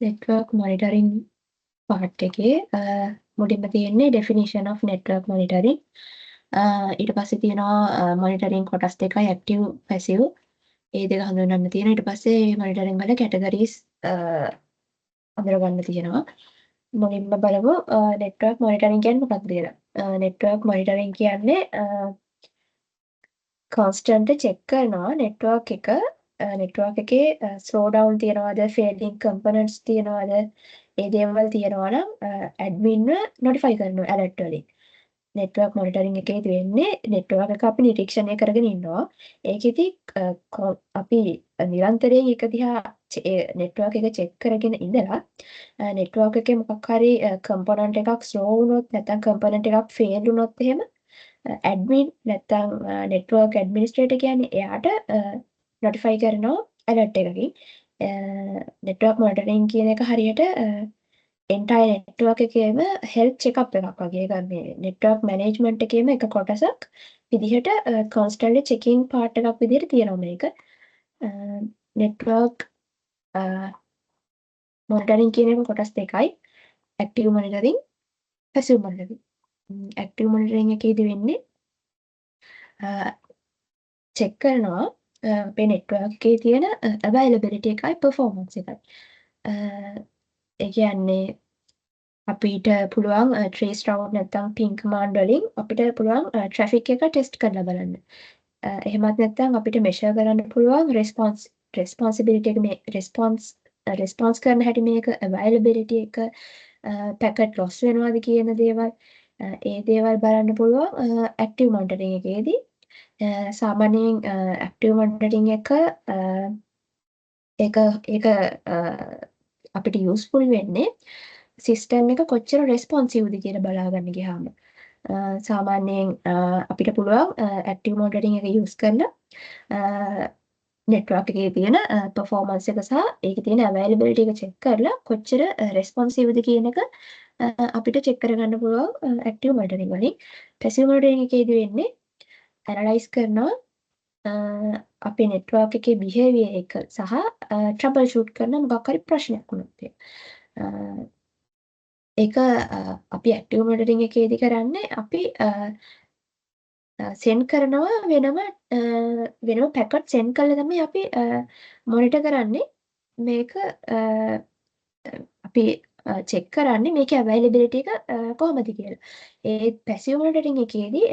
network monitoring part එකේ මුලින්ම තියෙන්නේ definition of network monitoring. ඊට පස්සේ තියෙනවා monitoring කොටස් දෙකයි active passive. ඒ දෙක හඳුන්වන්න තියෙනවා. ඊට පස්සේ monitoring වල categories හඳුනගන්න තියෙනවා. මුලින්ම බලමු network monitoring කියන්නේ මොකක්ද කියලා. network monitoring කියන්නේ constant check කරනවා network එක network එකේ slow down තියනවාද failing components තියනවාද ඒ දේවල් තියෙනවා නම් admin notify කරනවා alert වලින් network monitoring එකේදී වෙන්නේ network එක අපි නිරීක්ෂණය කරගෙන ඉන්නවා ඒකෙදි අපි නිරන්තරයෙන් එක දිහා network එක check කරගෙන ඉඳලා network එකේ මොකක් හරි component එකක් slow වුණොත් නැත්නම් component එකක් fail වුණොත් එහෙම ඇඩ්මින් නැත්තම් network administrator කියන්නේ එයාට notify කරනවා alert එකකින් network monitoring කියන එක හරියට entire network එකේම health check up එකක් වගේ එකක් මේ network management එකේම එක කොටසක් විදිහට constantly checking part එකක් විදිහට තියෙනවා මේක network monitoring කියන එක කොටස් දෙකයි active monitoring passive monitoring active monitoring එකේදී වෙන්නේ check කරනවා අපේ network එකේ තියෙන availability එකයි performance එකයි. ඒ කියන්නේ අපිට පුළුවන් trace route නැත්නම් ping command වලින් අපිට පුළුවන් traffic එක test කරලා බලන්න. එහෙමත් නැත්නම් අපිට measure කරන්න පුළුවන් responsibility එක මේ response කරන හැටි මේක availability එක packet loss වෙනවද කියන දේවල් ඒ දේවල් බලන්න පුළුවන් active monitoring එකේදී සාමාන්‍යයෙන් active monitoring එක අපිට useful වෙන්නේ system එක කොච්චර responsiveද කියලා බලා ගන්න ගියාම සාමාන්‍යයෙන් අපිට පුළුවන් active monitoring එක use කරලා network එකේ තියෙන performance එක සහ ඒකේ තියෙන availability එක check කරලා කොච්චර responsiveද කියන එක අපිට check කරගන්න පුළුවන් active monitoring වලින් passive monitoring එකේදී වෙන්නේ ඇනලයිස් කරනවා අපේ network එකේ behavior එක සහ trouble shoot කරන මොකක් හරි ප්‍රශ්නයක් වුණොත් ඒක අපි active monitoring එකේදී කරන්නේ අපි send කරනවා වෙනම packet send කරලා තමයි අපි monitor කරන්නේ මේක අපි check කරන්නේ මේකේ availability එක කොහොමද කියලා. ඒ passive monitoring එකේදී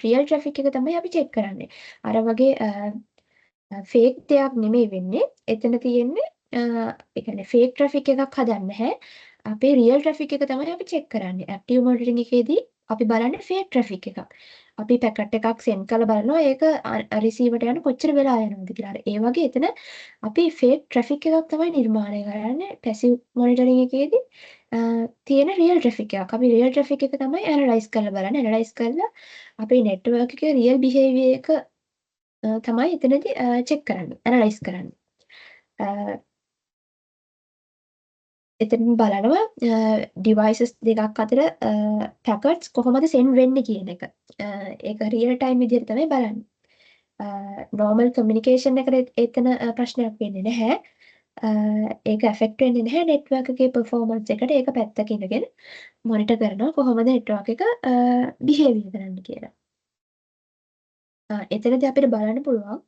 real traffic එක තමයි අපි check කරන්නේ. අර වගේ fake දෙයක් නෙමෙයි වෙන්නේ. එතන තියෙන්නේ ඒ කියන්නේ fake traffic එකක් හදන්නේ නැහැ. අපේ real traffic එක තමයි අපි check කරන්නේ. active monitoring එකේදී අපි බලන්නේ fake traffic එකක්. අපි packet එකක් send කරලා බලනවා ඒක receiver ට යන කොච්චර වෙලා යනවද කියලා. ඒ වගේ එතන අපි fake traffic එකක් තමයි නිර්මාණය කරන්නේ. passive monitoring එකේදී තියෙන real traffic එකක්. අපි real traffic එක තමයි analyze කරලා බලන්නේ. analyze කරලා අපේ network එකේ real behavior එක තමයි එතනදී check කරන්නේ. analyze කරන්නේ. එතනින් බලනවා devices දෙකක් අතර packets කොහොමද send වෙන්නේ කියන එක. ඒක real time විදිහට තමයි බලන්නේ. normal communication එකට එතන ප්‍රශ්නයක් වෙන්නේ නැහැ. ඒක affect වෙන්නේ නැහැ network එකේ performance එකට. ඒක පැත්තක ඉඳගෙන monitor කරනවා කොහොමද network එක behave කරන්නේ කියලා. එතනදී අපිට බලන්න පුළුවන්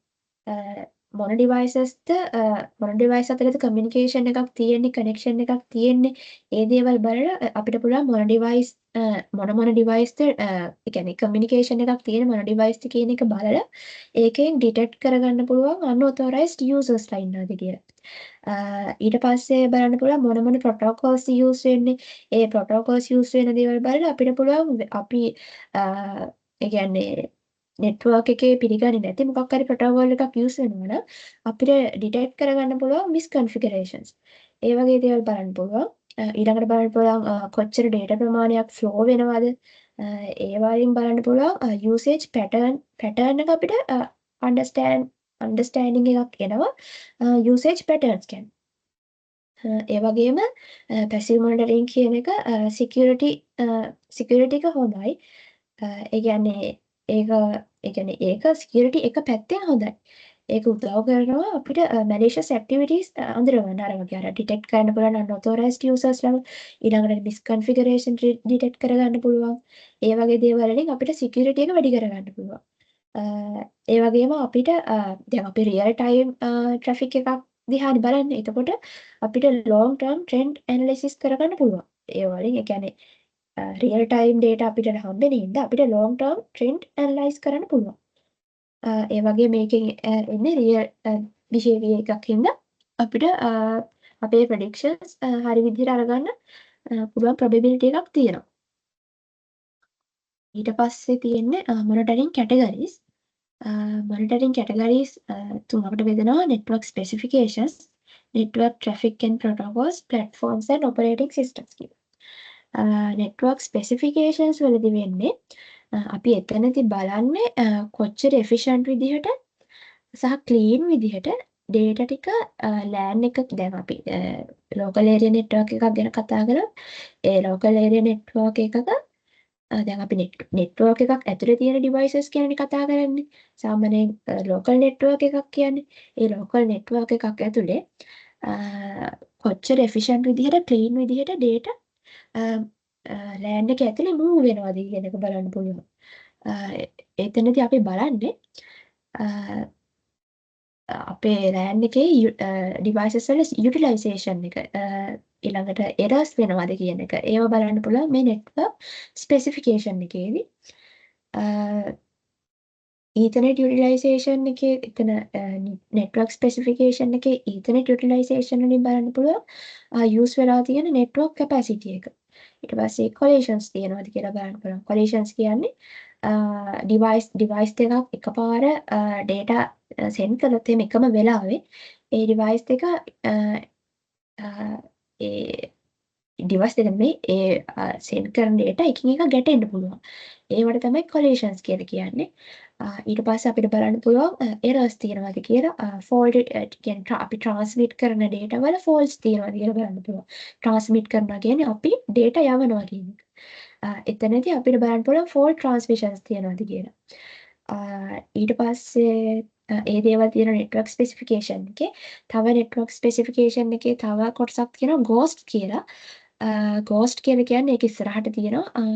මොන device අතරද communication එකක් තියෙන්නේ connection එකක් තියෙන්නේ ඒ දේවල් බලලා අපිට පුළුවන් මොන device ද ඒ කියන්නේ communication එකක් තියෙන මොන device ද කියන එක බලලා ඒකෙන් detect කරගන්න පුළුවන් unauthorized users ලා ඉන්නවද කියලා. ඊට පස්සේ බලන්න පුළුවන් මොන protocols use වෙන්නේ ඒ protocols use වෙන දේවල් බලලා අපිට පුළුවන් අපි ඒ කියන්නේ network එකේ පිළිගන්නේ නැති මොකක් හරි protocol එකක් use වෙනවා නම් අපිට detect කරගන්න පුළුවන් misconfigurations. ඒ වගේ දේවල් බලන්න පුළුවන්. ඊළඟට බලන්න පුළුවන් කොච්චර data ප්‍රමාණයක් flow වෙනවද? ඒ වලින් බලන්න පුළුවන් usage pattern එක අපිට understanding එකක් එනවා usage patterns කියන්නේ. ඒ වගේම passive monitoring කියන එක security එක හොඳයි. ඒ කියන්නේ ඒක security එක පැත්තෙන් හොඳයි. ඒක උදව් කරනවා අපිට malicious activities අඳුරගන්න අර වගේ අර detect කරන්න පුළුවන් unauthorized users ලා ඊළඟට misconfiguration detect කරගන්න පුළුවන්. ඒ වගේ දේවල් වලින් අපිට security එක වැඩි කරගන්න පුළුවන්. ඒ වගේම අපිට දැන් අපි real time traffic එකක් දිහා බලන්න. එතකොට අපිට long term trend analysis කරගන්න පුළුවන්. ඒ වලින් ඒ කියන්නේ රියල් ටයිම් data අපිට හම්බෙන හින්දා අපිට long term trend analyze කරන්න පුළුවන්. ඒ වගේ මේකෙන් එන්නේ රියල් behavior එකක් හින්දා අපිට අපේ predictions හරි විදිහට අරගන්න පුළුවන් probability එකක් තියෙනවා. ඊට පස්සේ තියෙන්නේ monitoring categories. monitoring categories තුනකට බෙදෙනවා network specifications, network traffic and protocols, platforms and operating systems කියලා. network specifications වලදී වෙන්නේ අපි එතනදී බලන්නේ කොච්චර efficient විදිහට සහ clean විදිහට data ටික LAN එක දැන් අපි local area network එකක් ගැන කතා කරා. ඒ local area network එකක දැන් අපි network එකක් ඇතුලේ තියෙන devices ගැනනේ කතා කරන්නේ. සාමාන්‍යයෙන් local network එකක් කියන්නේ ඒ local network එකක් ඇතුලේ කොච්චර efficient විදිහට clean විදිහට data LAN එක ඇතුලේ move වෙනවද කියන එක බලන්න පුළුවන්. එතනදී අපි බලන්නේ අපේ LAN එකේ devices වල utilization එක ඊළඟට errors වෙනවද කියන එක. ඒව බලන්න පුළුවන් මේ network specification එකේදී. Ethernet utilization එකේ එතන network specification එකේ Ethernet utilization වලින් බලන්න පුළුවන් use වෙලා තියෙන network capacity එක. ඊට පස්සේ collisions තියෙනවද කියලා බලන්න පුළුවන්. collisions කියන්නේ device දෙකක් එකපාර data send කළොත් එහෙම එකම වෙලාවේ ඒ device දෙක ඒ device දෙක නෙමෙයි ඒ send කරන data එකින් එක ගැටෙන්න පුළුවන්. ඒවට තමයි collisions කියලා කියන්නේ. ඊට පස්සේ අපිට බලන්න පුළුවන් errors තියෙනවද කියලා fault කියන්නේ අපි transmit කරන data වල faults තියෙනවද කියලා බලන්න පුළුවන්. transmit කරනවා කියන්නේ අපි data යවනවා කියන එක. එතනදී අපිට බලන්න පුළුවන් fault transmissions තියෙනවද කියලා. ඊට පස්සේ ඒ දේවල් තියෙන network specification එකේ තව network specification එකේ තව කොටසක් තියෙනවා ghost කියලා. ghost කියලා කියන්නේ ඒක ඉස්සරහට තියෙනවා.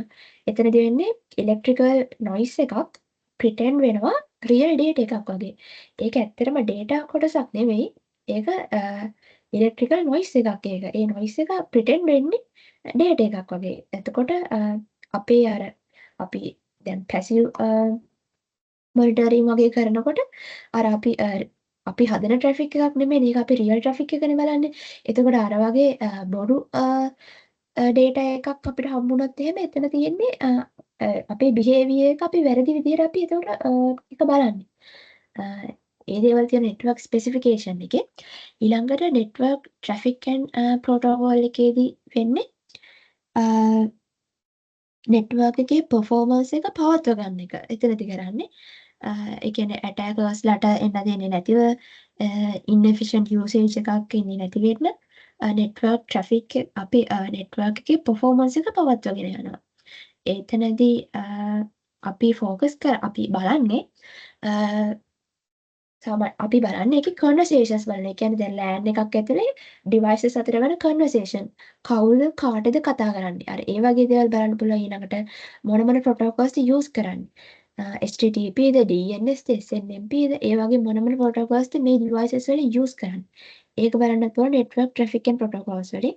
එතනදී වෙන්නේ electrical noise එකක් pretend වෙනවා real data එකක් වගේ. ඒක ඇත්තටම data කොටසක් නෙවෙයි. ඒක electrical noise එකක් ඒක. ඒ noise එක pretend වෙන්නේ data එකක් වගේ. එතකොට අපේ අර අපි දැන් passive monitoring වගේ කරනකොට අර අපි හදන traffic එකක් නෙමෙයි. මේක අපි real traffic එකනේ බලන්නේ. එතකොට අර වගේ බොරු data එකක් අපිට හම්බුනොත් එහෙම එතන තියෙන්නේ අපේ behavior එක අපි වැරදි විදිහට අපි එතකොට ඒක බලන්නේ. ඒ දේවල් තියෙන network specification එකේ ඊළඟට network traffic and protocol එකේදී වෙන්නේ network එකේ performance එක පවත්ව ගන්න එක. එතනදී කරන්නේ ඒ කියන්නේ attackers ලට එන්න දෙන්නේ නැතිව inefficient usage එකක් ඉන්නේ නැති වෙන්න network traffic අපි network එකේ performance එක පවත්වාගෙන යනවා. එතනදී අපි අපි බලන්නේ අපි බලන්නේ ඒකේ conversations බලන. ඒ කියන්නේ දැන් LAN එකක් ඇතුලේ devices අතර වෙන conversation. කවුද කාටද කතා කරන්නේ? අර ඒ වගේ දේවල් බලන්න පුළුවන්. ඊළඟට මොන protocols use කරන්නේ? HTTP ද DNS ද SNMP ද ඒ වගේ මොන protocols ද මේ devices වලින් use කරන්නේ? ඒක බලන්න පුළුවන් network traffic and protocols වලින්.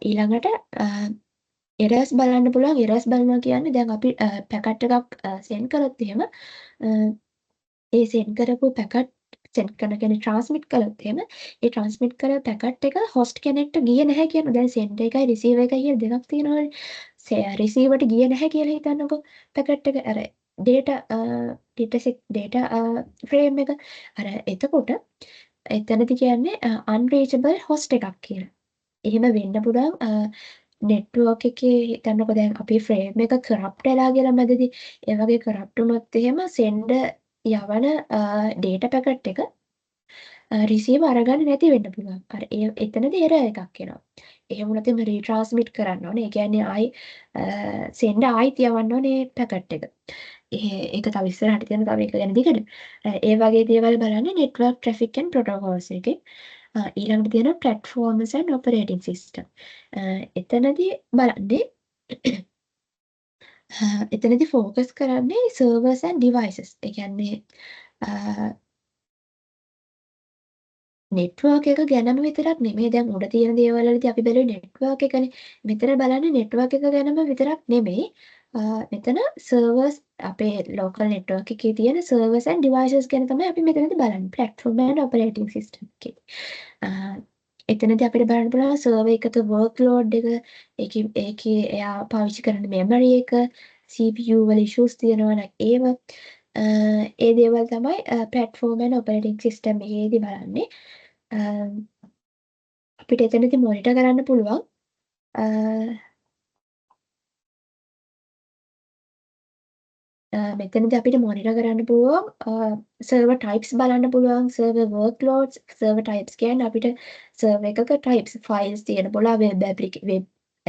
ඊළඟට errors බලන්න පුළුවන්. errors බලනවා කියන්නේ දැන් අපි packet එකක් send කරොත් එහෙම ඒ send කරපු packet send කරන කියන්නේ transmit කළොත් එහෙම ඒ transmit කළ packet එක host කෙනෙක්ට ගියේ නැහැ කියන දැන් send එකයි receive එකයි කියලා දෙකක් තියෙනවානේ. receiver ට ගියේ නැහැ කියලා හිතන්නකෝ packet එක අර data frame එක අර එතකොට එතනදි කියන්නේ unreachable host එකක් කියලා. එහෙම වෙන්න පුළුවන් network එකේ හිතන්නකෝ දැන් අපේ frame එක corrupt වෙලා කියලා මැදදී ඒ වගේ corrupt වුණොත් එහෙම send යවන data packet එක receive අරගන්න නැති වෙන්න පුළුවන්. අර එතනදී error එකක් එනවා. එහෙම වුණොත් එimhe retransmit කරන්න ඕනේ. ඒ කියන්නේ ආයි send ආයිත් යවන්න ඕනේ packet එක. ඒක තව ඉස්සරහට තියෙන තව එක ගැන දිගට. ඒ වගේ දේවල් බලන්නේ network traffic and protocols එකේ. ඊළඟට තියෙනවා platforms and operating system. එතනදී බලන්නේ එතනදී focus කරන්නේ servers and devices. ඒ කියන්නේ නෙට්වර්ක් එක ගැනම විතරක් නෙමෙයි. දැන් උඩ තියෙන දේවල් වලදී අපි බැලුවේ නෙට්වර්ක් එකනේ. මෙතන බලන්නේ නෙට්වර්ක් එක ගැනම විතරක් නෙමෙයි. මෙතන සර්වර්ස් අපේ ලෝකල් නෙට්වර්ක් එකේ තියෙන සර්වර්ස් and devices ගැන තමයි අපි මෙතනදී බලන්නේ. platform and operating system එකේ. එතනදී අපිට බලන්න පුළුවන් සර්වර් එකක workload එක, ඒකේ එයා පාවිච්චි කරන memory එක, CPU වල issues තියෙනවා නම් ඒව ඒ දේවල් තමයි platform and operating system එකේදී බලන්නේ. අපිට එතනදී මොනිටර් කරන්න පුළුවන් මෙතනදී අපිට මොනිටර් කරන්න පුළුවන් server types බලන්න පුළුවන් server workloads server types කියන්නේ අපිට server එකක types files තියෙන පුළුවන් web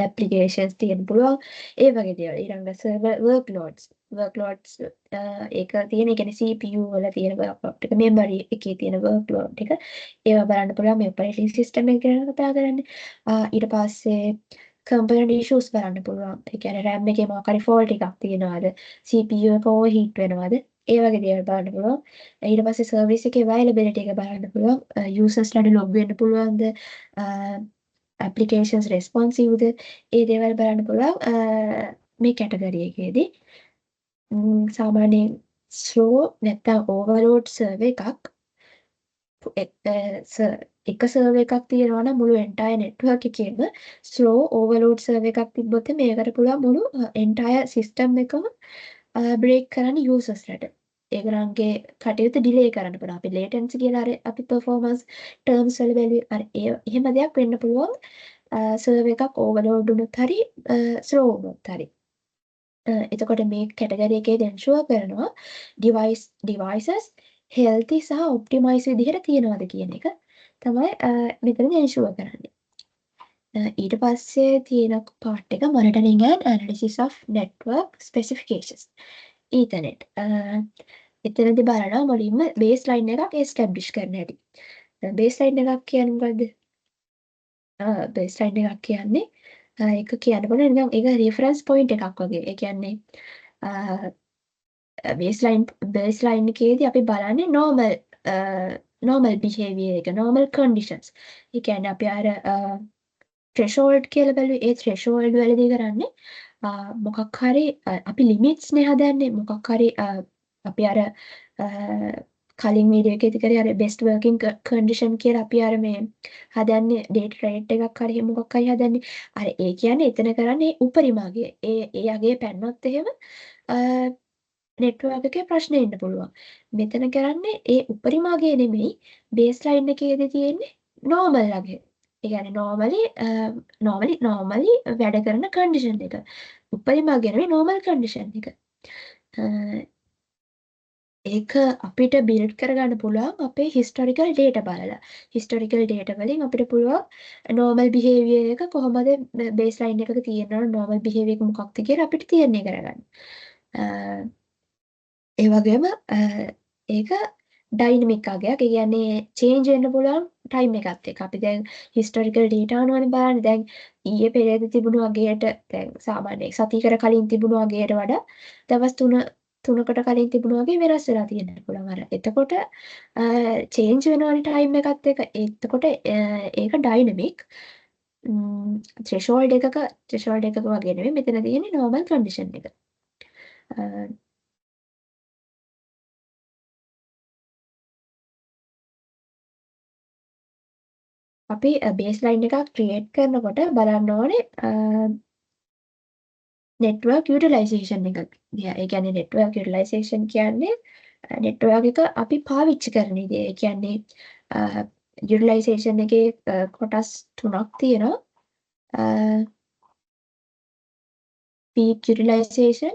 applications තියෙන පුළුවන් ඒ වගේ දේවල් ඊළඟට server workloads ඒක තියෙන ඒ කියන්නේ CPU වල තියෙන workload එක memory එකේ තියෙන workload එක ඒවා බලන්න පුළුවන් මේ operating system එක ගැන කතා කරන්නේ ඊට පස්සේ component issues බලන්න පුළුවන්. ඒ කියන්නේ RAM එකේ මොකක් හරි fault එකක් තියෙනවද? CPU එක overheat වෙනවද? ඒ වගේ දේවල් බලන්න පුළුවන්. ඊට පස්සේ service එකේ availability එක බලන්න පුළුවන්. usersලාට log වෙන්න පුළුවන්ද? applications responsiveද? ඒ දේවල් බලන්න පුළුවන්. මේ category එකේදී සාමාන්‍යයෙන් slow නැත්නම් overload server එකක් එක සර්වර් එකක් තියෙනවා නම් මුළු entire network එකේම slow overload server එකක් තිබ්බොත් මේකට පුළුවන් මුළු entire system එකම break කරන්න usersලට. ඒගොල්ලන්ගේ කටයුතු delay කරන්න පුළුවන්. අපි latency කියලා අපි performance terms වල බැලුවේ අර එහෙම දෙයක් වෙන්න පුළුවන්. server එකක් overload වුණොත් හරි slow වුණොත් හරි. එතකොට මේ කැටගරි එකේදී ensure කරනවා devices healthy සහ optimize විදිහට තියනවාද කියන එක තමයි මෙතනදී ensure කරන්නේ. ඊට පස්සේ තියෙන part එක monitoring and analysis of network specifications. Ethernet. එතනදී බලනවා මුලින්ම baseline එකක් establish කරන්න හැටි. baseline එකක් කියන්නේ මොකද්ද? baseline එකක් කියන්නේ ඒක කියන්න පුළුවන් නිකන් ඒක reference point එකක් වගේ. ඒ කියන්නේ baseline එකේදී අපි බලන්නේ normal behavior එක normal conditions. ඒ කියන්නේ අපි අර threshold කියලා බැලුවේ ඒ threshold වලදී කරන්නේ මොකක් හරි අපි limits නේ හදන්නේ මොකක් හරි අපි අර කලින් වීඩියෝ එකේදී කරේ අර best working condition කියලා අපි අර මේ හදන්නේ data rate එකක් හරි මොකක් හරි හදන්නේ අර ඒ කියන්නේ එතන කරන්නේ උපරිම අගය ඒ අගය පැන්නොත් එහෙම නෙට්වර්ක් එකේ ප්‍රශ්න එන්න පුළුවන්. මෙතන කරන්නේ ඒ උපරිම අගය නෙමෙයි බේස්ලයින් එකේදී තියෙන්නේ normal අගය. ඒ කියන්නේ normally වැඩ කරන condition එක. උපරිම අගය නෙමෙයි normal condition එක. ඒක අපිට build කරගන්න පුළුවන් අපේ historical data බලලා. historical data වලින් අපිට පුළුවන් normal behavior එක කොහොමද baseline එකක තියෙනවා normal behavior එක මොකක්ද කියලා අපිට තීරණය කරගන්න. ඒ වගේම ඒක ඩයිනමික් අගයක්. ඒ කියන්නේ චේන්ජ් වෙන්න පුළුවන් ටයිම් එකත් එක්ක. අපි දැන් හිස්ටොරිකල් ඩේටා අනුවනේ බලන්නේ. දැන් ඊයේ පෙරේද තිබුණු අගයට දැන් සාමාන්‍ය සතියකට කලින් තිබුණු අගයට වඩා දවස් 3කට කලින් තිබුණු අගේ වෙනස් වෙලා තියෙන්න පුළුවන්. අර එතකොට චේන්ජ් වෙනවනේ ටයිම් එකත් එක්ක. එතකොට ඒක ඩයිනමික්. threshold එකක වගේ නෙමෙයි මෙතන තියෙන්නේ normal condition එක. අපි බේස්ලයින් එකක් ක්‍රියේට් කරනකොට බලන්න ඕනේ නෙට්වර්ක් යුටිලයිසේෂන් එක. ඒ කියන්නේ නෙට්වර්ක් යුටිලයිසේෂන් කියන්නේ නෙට්වර්ක් එක අපි පාවිච්චි කරන විදිය. ඒ කියන්නේ යුටිලයිසේෂන් එකේ කොටස් තුනක් තියෙනවා. peak utilization,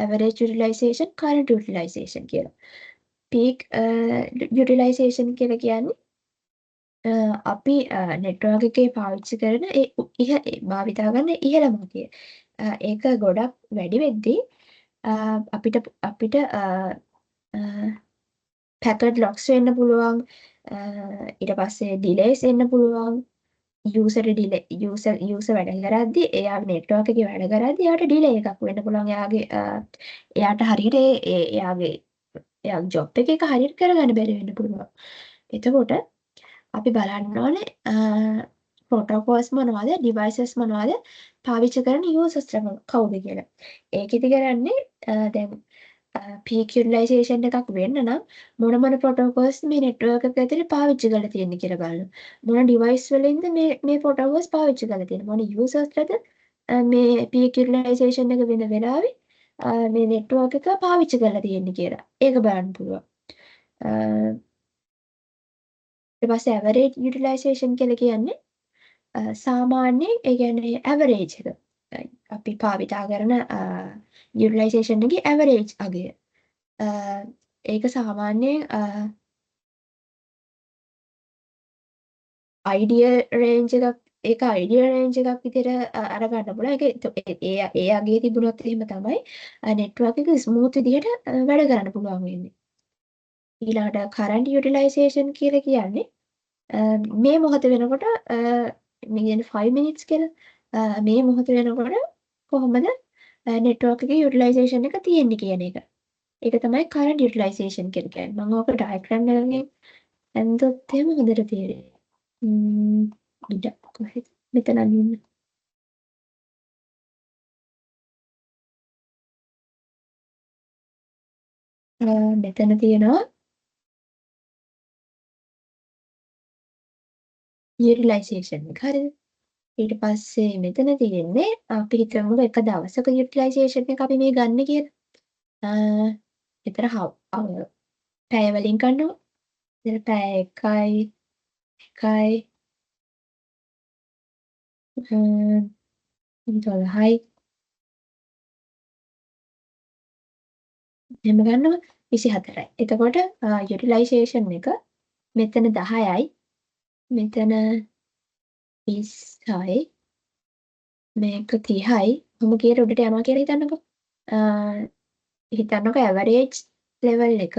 average utilization, current utilization කියලා. peak utilization කියලා කියන්නේ අපි නෙට්වර්ක් එකේ පාවිච්චි කරන භාවිතා කරන ඉහළම අගය. ඒක ගොඩක් වැඩි වෙද්දී අපිට පැකට් ලොක්ස් වෙන්න පුළුවන්. ඊට පස්සේ ඩිලේස් එන්න පුළුවන්. යූසර් වැඩ කරද්දි එයාගේ නෙට්වර්ක් එකේ වැඩ කරද්දි එයාට ඩිලේ එකක් වෙන්න පුළුවන්. එයාට හරියට එයාගේ ජොබ් එක හරියට කරගන්න බැරි වෙන්න පුළුවන්. එතකොට අපි බලන්න ඕනේ ප්‍රොටෝකෝල්ස් මොනවද, ඩිවයිසස් මොනවද, පාවිච්චි කරන යූසර්ස්ලා කවුද කියලා. ඒකෙදි කරන්නේ දැන් පීක් යුටිලයිසේෂන් එකක් වෙන්න නම් මොන ප්‍රොටෝකෝල්ස් මේ නෙට්වර්ක් එක ඇතුලේ පාවිච්චි කරලා තියෙන්නේ කියලා බලන්න. මොන ඩිවයිස් වලින්ද මේ ප්‍රොටෝකෝල්ස් පාවිච්චි කරලා තියෙන්නේ. මොන යූසර්ස්ලාද මේ පීක් යුටිලයිසේෂන් එක වෙන වෙලාවේ මේ නෙට්වර්ක් එක පාවිච්චි කරලා තියෙන්නේ කියලා. ඒක බලන්න පුළුවන්. ඊට පස්සේ ඇවරේජ් යුටිලයිසේෂන් කියලා කියන්නේ සාමාන්‍යයෙන් ඒ කියන්නේ ඇවරේජ් එක. අපි භාවිතා කරන යුටිලයිසේෂන් එකේ ඇවරේජ් අගය. ඒක සාමාන්‍යයෙන් අයිඩියල් රේන්ජ් එකක් විදිහට අරගන්න පුළුවන්. ඒ අගේ තිබුණොත් එහෙම තමයි නෙට්වර්ක් එක ස්මූත් විදිහට වැඩ කරන්න පුළුවන් වෙන්නේ. ඊළඟට කරන්ට් යුටිලයිසේෂන් කියලා කියන්නේ මේ මොහොත වෙනකොට මේ කියන්නේ 5 minutes කියලා මේ මොහොත වෙනකොට කොහොමද නෙට්වර්ක් එකේ යුටිලයිසේෂන් එක තියෙන්නේ කියන එක. ඒක තමයි කරන්ට් යුටිලයිසේෂන් කියලා කියන්නේ. මම ඕක ඩයග්‍රෑම් එකකින් ඇන්දොත් එහෙම හොඳට තේරෙයි. ඉඩ කොහෙද? මෙතන අනින්න. මෙතන තියෙනවා යුටිලයිසේෂන් එක. හරිද? ඊට පස්සේ මෙතන තියෙන්නේ අපි හිතමු එක දවසක යුටිලයිසේෂන් එක අපි මේ ගන්න කියලා. එතන පැය වලින් ගන්නවා. එතන පැය 1යි 12යි එහෙම ගන්නවා 24යි. එතකොට යුටිලයිසේෂන් එක මෙතන 10යි මෙතන 20යි මේක 30යි. කොහොම කියලා උඩට යනවා කියලා හිතන්නකෝ. හිතන්නකෝ ඇවරේජ් ලෙවල් එක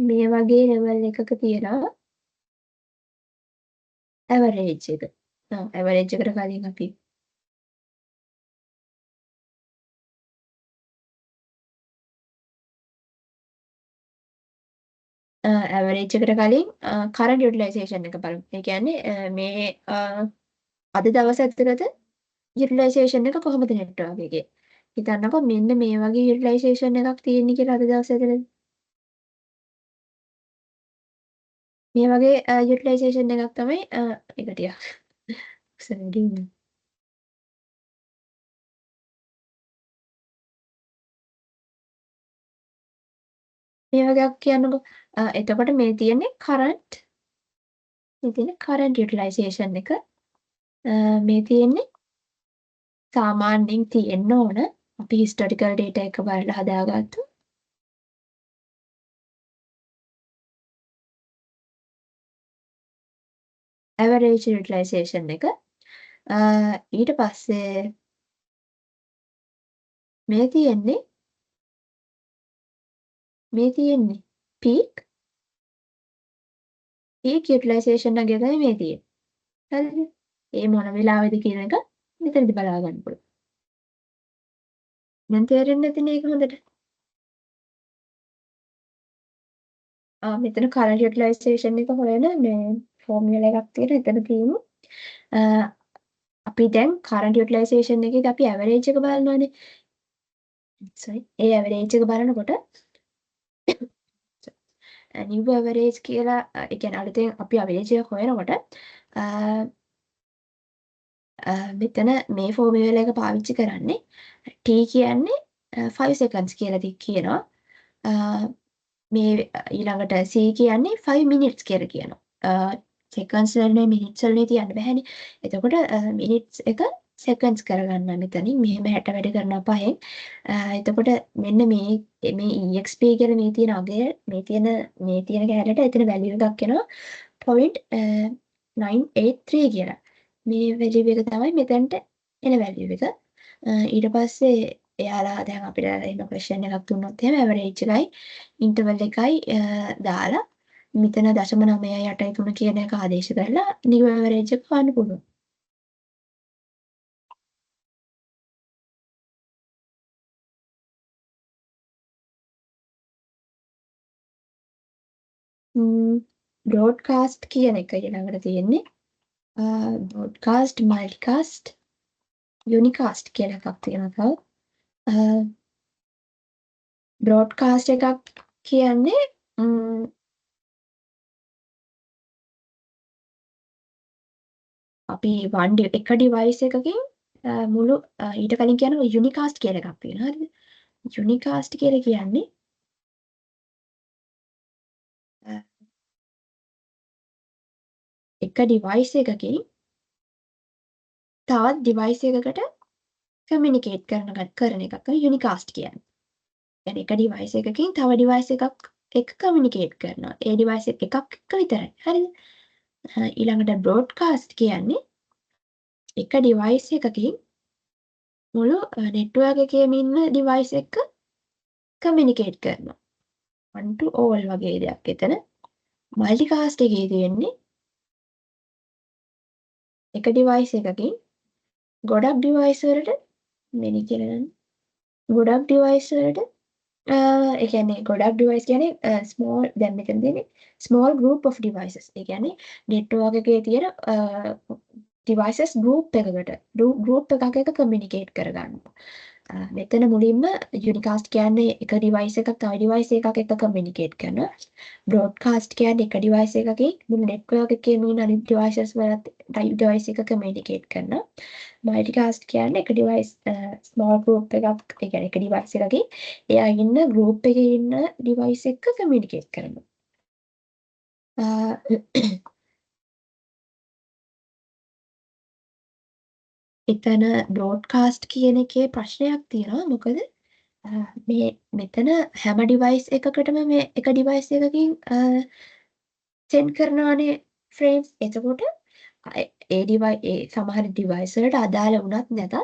මේ වගේ ලෙවල් එකක තියෙනවා ඇවරේජ් එක. ඇවරේජ් එකට කලින් අපි ඇවරේජ් එකට කලින් කරන්ට් යුටිලයිසේෂන් එක බලමු. ඒ කියන්නේ මේ අද දවස් ඇතුළත යුටිලයිසේෂන් එක කොහොමද නෙට්වර්ක් එකේ. හිතන්නකෝ මෙන්න මේ වගේ යුටිලයිසේෂන් එකක් තියෙන්නේ කියලා අද දවස් ඇතුළත. මේ වගේ යුටිලයිසේෂන් එකක් තමයි එක ටිකක් සෙඩින් මේ වගේක් කියන්නකෝ. එතකොට මේ තියෙන්නේ කරන්ට් යුටිලයිසේෂන් එක. මේ තියෙන්නේ සාමාන්‍යයෙන් තියෙන්න ඕන අපි හිස්ටොරිකල් ඩේටා එක බලලා හදාගත්තු ඇවරේජ් යුටිලයිසේෂන් එක. ඊට පස්සේ මේ තියෙන්නේ පීක් යුටිලයිසේෂන් එක තමයි මේ තියෙන්නේ. හරිද? ඒ මොන වෙලාවෙද කියන එක මෙතනදි බලා ගන්න පුළුවන්. දැන් තේරෙන්නේ නැතිනේ ඒක හොඳට. මෙතන කරන්ට් යුටිලයිසේෂන් එක හොයන මේ ෆෝමියුලා එකක් තියෙන. එතන තියෙමු. අපි දැන් කරන්ට් යුටිලයිසේෂන් එකේදී අපි ඇවරේජ් එක බලනවානේ. ඒ ඇවරේජ් එක බලනකොට නිව් ඇවරේජ් කියලා ඒ කියන්නේ අලුතෙන් අපි ඇවරේජ් එක හොයනකොට මෙතන මේ ෆෝමියුලා එක පාවිච්චි කරන්නේ T කියන්නේ 5 seconds කියලා කියනවා. මේ ඊළඟට C කියන්නේ 5 minutes කියලා කියනවා. seconds වලනේ minutes වලනේ තියන්න බෑනේ. එතකොට minutes එක seconds කරගන්න මෙතනින් මෙහෙම 60 වැඩ කරනවා 5න්. එතකොට මෙන්න මේ exp කියලා මේ තියෙන අගය මේ තියෙන කැලේට එතන value එකක් එනවා 0.983 කියලා. මේ වැලියු එක තමයි මෙතනට එන වැලියු එක. ඊට පස්සේ එයාලා දැන් අපිට එහෙම ක්වෙස්චන් එකක් දුන්නොත් එහෙම ඇවරේජ් එකයි ඉන්ටර්වල් එකයි දාලා මෙතන 0.983 කියන එක ආදේශ කරලා නිව් ඇවරේජ් එක හොයන්න පුළුවන්. බ්‍රෝඩ්කාස්ට් කියන එක ඊළඟට තියෙන්නේ. බ්‍රෝඩ්කාස්ට්, මල්ටිකාස්ට්, යුනිකාස්ට් කියලා එකක් තියෙනවා තව. බ්‍රෝඩ්කාස්ට් එකක් කියන්නේ අපි එක ඩිවයිස් එකකින් මුළු ඊට කලින් කියන යුනිකාස්ට් කියලා එකක් තියෙනවා. හරිද? යුනිකාස්ට් කියලා කියන්නේ එක ඩිවයිස් එකකින් තවත් ඩිවයිස් එකකට කමියුනිකේට් කරන එකක් යුනිකාස්ට් කියන්නේ. يعني එක ඩිවයිස් එකකින් තව ඩිවයිස් එකක් එක්ක කමියුනිකේට් කරනවා. ඒ ඩිවයිස් එකක් එක්ක විතරයි. හරිද? ඊළඟට බ්‍රෝඩ්කාස්ට් කියන්නේ එක ඩිවයිස් එකකින් මුළු නෙට්වර්ක් එකේම ඉන්න ඩිවයිස් එක්ක කමියුනිකේට් කරනවා. one to all වගේ දෙයක් එතන. මල්ටිකාස්ට් එකේ තියෙන්නේ එක ඩිවයිස් එකකින් ගොඩක් ඩිවයිස් වලට මෙනි කියලා ගොඩක් ඩිවයිස් වලට ඒ කියන්නේ ගොඩක් ඩිවයිස් කියන්නේ ස්මෝල් දැන් මෙතන තියෙන්නේ ස්මෝල් group of devices. ඒ කියන්නේ නෙට්වර්ක් එකේ තියෙන devices group එකක් එක කමියුනිකේට් කරගන්නවා. මෙතන මුලින්ම යුනිකාස්ට් කියන්නේ එක ඩිවයිස් එකක් තව ඩිවයිස් එකක් එක්ක කමියුනිකේට් කරනවා. බ්‍රෝඩ්කාස්ට් කියන්නේ එක ඩිවයිස් එකකින් මුළු නෙට්වර්ක් එකේම ඉන්න අනිත් ඩිවයිසස් වලත් ඩිවයිස් එක කමියුනිකේට් කරනවා. මල්ටිකාස්ට් කියන්නේ එක ඩිවයිස් ස්මෝල් ගෲප් එකක් ඒ කියන්නේ එක ඩිවයිස් එකකින් එයා ඉන්න ගෲප් එකේ ඉන්න ඩිවයිස් එක්ක කමියුනිකේට් කරනවා. එතන බ්‍රෝඩ්කාස්ට් කියන එකේ ප්‍රශ්නයක් තියෙනවා. මොකද මේ මෙතන හැම ඩිවයිස් එකකටම මේ එක ඩිවයිස් එකකින් සෙන්ඩ් කරනවානේ ෆ්‍රේම්ස්. එතකොට ඒ සමහර ඩිවයිස් වලට අදාළ වුණත් නැතත්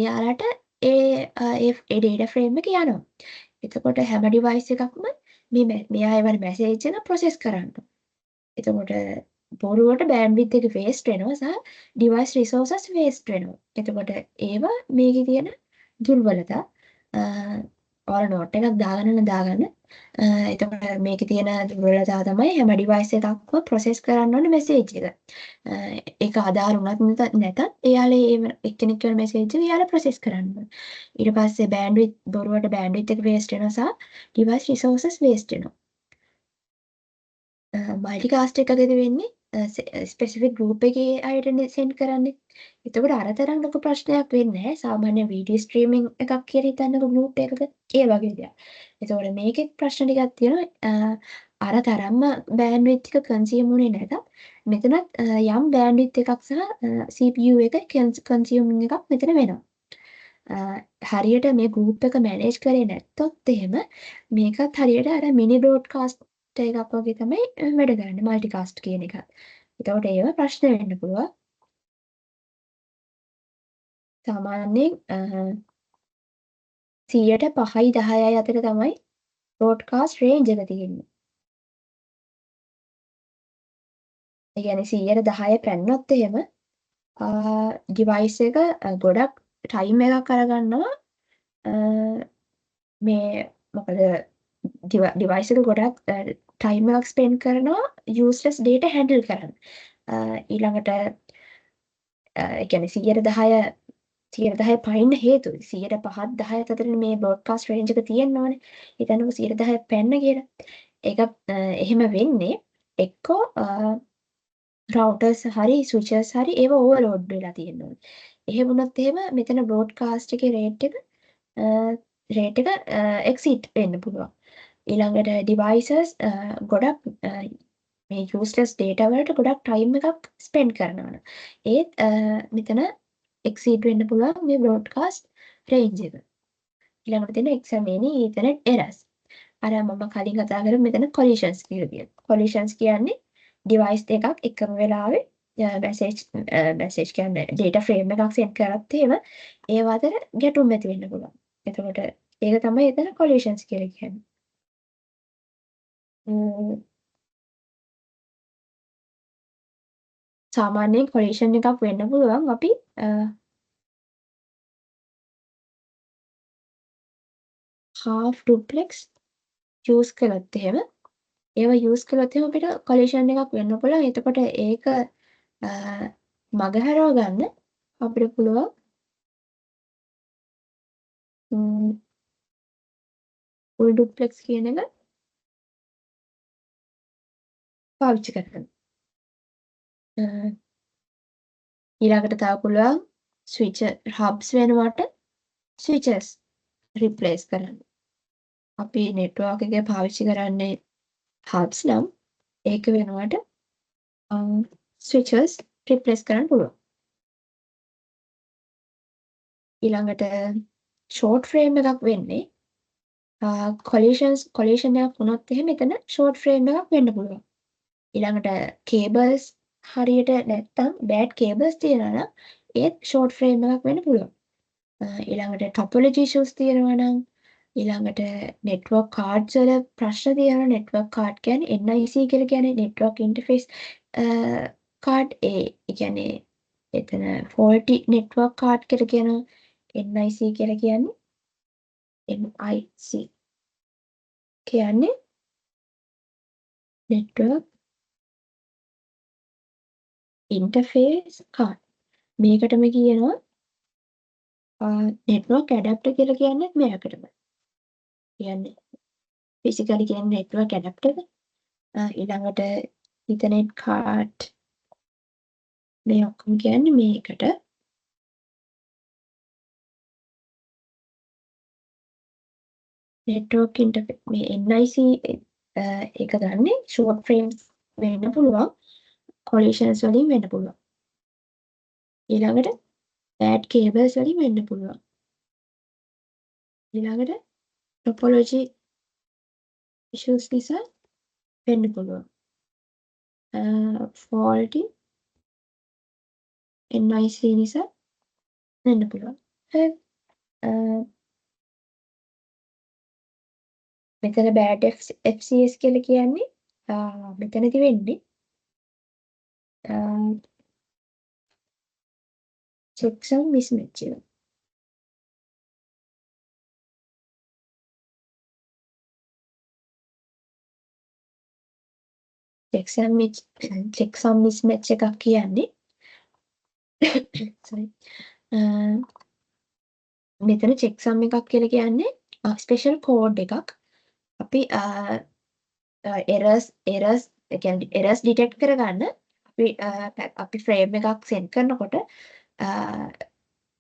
එයාලට ඒ ඩේටා ෆ්‍රේම් එක යනවා. එතකොට හැම ඩිවයිස් එකක්ම මෙයා එවන මැසේජ් එක ප්‍රොසෙස් කරනවා. එතකොට බොරුවට බෑන්ඩ්විඩ්ත් එක වේස්ට් වෙනවා සහ ඩිවයිස් රිසෝසස් වේස්ට් වෙනවා. එතකොට ඒවා මේකේ තියෙන දුර්වලතා. ඔයාලා නෝට් එකක් දාගන්න. එතකොට මේකේ තියෙන දුර්වලතාව තමයි හැම ඩිවයිස් එකක්ම ප්‍රොසෙස් කරන්න ඕනේ මැසේජ් එක. ඒක අදාළ වුණත් නැතත් එයාලා ඒ එක්කෙනෙක් කරන මැසේජ් එක එයාලා ප්‍රොසෙස් කරන්න ඕනේ. ඊට පස්සේ බොරුවට බෑන්ඩ්විඩ්ත් එක වේස්ට් වෙනවා සහ ඩිවයිස් රිසෝසස් වේස්ට් වෙනවා. මල්ටිකාස්ට් එකකදී වෙන්නේ ස්පෙસિෆික් ගෲප් එකේ අයටනේ සෙන්ඩ් කරන්නේ. එතකොට අර තරම් ලොකු ප්‍රශ්නයක් වෙන්නේ නැහැ. සාමාන්‍ය වීඩියෝ ස්ට්‍රීමින් එකක් කියලා හිතන්නකො ගෲප් එකක. ඒ වගේ දෙයක්. එතකොට මේකෙත් ප්‍රශ්න ටිකක් තියෙනවා. අර තරම්ම බෑන්ඩ්විඩ්ත් එක කන්සියුම් වුණේ නැතත් මෙතනත් යම් බෑන්ඩ්විඩ්ත් එකක් සහ CPU එක කන්සියුමින් එකක් මෙතන වෙනවා. හරියට මේ ගෲප් එක මැනේජ් කරේ නැත්තොත් එහෙම මේකත් හරියට අර මිනි බ්‍රෝඩ්කාස්ට් එකක් වගේ තමයි වැඩ කරන්නේ මල්ටිකාස්ට් කියන එක. එතකොට ඒව ප්‍රශ්න වෙන්න පුළුවන්. සාමාන්‍යයෙන් 100ට 5යි 10යි අතර තමයි බ්‍රෝඩ්කාස්ට් රේන්ජ් එක තියෙන්නේ. ඒ කියන්නේ 100ට 10 පැන්නොත් එහෙම ඩිවයිස් එක ගොඩක් ටයිම් එකක් අරගන්නවා මේ මොකද ඩිවයිස් එක ගොඩක් ටයිම් එකක් ස්පෙන්ඩ් කරනවා යූස්ලස් ඩේටා හැන්ඩල් කරන්න. ඊළඟට ඒ කියන්නේ 110 පයින්න හේතුව 105 10 අතර මේ බ්‍රෝඩ්කාස්ට් රේන්ජ් එක තියෙන්න ඕනේ. හිතන්නකෝ 110 පැන්න කියලා. ඒක එහෙම වෙන්නේ එක්කෝ රවුටර්ස් හරි ස්විචර්ස් හරි ඒව ඕවර්ලෝඩ් වෙලා තියෙන්න ඕනේ. එහෙම වුණොත් එහෙම මෙතන බ්‍රෝඩ්කාස්ට් එකේ රේට් එක එක්සීඩ් වෙන්න පුළුවන්. ඊළඟට ඩිවයිසස් ගොඩක් මේ යූස්ලස් ඩේටා වලට ගොඩක් ටයිම් එකක් ස්පෙන්ඩ් කරනවා. ඒත් මෙතන එක්සීඩ් වෙන්න පුළුවන් මේ බ්‍රෝඩ්කාස්ට් රේන්ජ් එක. ඊළඟට තියෙන එක්සැමේනි ඊතර්නෙට් එරර්ස්. අර මම කලින් කතා කරා මෙතන කොලිෂන්ස් කියලා කියනවා. කොලිෂන්ස් කියන්නේ ඩිවයිස් දෙකක් එකම වෙලාවේ මැසේජ් කියන්නේ data frame එකක් send කරත් එහෙම ඒව අතර ගැටුම් ඇති වෙන්න පුළුවන්. එතකොට ඒක තමයි එතන collisions කියලා කියන්නේ. ම්ම්, සාමාන්‍යයෙන් collision එකක් වෙන්න පුළුවන් අපි half duplex use කළොත් එහෙම ඒව use කළොත් එහෙම අපිට collision එකක් වෙන්න පුළුවන්. එතකොට ඒක මගහරව ගන්න අපිට පුළුවන් full duplex කියන එක පාවිච්චි කරගන්න. ඊළඟට තව පුළුවන් switch hubs වෙනුවට switches replace කරන්න. අපි network එක පාවිච්චි කරන්නේ hubs නම් ඒක වෙනුවට switches replace කරන්න පුළුවන්. ඊළඟට short frame එකක් වෙන්නේ collision එකක් වුණොත් එහෙම එතන short frame එකක් වෙන්න පුළුවන්. ඊළඟට cables හරියට නැත්තම් bad cables තියෙනවා නම් ඒත් short frame එකක් වෙන්න පුළුවන්. ඊළඟට topology issues තියෙනවා නම් ඊළඟට network cards වල ප්‍රශ්න තියෙනවා. network card කියන්නේ NIC කියලා කියන්නේ network interface card ඒ කියන්නේ එතන faulty network card කියලා කියනවා. NIC කියලා කියන්නේ NIC කියන්නේ network interface card. මේකටම කියනවා network adapter කියලා කියන්නේ මේකටම. කියන්නේ physically කියන්නේ network adapter. ඊළඟට ethernet card මේ ඔක්කොම කියන්නේ මේකට. network interface මේ NIC එක ගන්නේ short frames වෙන්න පුළුවන්. collisions වලින් වෙන්න පුළුවන්. ඊළඟට bad cables වලින් වෙන්න පුළුවන්. ඊළඟට topology issues නිසා වෙන්න පුළුවන්. faulty NIC නිසා වෙන්න පුළුවන්. මෙතන bad FCS කියලා කියන්නේ මෙතනදි වෙන්නේ checksum mismatch එක. checksum mismatch එකක් කියන්නේ sorry මෙතන checksum එකක් කියලා කියන්නේ ස්පෙෂල් කෝඩ් එකක්. අපි errors ඒ කියන්නේ errors detect කරගන්න අපි frame එකක් send කරනකොට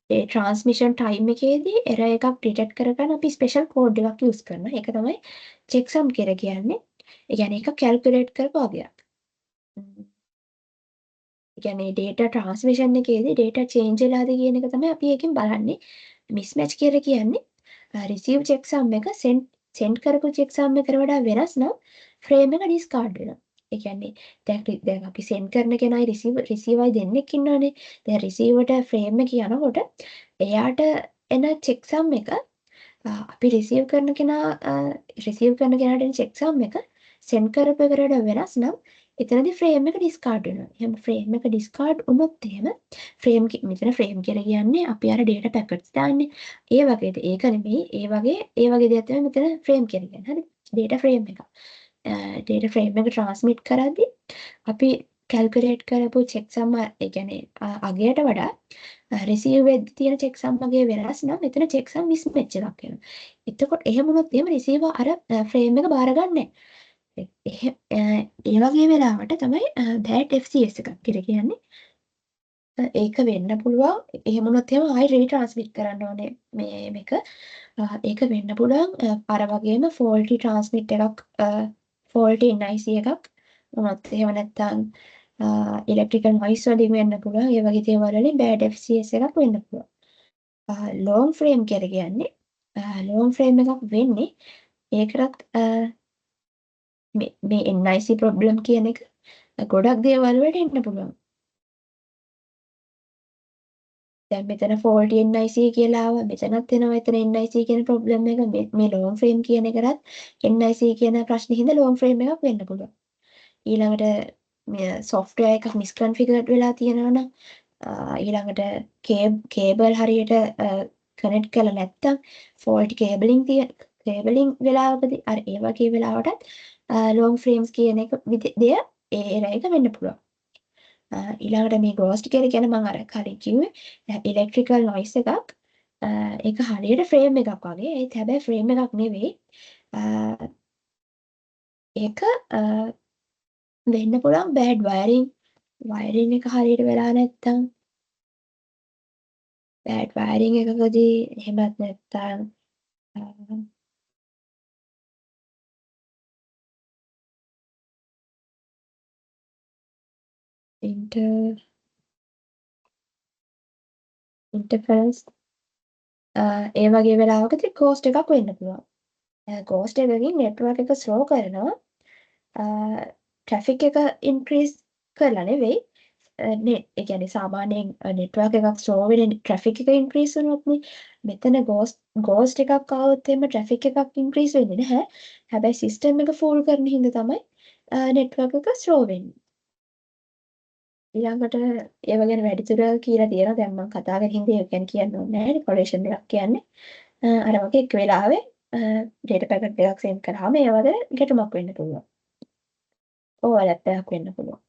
ඒ transmission time එකේදී error එකක් detect කරගන්න අපි special code එකක් use කරනවා. ඒක තමයි checksum කියලා කියන්නේ. ඒ කියන්නේ ඒක calculate කරපු වගයක්. ඒ කියන්නේ data transmission එකේදී data change වෙලාද කියන එක තමයි අපි එකෙන් බලන්නේ. mismatch කියලා කියන්නේ receive checksum එක send කරපු checksum එකට වඩා වෙනස් නම් frame එක discard වෙනවා. ඒ කියන්නේ දැන් අපි send කරන කෙනයි receiver දෙන්නෙක් ඉන්නවනේ. දැන් receiver ට frame එක යනකොට එයාට එන checksum එක අපි receive කරන කෙනාට එන checksum එක send කරපු එකට වඩා වෙනස් නම් එතනදී frame එක discard වෙනවා. එහෙනම් frame එක discard වුණොත් එහෙම මෙතන frame කියලා කියන්නේ අපි අර data packets දාන්නේ. ඒ වගේද ඒක නෙමෙයි. ඒ වගේ දෙයක් තමයි මෙතන frame කියලා කියන්නේ. හරි. data frame එක. data frame එක transmit කරද්දී අපි calculate කරපු checksum ඒ කියන්නේ අගයට වඩා receive වෙද්දී තියෙන checksum අගේ වෙනස් නම් එතන checksum mismatch එකක් වෙනවා. එතකොට එහෙම වුණොත් එහෙම receiver අර frame එක බාර ගන්නෑ. ඒ වගේ වෙලාවට තමයි bad FCS එකක් කියලා කියන්නේ. ඒක වෙන්න පුළුවන්. එහෙම වුණොත් එහෙම ආයෙ retransmit කරන්න ඕනේ මේක. ඒක වෙන්න පුළුවන් අර වගේම faulty transmit එකක් faulty NIC එකක් වුණොත් එහෙම නැත්නම් electrical noise වලින් වෙන්න පුළුවන්. ඒ වගේ දේවල් වලින් bad FCS එකක් වෙන්න පුළුවන්. long frame කියලා කියන්නේ long frame එකක් වෙන්නේ ඒකටත් මේ NIC problem කියන එක ගොඩක් දේවල් වලට එන්න පුළුවන්. දැන් මෙතන faulty NIC කියලා ආවා. මෙතනත් එනවා එතන NIC කියන problem එක. මේ long frame කියන එකටත් NIC කියන ප්‍රශ්නේ හින්දා long frame එකක් වෙන්න පුළුවන්. ඊළඟට මේ software එකක් misconfigured වෙලා තියෙනවා නම් ඊළඟට කේබල් හරියට කනෙක්ට් කරලා නැත්නම් faulty cabling වෙලාවකදී අර ඒ වගේ වෙලාවටත් long frames කියන එක දෙය ඒ error එක වෙන්න පුළුවන්. ඊළඟට මේ ghost කියලා කියන මම අර කලින් කිව්වේ ඉලෙක්ට්‍රිකල් නොයිස් එකක්. ඒක හරියට ෆ්‍රේම් එකක් වගේ. ඒත් හැබැයි ෆ්‍රේම් එකක් නෙවෙයි. ඒක වෙන්න පුළුවන් බෑඩ් වයරින් එක හරියට වෙලා නැත්තම් බෑඩ් වයරින් එකකදී එහෙමත් නැත්තම් ඉන්ටර්ෆරන්ස් ඒ වගේ වෙලාවකදී ගෝස්ට් එකක් වෙන්න පුළුවන්. ගෝස්ට් එකකින් නෙට්වර්ක් එක ස්ලෝ කරනවා. ට්‍රැෆික් එක ඉන්ක්‍රීස් කරලා නෙවෙයි. ඒ කියන්නේ සාමාන්‍යයෙන් නෙට්වර්ක් එකක් ස්ලෝ වෙන ට්‍රැෆික් එක ඉන්ක්‍රීස් වුණොත්නේ මෙතන ගෝස්ට් එකක් ආවොත් එimhe ට්‍රැෆික් එකක් ඉන්ක්‍රීස් වෙන්නේ නැහැ. හැබැයි සිස්ටම් එක ෆූල් කරන හින්දා තමයි නෙට්වර්ක් එක ස්ලෝ වෙන්නේ. ඊළඟට ඒව ගැන වැඩිදුර කියලා තියෙනවා. දැන් මම කතා කරන හින්දා ඒක ගැන කියන්න ඕනේ නැහැ. ඩෙකොරේෂන් එකක් කියන්නේ. අර වගේ එක් වෙලාවෙ data packet දෙකක් send කරාම ඒ වගේ ගැටුමක් වෙන්න පුළුවන්. ඕවර්ලැප් එකක් වෙන්න පුළුවන්.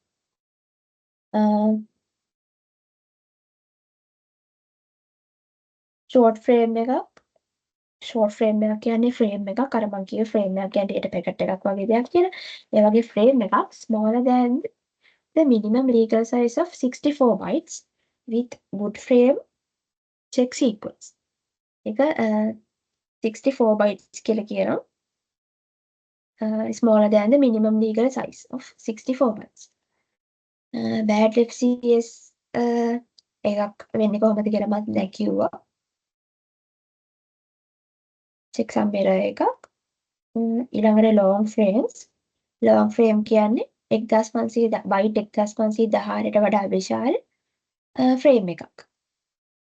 ෂෝට් ෆ්‍රේම් එකක් කියන්නේ ෆ්‍රේම් එකක් අර මං කිව්වේ ෆ්‍රේම් එකක් කියන්නේ data packet එකක් වගේ දෙයක් කියලා. ඒ වගේ ෆ්‍රේම් එකක් smaller than the minimum legal size of 64 bytes with wood frame check sequence. ඒක 64 bytes කියලා කියනවා. Smaller than the minimum legal size of 64 bytes. bad FCS එකක් වෙන්නේ කොහොමද කියලා මම දැන් කිව්වා. checksum error එකක්. ඊළඟට long frame කියන්නේ 1500 byte 1516ට වඩා විශාල ෆ්‍රේම් එකක්.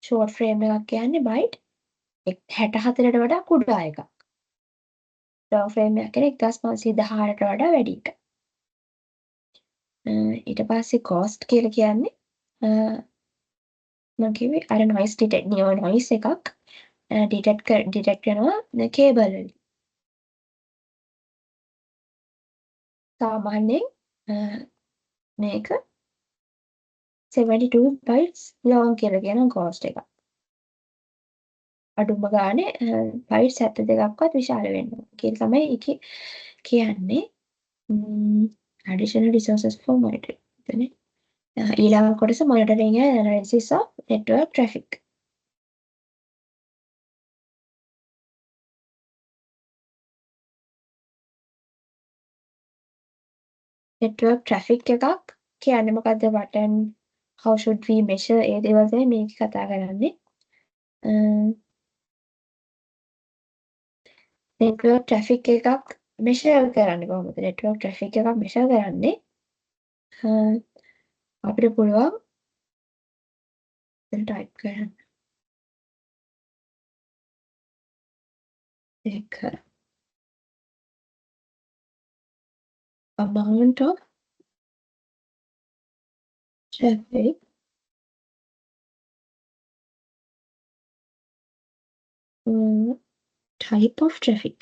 short frame එකක් කියන්නේ byte 64ට වඩා කුඩා එකක්. long frame එකක් කියන්නේ 1518ට වඩා වැඩි එකක්. ඊට පස්සේ cost කියලා කියන්නේ මම කිව්වේ අර noise එකක් ඩිටෙක්ට් කරනවා කේබල් වලින්. සාමාන්‍යයෙන් මේක 72 bytes long කියලා කියන cost එකක්. අඩුම ගානේ bytes 72ක්වත් විශාල වෙන්න ඕන කියලා තමයි ඒකේ කියන්නේ. additional resources for monitoring. ඊළඟ කොටස monitoring and analysis of network traffic. network traffic එකක් කියන්නේ මොකද්ද? what and how should we measure ඒ දේවල් තමයි මේක කතා කරන්නේ. network traffic එකක් measure කරන්නේ කොහොමද? network traffic එකක් measure කරන්නේ අපිට පුළුවන් දැන් type කරන්න. ඒක amount of traffic type of traffic.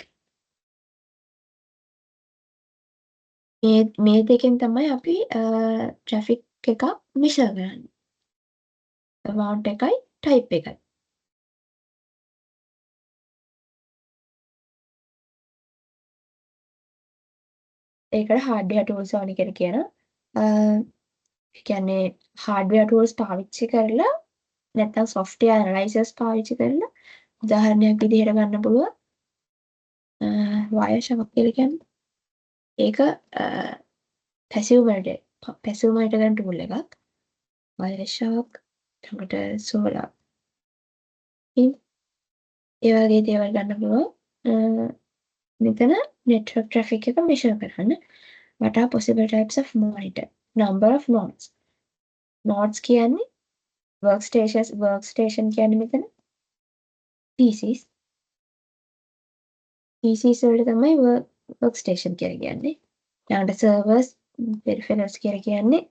මේ දෙකෙන් තමයි අපි traffic එකක් measure කරන්නේ. amount එකයි type එකයි. ඒකට hardware tools ඕනි කියලා කියනවා. ඒ කියන්නේ hardware tools පාවිච්චි කරලා නැත්නම් software analyzers පාවිච්චි කරලා උදාහරණයක් විදිහට ගන්න පුළුවන්. Wireshark කියලා කියන්නේ ඒක passive monitor කරන tool එකක්. Wireshark ඊට solar ඒ වගේ දේවල් ගන්න පුළුවන්. මෙතන network traffic එක measure කරන්න. What are possible types of monitor? Number of nodes. nodes කියන්නේ workstation කියන්නේ මෙතන PCs වලට තමයි workstation කියලා කියන්නේ. ඊළඟට servers peripherals කියලා කියන්නේ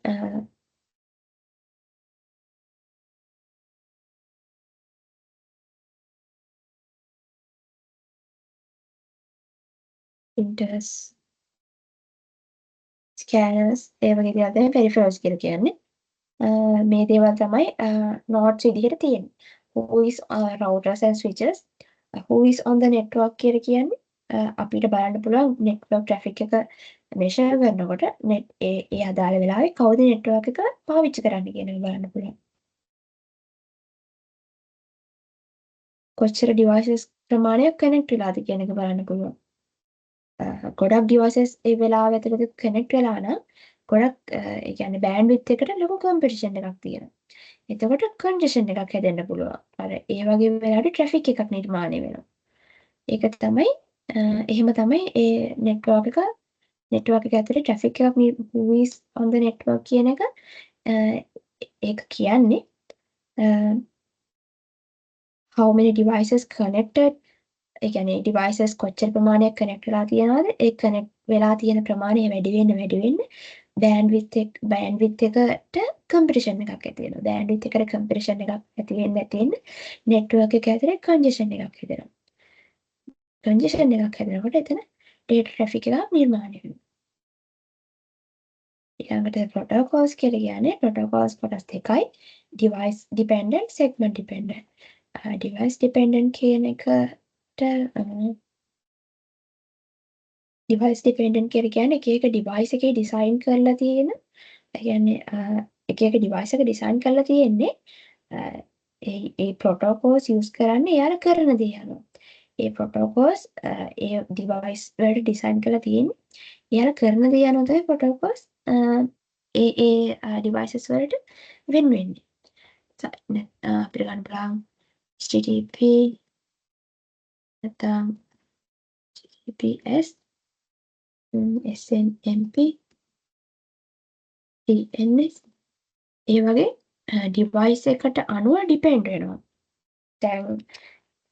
printers scanners ඒ වගේ දේවල් තමයි peripherals කියලා කියන්නේ. මේ දේවල් තමයි nodes විදිහට තියෙන්නේ. Who is routers and switches? Who is on the network කියලා කියන්නේ අපිට බලන්න පුළුවන් network traffic එක measure කරනකොට ඒ අදාළ වෙලාවේ කවුද network එක පාවිච්චි කරන්නේ කියන එක බලන්න පුළුවන්. කොච්චර devices ප්‍රමාණයක් connect වෙලාද කියන එක බලන්න පුළුවන්. ගොඩක් devices ඒ වෙලාව ඇතුළත connect වෙලා නම් ගොඩක් ඒ කියන්නේ bandwidth එකට ලොකු competition එකක් තියෙනවා. එතකොට congestion එකක් හැදෙන්න පුළුවන්. අර ඒ වගේ වෙලාවට traffic එකක් නිර්මාණය වෙනවා. ඒක තමයි එහෙම තමයි ඒ network එක ඇතුලේ traffic එකක් who is on the network කියන එක ඒක කියන්නේ how many devices connected ඒ කියන්නේ devices කොච්චර ප්‍රමාණයක් connect වෙලා තියෙනවද ඒ connect වෙලා තියෙන ප්‍රමාණය වැඩි වෙන්න bandwidth එකට compression එකක් ඇති වෙනවා bandwidth එකට compression එකක් ඇති වෙන්න network එක ඇතුලේ congestion එකක් හැදෙනවා congestion එකක් හැදෙනකොට එතන data traffic එකක් නිර්මාණය වෙනවා ඊළඟට protocols කියලා කියන්නේ protocols කොටස් දෙකයි device dependent segment dependent device dependent කියන එකට device dependent කියලා කියන්නේ එක device එකේ design කරලා තියෙන ඒ කියන්නේ එක device එක design කරලා තියෙන්නේ ඒ protocols use කරන්නේ එයාලා කරන දේ අනුව. ඒ protocols ඒ device වලට design කරලා තියෙන්නේ එයාලා කරන දේ අනුව තමයි protocols ඒ devices වලට වෙන් වෙන්නේ. අපිට ගන්න පුළුවන් HTTP නැත්නම් HTTPS SNMP DNS ඒ වගේ device එකට අනුව depend වෙනවා. දැන්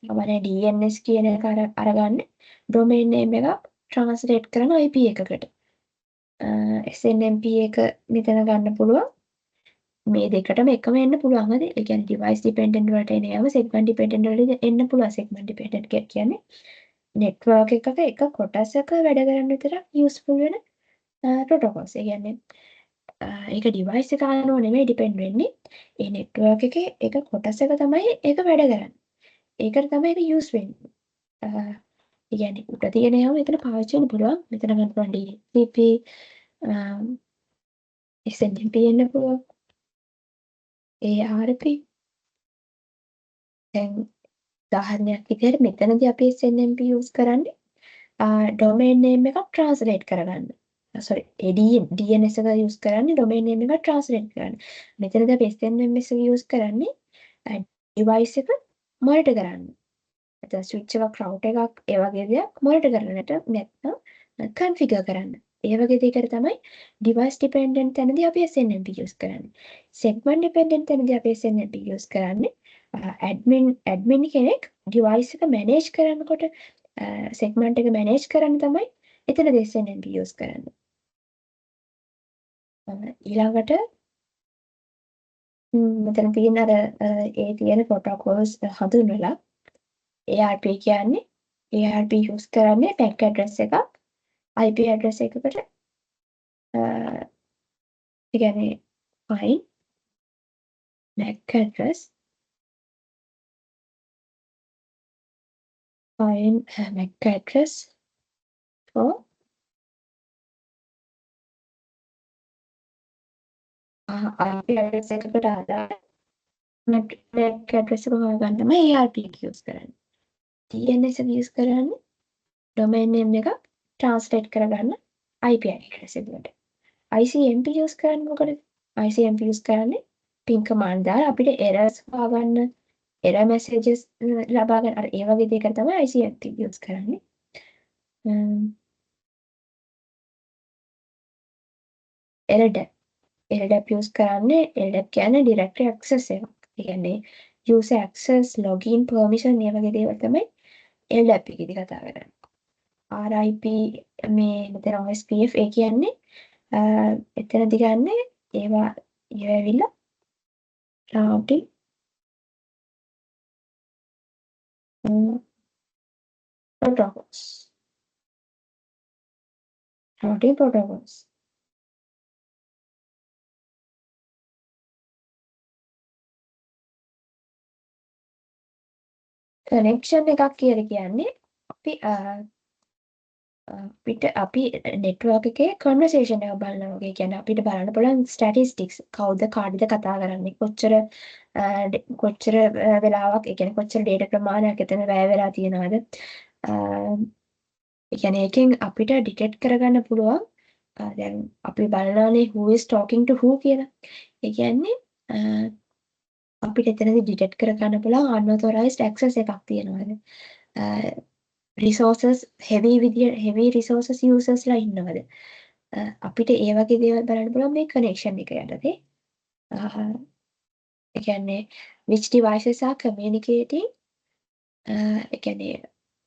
අපේ DNS කියන එක අරගන්න domain name එකක් translate කරන IP එකකට. SNMP එක මෙතන ගන්න පුළුවන්. මේ දෙකටම එකම එන්න පුළුවන් හරි. ඒ කියන්නේ device dependent වලට එන යාම segment dependent වලට එන්න පුළුවන්. segment dependent කියන්නේ network එකක එක කොටසක වැඩ කරන්න විතරක් useful වෙන protocols. ඒ කියන්නේ ඒක device එක අනුව නෙමෙයි depend වෙන්නේ. ඒ network එකේ එක කොටසක තමයි ඒක වැඩ කරන්නේ. ඒකට තමයි ඒක use වෙන්නේ. ඒ කියන්නේ උඩ තියෙන යාම එතන පාවිච්චි වෙන්න පුළුවන්. මෙතන ගන්න පුළුවන් DHCP SNMP එන්න පුළුවන්. ARP දැන් උදාහරණයක් විදිහට මෙතනදී අපි SNMP use කරන්නේ domain name එකක් translate කරගන්න. sorry DNS එක use කරන්නේ domain name එකක් translate කරන්න. මෙතනදී අපි SNMS එක use කරන්නේ device එක monitor කරන්න. නැත්නම් switch එකක් router එකක් ඒ වගේ දෙයක් monitor කරන්නට නැත්නම් configure කරන්න. ඒ වගේ දෙයකට තමයි device dependent තැනදී අපි SNMP use කරන්නේ. segment dependent තැනදී අපි SNMP use කරන්නේ admin කෙනෙක් device එක manage කරනකොට segment එක manage කරන්න තමයි එතන SNMP use කරන්නේ. ඊළඟට මෙතන තියෙන අර ඒ තියෙන protocols හඳුන්වලා ARP කියන්නේ ARP use කරන්නේ MAC address එකක් IP address එකකට ඒ කියන්නේ find MAC address find MAC address for IP address එකකට ආදාළ MAC address එක හොයාගන්න තමයි ARP එක use කරන්නේ. DNS එක use කරන්නේ domain name එක translate කරගන්න IP address එකට. ICMP use කරන්නේ මොකටද? ICMP use කරන්නේ ping command දාලා අපිට errors හොයාගන්න error messages ලබා ගන්න අර ඒ වගේ දෙයකට තමයි ICMP use කරන්නේ. LDAP use කරන්නේ LDAP කියන්නේ directory access එකක්. ඒ කියන්නේ user access, login permission මේ වගේ දේවල් තමයි LDAP එකේදී කතා කරන්නේ. RIP මේ මෙතන OSPF ඒ කියන්නේ එතනදි ගන්න ඒවා ඇවිල්ලා routing protocols. routing protocols. connection එකක් කියලා කියන්නේ අපි network එකේ conversation එක බලනවා වගේ. කියන්නේ අපිට බලන්න පුළුවන් statistics කවුද කාටද කතා කරන්නේ, කොච්චර වෙලාවක්, ඒ කියන්නේ කොච්චර data ප්‍රමාණයක් එතන වැය වෙලා තියෙනවද. ඒ කියන්නේ ඒකෙන් අපිට detect කරගන්න පුළුවන් දැන් අපි බලනවානේ who is talking to who කියලා. ඒ කියන්නේ අපිට එතනදී detect කරගන්න පුළුවන් unauthorized access එකක් තියෙනවද. resources heavy resources users ලා ඉන්නවද. අපිට ඒ වගේ දේවල් බලන්න පුළුවන් මේ connection එක යටතේ. ඒ කියන්නේ which devices are communicating ඒ කියන්නේ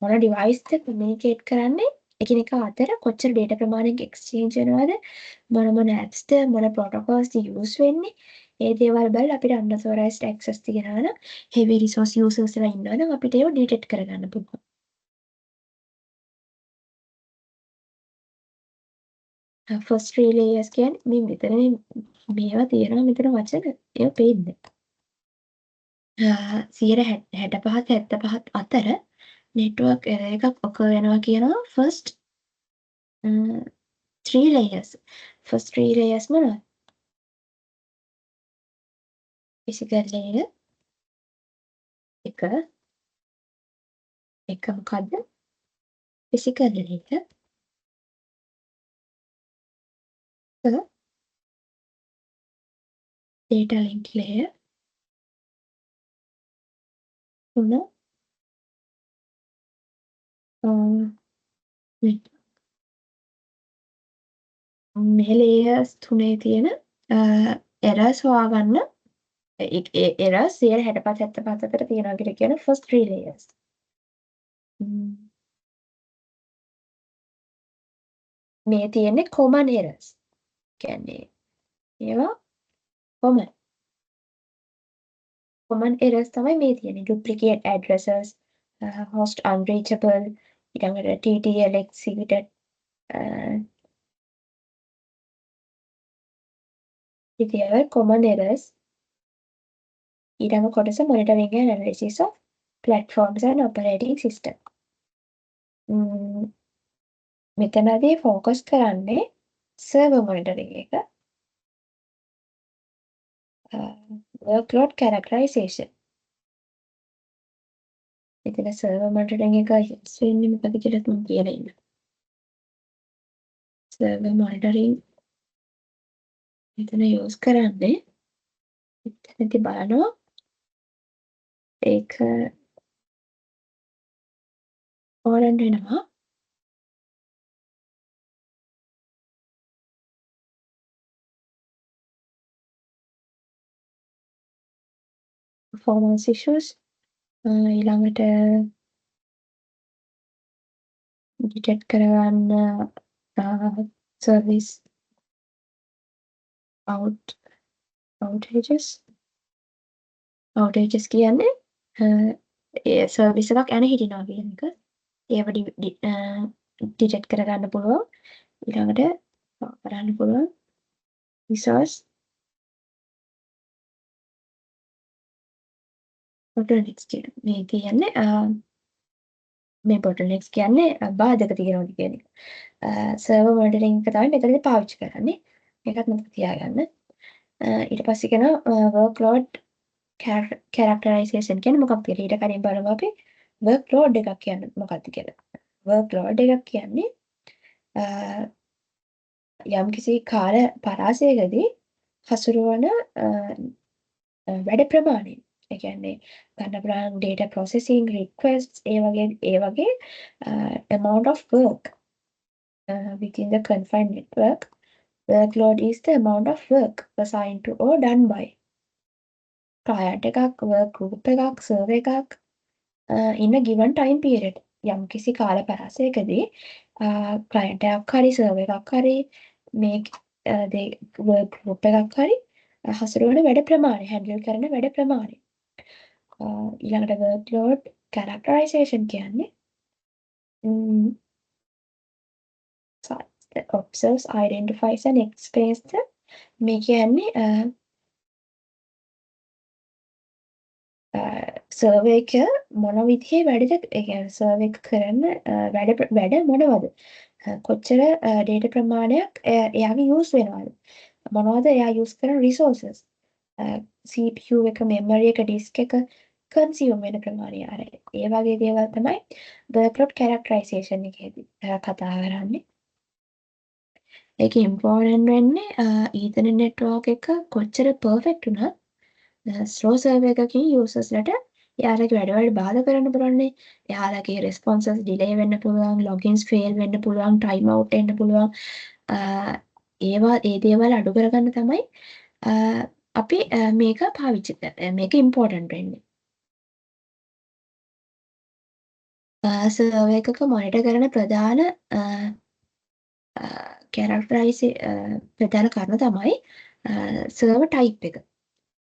මොන device ද communicate කරන්නේ එකිනෙකා අතර කොච්චර data ප්‍රමාණයක් exchange වෙනවද, මොන apps ද මොන protocols ද use වෙන්නේ, ඒ දේවල් බලලා අපිට unauthorized access තියෙනවා නම් heavy resource users ලා ඉන්නවා නම් අපිට ඒව detect කරගන්න පුළුවන්. ෆස්ට් 3 layers කියන්නේ මේ මෙතන මේවා තියෙනවා මෙතන වචන ඒවා පේන්නේ. 65 75 අතර network error එකක් occur වෙනවා කියනවා first 3 layers. first 3 layers මොනවද? physical layer එක මොකද්ද? physical layer data link layer තුන මේ layers තුනේ තියෙන errors හොයාගන්න errors 65 75 අතර තියෙනවා කියලා කියන first 3 layers. මේ තියෙන්නේ common errors. කියන්නේ ඒවා common errors තමයි මේ තියෙන්නේ. duplicate addresses, host unreachable, ඊළඟට TTL exceeded, ඉතින් common errors. ඊළඟ කොටස monitoring and analysis of platforms and operating system. මෙතනදී focus කරන්නේ server monitoring එක. workload characterization. එතන server monitoring එක use වෙන්නේ මොකද කියලා මම කියලා ඉන්න. server monitoring එතන use කරන්නේ එතනදී බලනවා ඒක ඕරන් වෙනවා performance issues ඊළඟට detect කරගන්න service outages කියන්නේ ඒ service එකක් යන හිටිනවා කියන එක. ඒව detect කරගන්න පුළුවන්. ඊළඟට කරන්න පුළුවන් resource bottlenecks කියන මේ කියන්නේ මේ bottlenecks කියන්නේ බාධක තියෙනවා කියන එක. server monitoring එක තමයි මෙතනදී පාවිච්චි කරන්නේ. මේකත් මතක තියාගන්න. ඊට පස්සේ කියනවා workload characterization කියන්නේ මොකක්ද කියලා. ඊට කලින් බලමු අපි workload එකක් කියන්නේ මොකක්ද කියලා. workload එකක් කියන්නේ යම්කිසි කාල පරාසයකදී හසුරුවන වැඩ ප්‍රමාණය. ඒ කියන්නේ ගන්න පුළුවන් data processing requests ඒ වගේ amount of work within the confined network. Workload is the amount of work assigned to or done by client එකක් work group එකක් server එකක් in a given time period යම්කිසි කාල පරාසයකදී client එකක් හරි server එකක් හරි මේ work group එකක් හරි හසුරුවන වැඩ ප්‍රමාණය handle කරන වැඩ ප්‍රමාණය ඊළඟට workload characterization කියන්නේ observes identifies and explains the මේ කියන්නේ සර්වේ එක මොන විදිහේ වැඩද ඒ කියන්නේ සර්වේ එක කරන්න වැඩ මොනවද කොච්චර data ප්‍රමාණයක් එයාගේ use වෙනවද මොනවද එයා use කරන resources CPU එක memory එක disk එක consume වෙන ප්‍රමාණය අර ඒ වගේ දේවල් තමයි workload characterization එකේදී කතා කරන්නේ ඒක important වෙන්නේ Ethernet network එක කොච්චර perfect වුණත් ස්ලෝ සර්වර් එකකින් යූසර්ස්ලට එයාලගේ වැඩවලට බාධා කරන්න පුළුවන්නේ. එයාලගේ responses delay වෙන්න පුළුවන්, logins fail වෙන්න පුළුවන්, time out වෙන්න පුළුවන්. ඒ දේවල් අඩු කරගන්න තමයි අපි මේක පාවිච්චි මේක important වෙන්නේ. සර්වර් එකක මොනිටර් කරන ප්‍රධාන ප්‍රධාන කාරණා තමයි server type එක.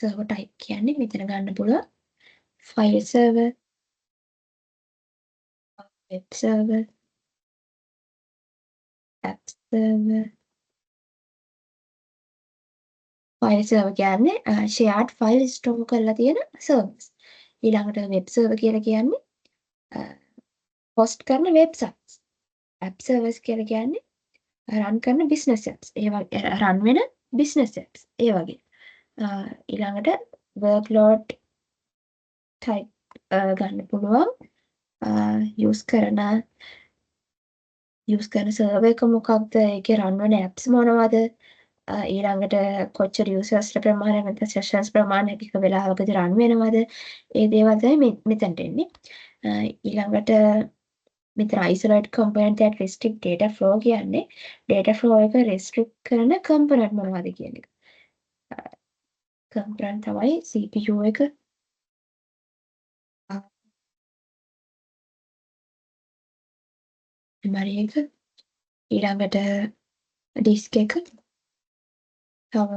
server type කියන්නේ මෙතන ගන්න පුළුවන් file server, web server, app server. file server කියන්නේ shared file store කරලා තියෙන service. ඊළඟට web server කියලා කියන්නේ host කරන websites. app servers කියලා කියන්නේ run කරන business apps. ඒ වගේ run වෙන business apps. ඒ වගේ. ඊළඟට workload type ගන්න පුළුවන් use කරන server එක මොකක්ද ඒකේ run වෙන apps මොනවද ඊළඟට කොච්චර users ප්‍රමාණය නැත්නම් sessions ප්‍රමාණයක් එක වෙලාවකදී run වෙනවද ඒ දේවල් තමයි මෙතනට එන්නේ ඊළඟට මෙතන isolate component that restrict data flow කියන්නේ data flow එක restrict කරන component මොනවද කියන එක component තමයි CPU එක memory එක ඊළඟට disk එක තව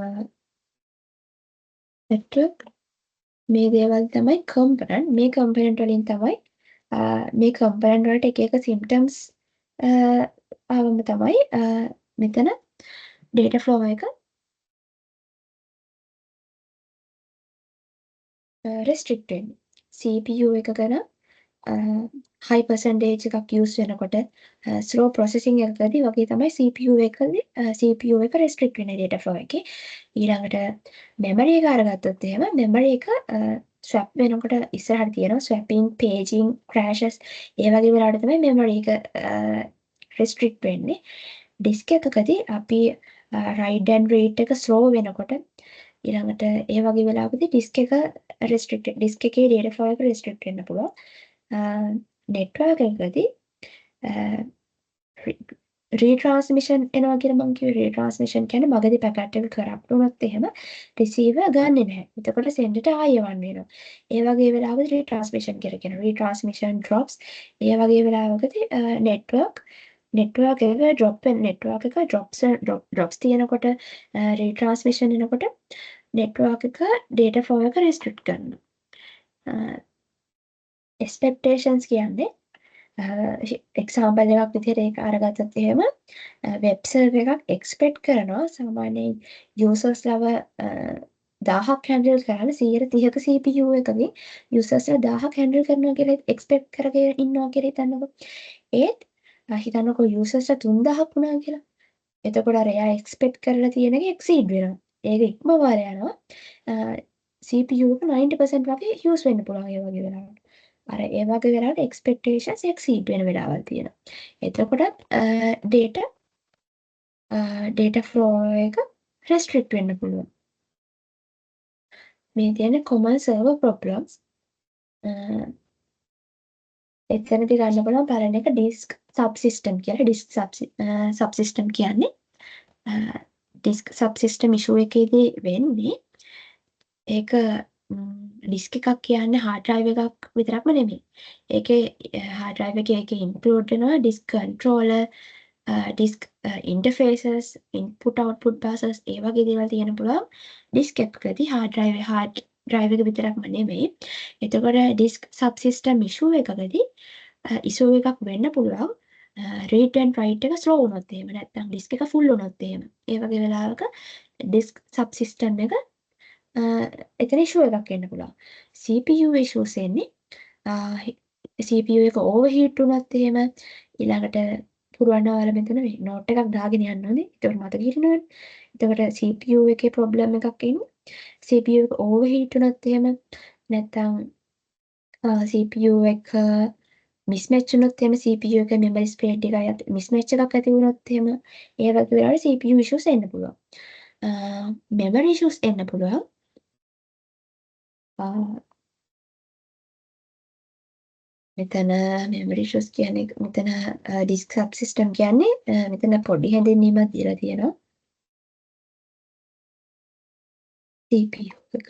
network මේ දේවල් තමයි component මේ component වලින් තමයි මේ component වලට එක symptoms ආවම තමයි මෙතන data flow එක restrict වෙන්නේ CPU එක කරන high percentage එකක් use වෙනකොට slow processing එකකදී වගේ තමයි CPU එක restrict වෙන data flow එකේ ඊළඟට memory එක අරගත්තොත් එහෙම memory එක swap වෙනකොට ඉස්සරහට තියෙනවා swapping paging crashes ඒ වගේ වෙලාවට තමයි memory එක restrict වෙන්නේ disk එකකදී අපි write and read එක slow වෙනකොට ඊළඟට ඒ වගේ වෙලාවකදී disk එකේ data flow එක restrict වෙන්න පුළුවන් network එකකදී retransmission එනවා කියලා මම කිව්වේ retransmission කියන්නේ මගදී පැකට් එක කරප්ට් වුණොත් එහෙම receiver ගන්නෙ නැහැ. එතකොට sender ට ආයෙ යවන්න වෙනවා. ඒ වගේ වෙලාවකදී retransmission කියලා කියනවා. retransmission drops ඒ වගේ වෙලාවකදී network එක drops තියෙනකොට retransmission එනකොට network එක data flow එක restrict කරනවා. expectations කියන්නේ example එකක් විදිහට ඒක අරගත්තොත් එහෙම web server එකක් expect කරනවා සාමාන්‍යයෙන් users ලව 1000ක් handle කරලා 130ක CPU එකකින් users ලා 1000ක් handle කරනවා කියලා expect කරගෙන ඉන්නවා කියලා හිතන්නකෝ. ඒත් හිතන්නකෝ users ලා 3000ක් වුණා කියලා. එතකොට අර එයා expect කරලා තියෙන එක exceed වෙනවා. ඒක ඉක්මවලා යනවා. CPU එක 90% වගේ use වෙන්න පුළුවන් ඒ වගේ වෙලාවට. අර ඒ වගේ වෙලාවට expectations exceed වෙන වෙලාවල් තියෙනවා. එතකොට data flow එක restrict වෙන්න පුළුවන්. මේ තියෙන common server problems. එතනදී ගන්න පුළුවන් පළවෙනි එක disk subsystem කියලා. disk subsystem කියන්නේ disk subsystem issue එකේදී වෙන්නේ ඒක ඩිස්ක් එකක් කියන්නේ hard drive එකක් විතරක්ම නෙමෙයි. ඒකේ hard drive එකේ include වෙනවා disk controller, disk interfaces, input output buses ඒ වගේ දේවල් තියෙන පුළුවන් disk එකකදී hard drive එක විතරක්ම නෙමෙයි. එතකොට disk subsystem issue එකකදී issue එකක් වෙන්න පුළුවන්. read and write එක slow වුණොත් එහෙම නැත්නම් disk එක full වුණොත් එහෙම. ඒ වගේ වෙලාවක disk subsystem එක එතන issue එකක් එන්න පුළුවන්. CPU issues එන්නේ CPU එක overheat වුණොත් එහෙම ඊළඟට පුරවන්න ඔයාලා මෙතන නෝට් එකක් දාගෙන යන්න ඕනේ. ඒකට මතක හිටිනවනේ. එතකොට CPU එකේ problem එකක් එන්නේ. CPU එක overheat වුණොත් එහෙම නැත්නම් CPU එක mismatch වුණොත් එහෙම CPU එක memory spread එකයි mismatch එකක් ඇති වුණොත් එහෙම ඒ වගේ වෙලාවට CPU issues එන්න පුළුවන්. memory issues එන්න පුළුවන්. මෙතන memory issues කියන්නේ මෙතන disk subsystem කියන්නේ මෙතන පොඩි හැඳින්වීමක් දීලා තියෙනවා. CPU එක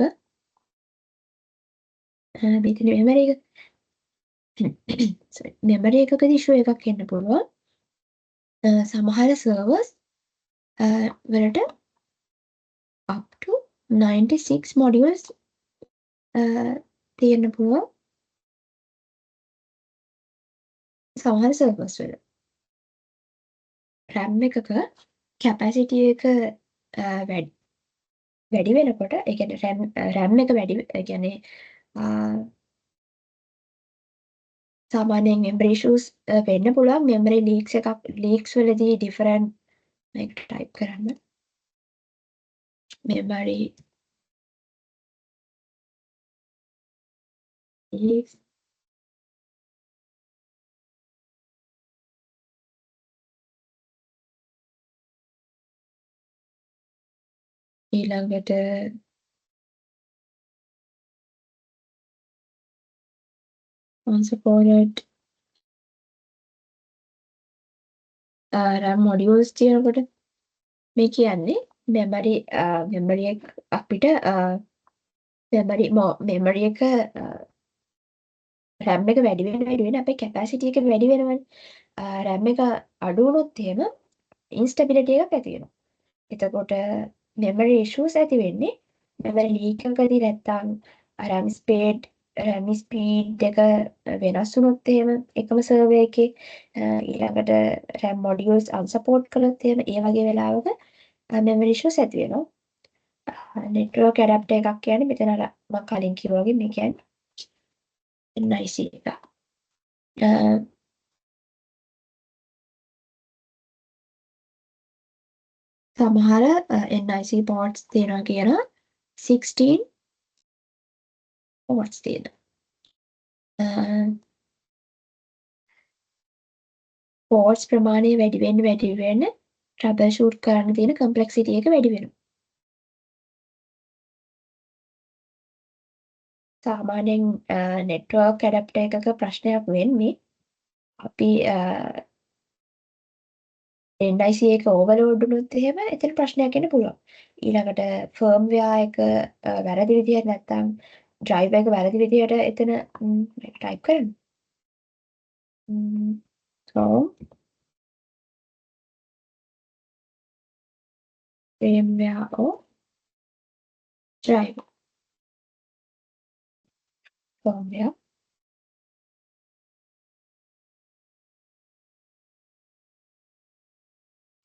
මෙතන memory එක sorry memory එකකදී issue එකක් එන්න පුළුවන්. සමහර servers වලට up to 96 modules තියෙන්න පුළුවන්. සමහර servers වල RAM එකක capacity එක වැඩි වෙනකොට ඒ කියන්නේ RAM එක වැඩි ඒ කියන්නේ සාමාන්‍යයෙන් memory issues වෙන්න පුළුවන් memory leaks වලදී different මේකට type කරන්න memory leaks ඊළඟට unsupported RAM modules තියෙනකොට මේ කියන්නේ memory එක අපිට memory එක RAM එක වැඩි වෙන අපේ capacity එක වැඩි වෙනවනේ. RAM එක අඩු වුණොත් එහෙම instability එකක් ඇති වෙනවා. එතකොට memory issues ඇති වෙන්නේ memory leak එකකදී නැත්තම් RAM speed එක වෙනස් වුණොත් එහෙම එකම server එකේ ඊළඟට RAM modules unsupport කළොත් එහෙම ඒ වගේ වෙලාවක memory issues ඇති වෙනවා. network adapter එකක් කියන්නේ මෙතන අර මම කලින් කිව්වා වගේ මේ කියන්නේ NIC එක. සමහර NIC ports තියෙනවා කියන 16 ports තියෙනවා. ports ප්‍රමාණය වැඩි වෙන්න trouble shoot කරන්න තියෙන complexity එක වැඩි වෙනවා. සාමාන්‍යයෙන් network adapter එකක ප්‍රශ්නයක් වෙන්නේ අපි NIC එක overload වුණොත් එහෙම එතන ප්‍රශ්නයක් එන්න පුළුවන්. ඊළඟට firmware එක වැරදි විදිහට නැත්නම් drive එක වැරදි විදිහට එතන type කරන්න. so firmware or drive firmware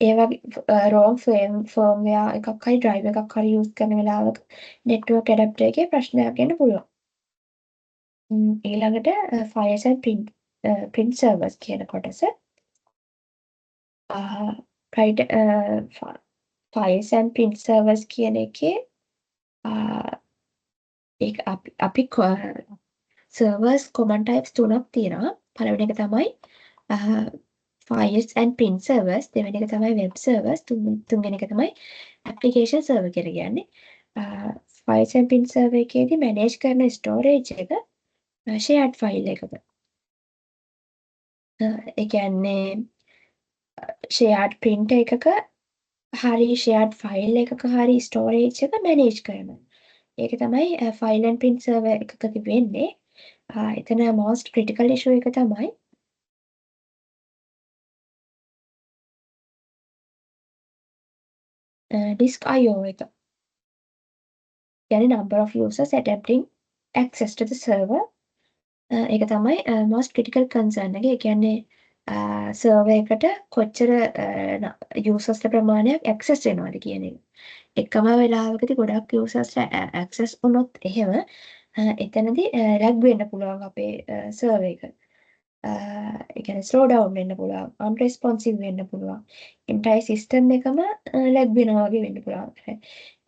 ඒ වගේ wrong firmware එකක් හරි drive එකක් හරි use කරන වෙලාවක network adapter එකේ ප්‍රශ්නයක් එන්න පුළුවන්. ඊළඟට files and print servers කියන කොටස right files and print servers කියන එකේ ඒක අපි servers common types තුනක් තියෙනවා. පළවෙනි එක තමයි files and print servers, දෙවෙනි එක තමයි web servers, තුන්වෙනි එක තමයි application server කියලා කියන්නේ. files and print server එකේදී manage කරන storage එක shared file එකක. ඒ කියන්නේ shared printer එකක හරි shared file එකක හරි storage එක manage කරනවා. ඒක තමයි file and print server එකකදී වෙන්නේ. එතන most critical issue එක තමයි disk IO එක. يعني number of users attempting access to the server. ඒක තමයි most critical concern එක. ඒ කියන්නේ server එකට කොච්චර users ප්‍රමාණයක් access වෙනවද කියන එක. එකම වෙලාවකදී ගොඩක් users access වුණොත් එහෙම එතනදී lag වෙන්න පුළුවන් අපේ server එක. ඒ කියන්නේ slow down වෙන්න පුළුවන්, unresponsive වෙන්න පුළුවන්. entire system එකම lag වෙනවා වගේ වෙන්න පුළුවන්.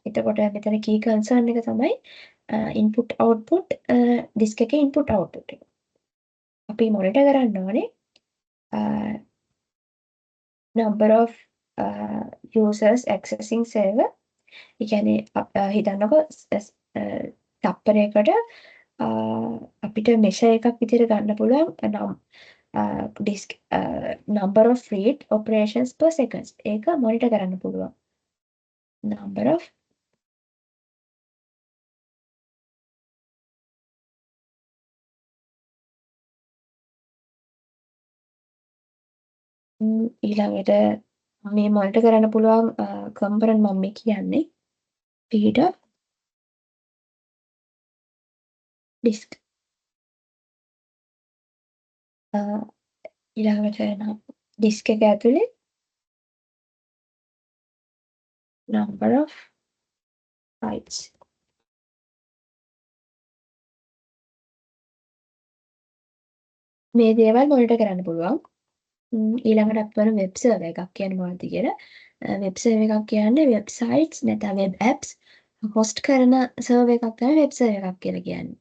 එතකොට මෙතන key concern එක තමයි input output disk එකේ input output එක. අපි monitor කරන්න ඕනේ number of users accessing server. ඒ කියන්නේ හිතන්නකෝ තප්පරයකට අපිට measure එකක් විදිහට ගන්න පුළුවන් නම් disk number of read operations per seconds. ඒක monitor කරන්න පුළුවන්. number of ඊළඟට මේ මොනිටර් කරන්න පුළුවන් කම්පොනන්ට් මම මේ කියන්නේ reader disk ඊළඟට disk එක ඇතුලේ number of bytes මේ දේවල් මොනිටර් කරන්න පුළුවන්. ඊළඟට අපි බලමු වෙබ් සර්වර් එකක් කියන්නේ මොනවද කියලා. වෙබ් සර්වර් එකක් කියන්නේ වෙබ්සයිට්ස් නැත්නම් වෙබ් ඇප්ස් හොස්ට් කරන සර්වර් එකක් තමයි වෙබ් සර්වර් එකක් කියලා කියන්නේ.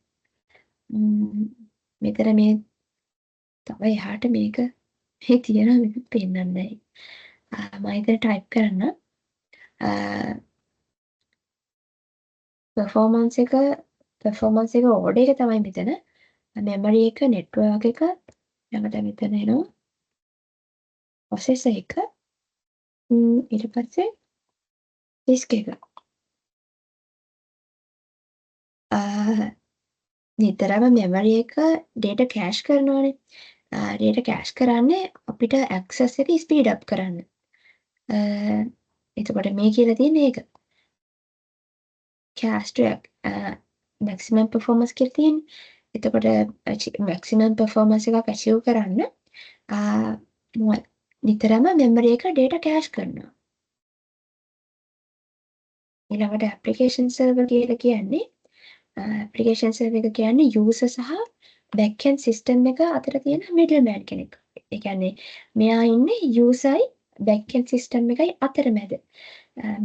මෙතන මේ තව එහාට මේක මේ තියෙනවා මේක පෙන්වන්නේ නැහැ. මම ඉතින් ටයිප් කරන්න performance එක order එක තමයි මෙතන. memory එක network එක ළඟට මෙතන එනවා. processor එක ඊට පස්සේ disk එක. නිතරම memory එක data cache කරනවානේ. data cache කරන්නේ අපිට access එක speed up කරන්න. එතකොට මේ කියලා තියෙන්නේ ඒක. cache to maximum performance කියලා තියෙන්නේ. එතකොට maximum performance එකක් achieve කරන්න නිතරම memory එක data cache කරනවා. ඊළඟට application server කියලා කියන්නේ application server එක කියන්නේ user සහ backend system එක අතර තියෙන middleman කෙනෙක්. ඒ කියන්නේ මෙයා ඉන්නේ userයි backend system එකයි අතරමැද.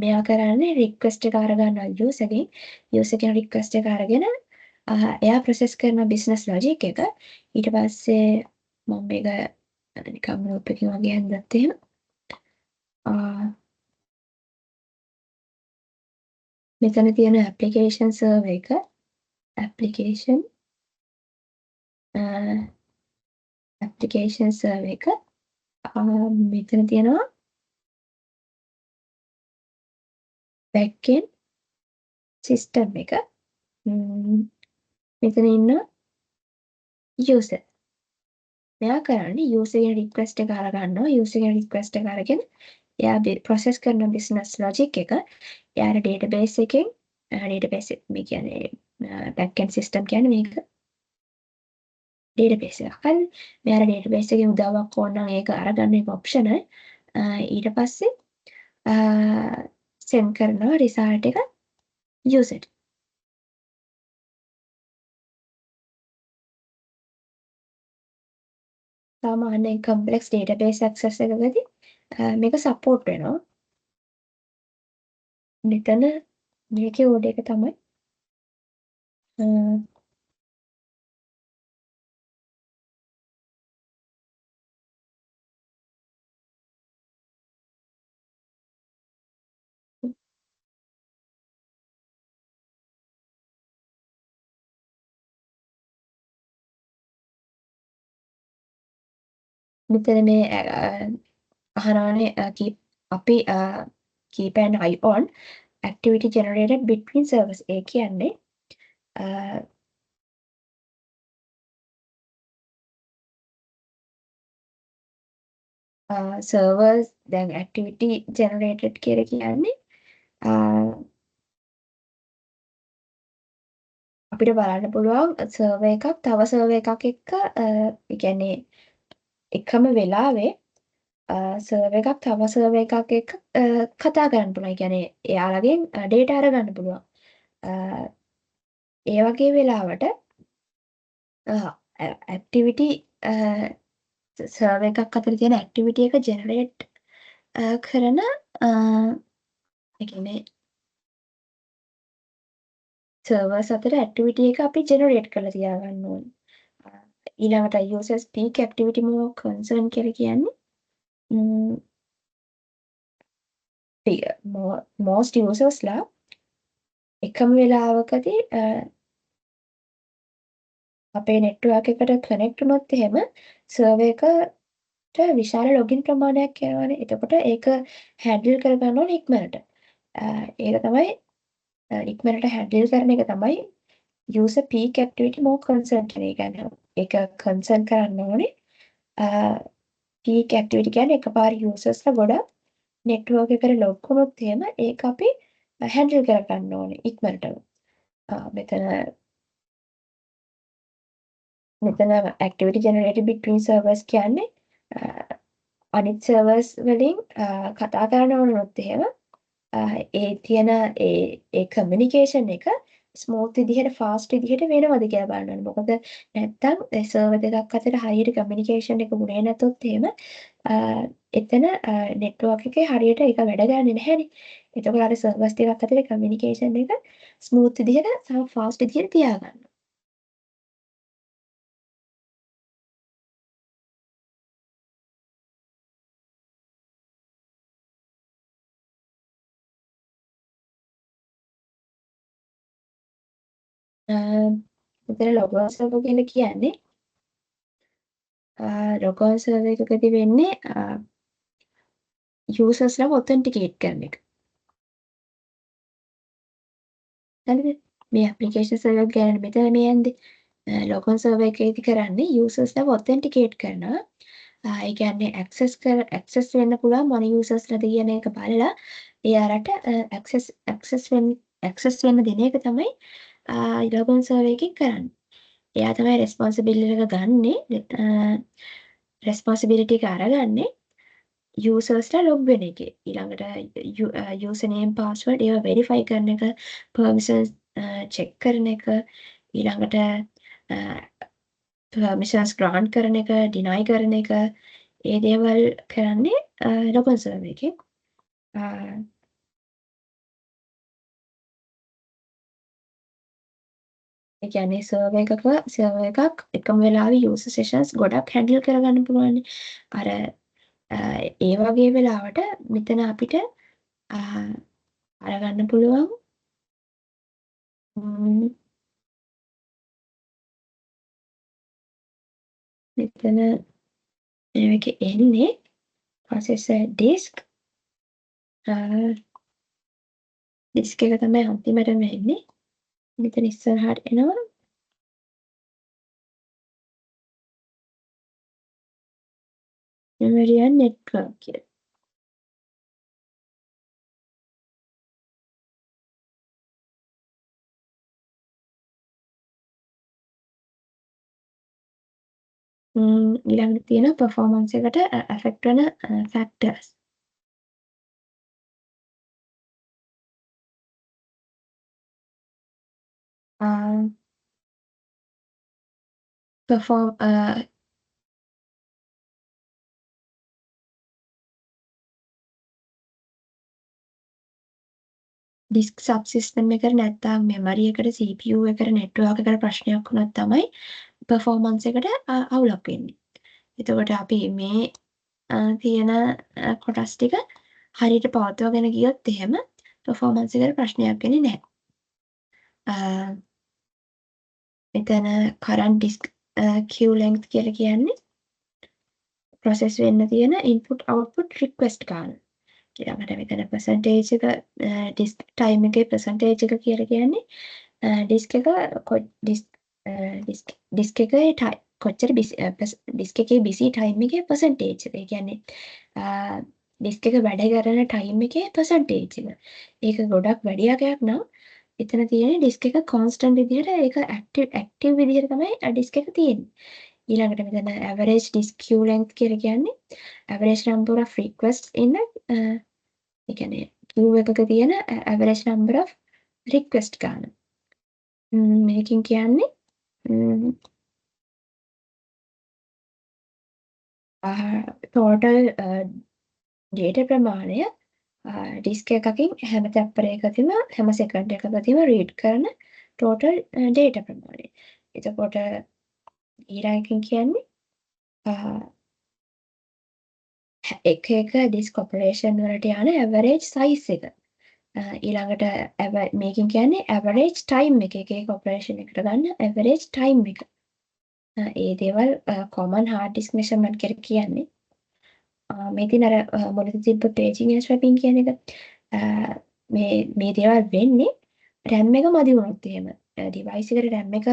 මෙයා කරන්නේ request එක අරගන්නවා userගෙන්. userගෙන් request එක අරගෙන එයා process කරන business logic එක. ඊට පස්සේ මම මේක නිකම් loop එකකින් වගේ හදද්දත් එහෙම මෙතන තියෙන application server එක application server එක මෙතන තියෙනවා backend system එක මෙතන ඉන්න user මෙයා කරන්නේ userගෙන් request එක අරගන්නවා userගෙන් request එක අරගෙන එයා process කරන business logic එක එයාට database එකෙන් database මේ කියන්නේ backend system කියන්නේ මේක database එකක්. හරි. මෙයාට database එකේ උදාවක් ඕන නම් ඒක අරගන්න එක optional. ඊට පස්සේ send කරනවා result එක user. සාමාන්‍යයෙන් complex database access එකකදී මේක support වෙනවා. මෙතන මේකේ order එක තමයි මෙතන මේ අහනවානේ අපි keep an eye on activity generated between servers. ඒ කියන්නේ servers දැන් activity generated කියලා කියන්නේ අපිට බලන්න පුළුවන් සර්වර් එකක් තව සර්වර් එකක් එක්ක ඒ කියන්නේ එකම වෙලාවේ සර්වර් එකක් තව සර්වර් එකක් එක්ක කතා කරන්න පුළුවන්. ඒ කියන්නේ එයාලගෙන් data අරගන්න පුළුවන්. ඒ වගේ වෙලාවට activity සර්වර් එකක් අතර තියෙන activity එක generate කරන ඒ කියන්නේ servers අතර activity එක අපි generate කරලා තියාගන්න ඕනේ. ඊළඟට users peak activity more concern කියලා කියන්නේ most usersලා එකම වෙලාවකදී අපේ network එකට connect වුණොත් එහෙම server එකට විශාල login ප්‍රමාණයක් යනවානේ. එතකොට ඒක handle කරගන්න ඕනේ ඉක්මනට. ඒක තමයි ඉක්මනට handle කරන එක තමයි user peak activity more concern කියන එක. කියන්නේ ඒක concern කරන්න ඕනේ. peak activity කියන්නේ එකපාර usersලා ගොඩක් network එකට log වුණොත් එහෙම ඒක අපි handle කරගන්න ඕනේ ඉක්මනටම. මෙතන activity generated between servers කියන්නේ අනිත් servers වලින් කතා කරන්න ඕනොත් එහෙම ඒ තියෙන ඒ communication එක ස්මූත් විදිහට ෆාස්ට් විදිහට වෙනවද කියලා බලන්න ඕනේ. මොකද නැත්තම් සර්වර් දෙකක් අතර හරියට කමියුනිකේෂන් එක වුණේ නැතොත් එහෙම එතන නෙට්වර්ක් එකේ හරියට ඒක වැඩ ගන්නේ නැහැනේ. එතකොට අර සර්වර්ස් දෙකක් අතර කමියුනිකේෂන් එක ස්මූත් විදිහට සහ ෆාස්ට් විදිහට තියාගන්න. මෙතන ලොගෝන් සර්වර් කියලා කියන්නේ ලොගෝන් සර්වර් එකකදී වෙන්නේ යූසර්ස්ලා ඔතෙන්ටිකේට් කරන එක. හරිද? මේ ඇප්ලිකේෂන් සර්වර් ගැන මෙතන මේ යන්නේ ලොගෝන් සර්වර් එකේදී කරන්නේ යූසර්ස්ලා ඔතෙන්ටිකේට් කරනවා. ඒ කියන්නේ ඇක්සස් වෙන්න පුළුවන් මොන යූසර්ස්ලාද කියන එක බලලා එයාලට ඇක්සස් වෙන්න දෙන එක තමයි ලොගෝන් සර්වර් එකකින් කරන්නේ. එයා තමයි රෙස්පොන්සිබිලිටි එක ගන්නෙ රෙස්පොන්සිබිලිටි එක අරගන්නේ යූසර්ස්ලා ලොග් වෙන එකේ. ඊළඟට යූසර් නේම් පාස්වර්ඩ් ඒවා වෙරිෆයි කරන එක, පර්මිෂන්ස් චෙක් කරන එක, ඊළඟට පර්මිෂන්ස් ග්‍රාන්ට් කරන එක, ඩිනයි කරන එක, ඒ දේවල් කරන්නේ ලොගෝන් සර්වර් එකේ. ඒ කියන්නේ සර්වර් එකක් එකම වෙලාවෙ යූසර් සෙෂන්ස් ගොඩක් හැන්ඩල් කරගන්න පුළුවන්. අර ඒ වගේ වෙලාවට මෙතන අපිට අරගන්න පුළුවන් මෙතන මේක එන්නේ processor disk disk එක තමයි අන්තිමටම එන්නේ. මෙතන ඉස්සරහට එනවා memory and network කියලා. ඊළඟට තියෙන performance එකට affect වෙන factors. ඩිස්ක් සබ්සිස්ටම් එකට නැත්නම් මෙමරි එකට CPU එකට නෙට්වර්ක් එකට ප්‍රශ්නයක් වුණොත් තමයි performance එකට අවුලක් වෙන්නේ. එතකොට අපි මේ තියෙන කොටස් ටික හරියට පවත්වාගෙන ගියොත් එහෙම performance එකට ප්‍රශ්නයක් වෙන්නේ නැහැ. මෙතන current disk queue length කියලා කියන්නේ process වෙන්න තියෙන input output request ගන්න. ඊළඟට මෙතන percentage එක disk time එකේ percentage එක කියලා කියන්නේ disk එක disk එකේ කොච්චර disk එකේ busy time එකේ percentage එක. ඒ කියන්නේ disk එක වැඩ කරන time එකේ percentage එක. ඒක ගොඩක් වැඩි අගයක් නම් එතන තියෙන disk එක constant විදිහට ඒක active විදිහට තමයි disk එක තියෙන්නේ. ඊළඟට මෙතන average disk queue length කියලා කියන්නේ average number of requests in ඒ කියන්නේ queue එකක තියෙන average number of request ගන්න. මේකෙන් කියන්නේ total data ප්‍රමාණය ඩිස්ක් එකකින් හැම තැප්පරයකදීම හැම සෙකන්ඩ් එකකදීම රීඩ් කරන total data ප්‍රමාණය. එතකොට ඊළඟකින් කියන්නේ එක ඩිස්ක් ඔපරේෂන් වලට යන ඇවරේජ් සයිස් එක. ඊළඟට මේකින් කියන්නේ ඇවරේජ් ටයිම් එක ඔපරේෂන් එකට ගන්න ඇවරේජ් ටයිම් එක. ඒ දේවල් කොමන් හાર્ඩ් ඩිස්ක් මෙෂර්මන්ට් කියලා කියන්නේ. මේ තියෙන අර මොළේ තිබ්බ පේජිං ඇන්ඩ් ස්වැපින් කියන එක මේ දේවල් වෙන්නේ RAM එක මදි වුණොත් එහෙම ඩිවයිස් එකට RAM එක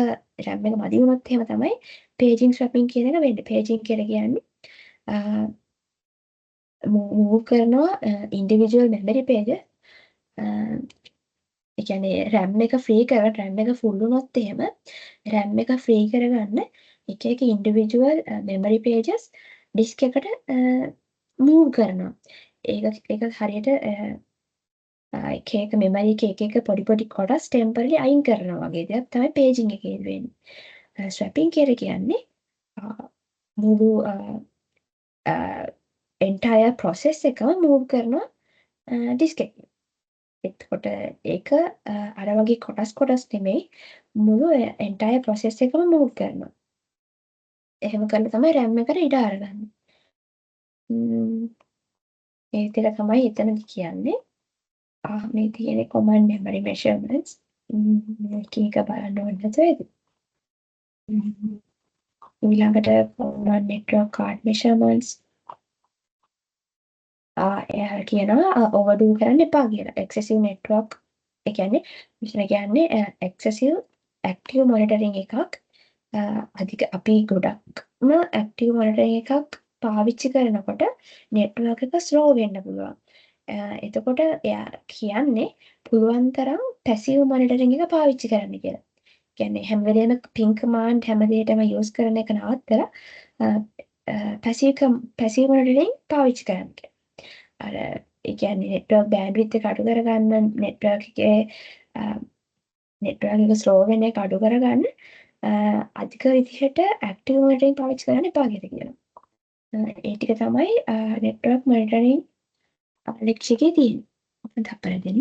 මදි වුණොත් එහෙම තමයි පේජිං ස්වැපින් කියන එක වෙන්නේ. පේජිං කියලා කියන්නේ move කරනවා individual memory pages ඒ කියන්නේ RAM එක ෆ්‍රී කරලා RAM එක ෆුල් වුණොත් එහෙම RAM එක ෆ්‍රී කරගන්න එක individual memory pages disk එකට move කරනවා. ඒක හරියට එක memory එක පොඩි කොටස් temporarily අයින් කරනවා වගේ දෙයක් තමයි paging එකේ වෙන්නේ. swapping කියලා කියන්නේ මුළු entire process එකම move කරනවා disk එකේ. එතකොට ඒක අර වගේ කොටස් නෙමෙයි මුළු entire process එකම move කරනවා. එහෙම කරලා තමයි RAM එකට ඉඩ අරගන්නේ. ඒ ටික තමයි එතනදි කියන්නේ. මේ තියෙන common memory measurements. මේක බලන්න ඕනේ නැතුවේද? ඊළඟට common network card measurements. එයා කියනවා overdo කරන්න එපා කියලා. excessive network ඒ කියන්නේ මෙතන කියන්නේ excessive active monitoring එකක් අධික අපි ගොඩක්ම active monitoring එකක් පාවිච්චි කරනකොට network එක slow වෙන්න පුළුවන්. එතකොට එයා කියන්නේ පුළුවන් තරම් passive monitoring එක පාවිච්චි කරන්න කියලා. කියන්නේ හැම වෙලේම ping command හැම දෙයකම use කරන එක නවත්තලා passive monitoring පාවිච්චි කරන්න කියලා. අර ඒ කියන්නේ network bandwidth එක අඩු කරගන්න network එකේ network එක slow වෙන එක අඩු කරගන්න අධික විදිහට active monitoring පාවිච්චි කරන්න එපා කියලා කියනවා. ඒ ටික තමයි network monitoring lecture එකේ තියෙන්නේ. මම තප්පර දෙන්න.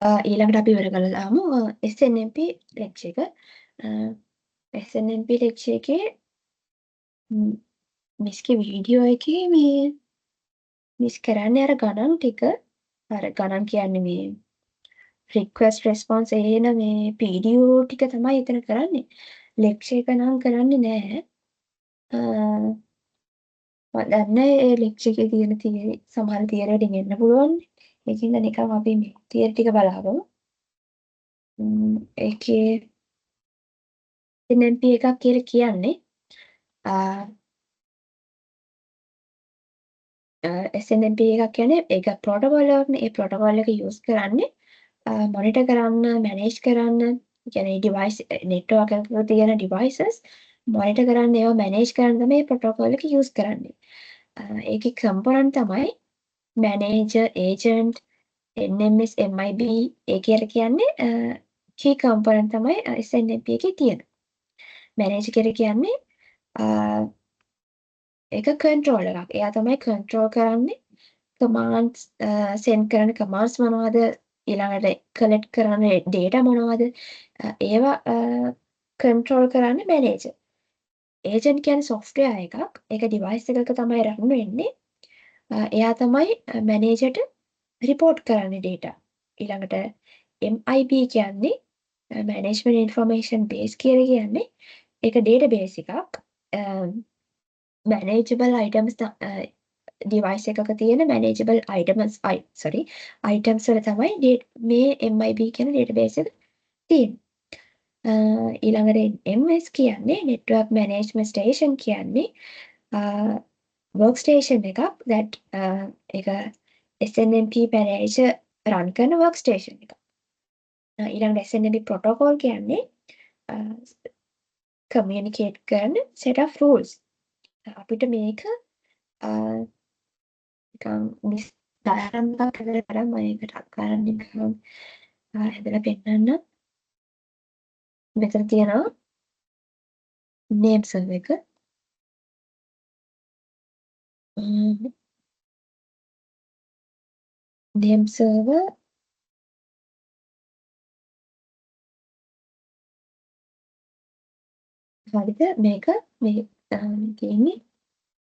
ඊළඟට අපි ඉවර කරලා දාමු SNMP lecture එක. SNMP lecture එකේ මිස්ගේ වීඩියෝ එකේ මේ මිස් කරන්නේ අර ගණන් ටික අර ගණන් කියන්නේ මේ රික්වෙස්ට් රෙස්පොන්ස් එන මේ PDO ටික තමයි එතන කරන්නේ. ලෙක්චර් එක නම් කරන්නේ නැහැ. මම දන්නේ ඒ ලෙක්චර් එකේ තියෙන තියරි සමහර තියරි වලින් එන්න පුළුවන්. ඒකින්ද නිකන් අපි මේ තියරි ටික බලාගමු. ඒකේ NMP එකක් කියලා කියන්නේ SNMP එකක් කියන්නේ ඒක ප්‍රොටෝකෝල් එකක්නේ. ඒ ප්‍රොටෝකෝල් එක යූස් කරන්නේ මොනිටර් කරන්න, මැනේජ් කරන්න, කියන්නේ ඩිවයිස් නෙට්වර්ක් එකක තියෙන ඩිවයිසස් මොනිටර් කරන්න, ඒවා මැනේජ් කරන්න තමයි මේ ප්‍රොටෝකෝල් එක යූස් කරන්නේ. ඒකේ කම්පොනන්ට් තමයි මැනේජර්, ඒජන්ට්, NMS, MIB ඒ කියලා කියන්නේ key component තමයි SNMP එකේ තියෙන. මැනේජර් කියලා කියන්නේ ඒක කන්ට්‍රෝල් එකක්. එයා තමයි කන්ට්‍රෝල් කරන්නේ කමාන්ඩ්ස් සෙන්ඩ් කරන කමාන්ඩ්ස් මොනවද ඊළඟට කලෙක්ට් කරන ඩේටා මොනවද? ඒවා කන්ට්‍රෝල් කරන්න මැනේජර්. ඒජන්ට් කියන්නේ සොෆ්ට්වෙයාර් එකක්. ඒක ඩිවයිස් එකක තමයි රන් වෙන්නේ. එයා තමයි මැනේජර්ට රිපෝට් කරන්නේ ඩේටා. ඊළඟට MIB කියන්නේ මැනේජ්මන්ට් ඉන්ෆර්මේෂන් බේස් කියලා කියන්නේ ඒක ඩේටාබේස් එකක්. මැනේජබල් අයිටම්ස් ඩිවයිස් එකක තියෙන මැනේජබල් අයිටම්ස් වල තමයි මේ MIB කියන ඩේටාබේස් එක තියෙන්නේ. ඊළඟට MS කියන්නේ නෙට්වර්ක් මැනේජ්මන්ට් ස්ටේෂන් කියන්නේ වර්ක් ස්ටේෂන් එකක් that එක SNMP මැනේජර් රන් කරන වර්ක් ස්ටේෂන් එකක්. ඊළඟට SNMP ප්‍රොටෝකෝල් කියන්නේ කමියුනිකේට් කරන set of rules. අපිට මේක නිකන් ඩයග්‍රෑම් එකක් හදලා කරන් මම ඒකට අක්කාරන් නිකන් හදලා පෙන්නන්න. මෙතන තියෙනවා name server එක. name server හරිද මේක මේ තියෙන්නේ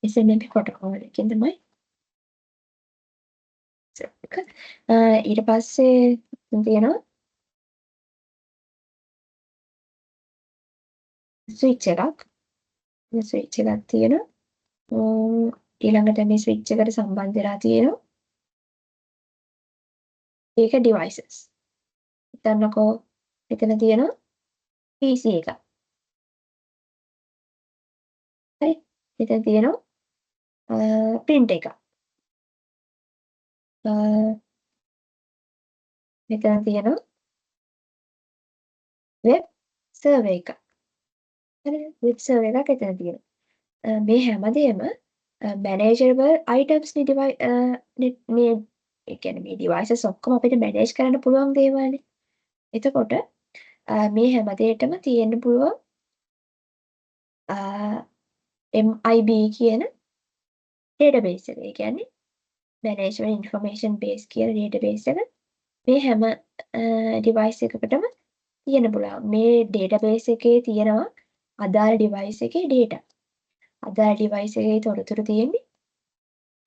SNMP ප්‍රොටෝකෝල් එකෙන් තමයි ඊට පස්සේ තියෙනවා ස්විච් එකක්. ස්විච් එකක් තියෙනවා. ඊළඟට මේ ස්විච් එකට සම්බන්ධ වෙලා තියෙනවා ඒක ඩිවයිසස්. හිතන්නකෝ එතන තියෙනවා PC එකක්. හරි. එතන තියෙනවා print එකක්. මෙතන තියෙනවා වෙබ් සර්වර් එකක්. හරිද? වෙබ් සර්වර් එකක් එතන තියෙනවා. මේ හැමදේම මැනේජරබල් අයිටම්ස් මේ ඒ කියන්නේ මේ ඩිවයිසස් ඔක්කොම අපිට මැනේජ් කරන්න පුළුවන් දේවල්නේ. එතකොට මේ හැම දෙයකටම තියෙන්න පුළුවන් MIB කියන ඩේටාබේස් එක. ඒ කියන්නේ මැනේජ්මන්ට් ඉන්ෆර්මේෂන් බේස් කියන ඩේටාබේස් එක මේ හැම ඩිවයිස් එකකටම තියෙන්න පුළුවන්. මේ ඩේටාබේස් එකේ තියෙනවා අදාළ ඩිවයිස් එකේ ඩේටා. අදාළ ඩිවයිස් එකේ තොරතුරු තියෙන්නේ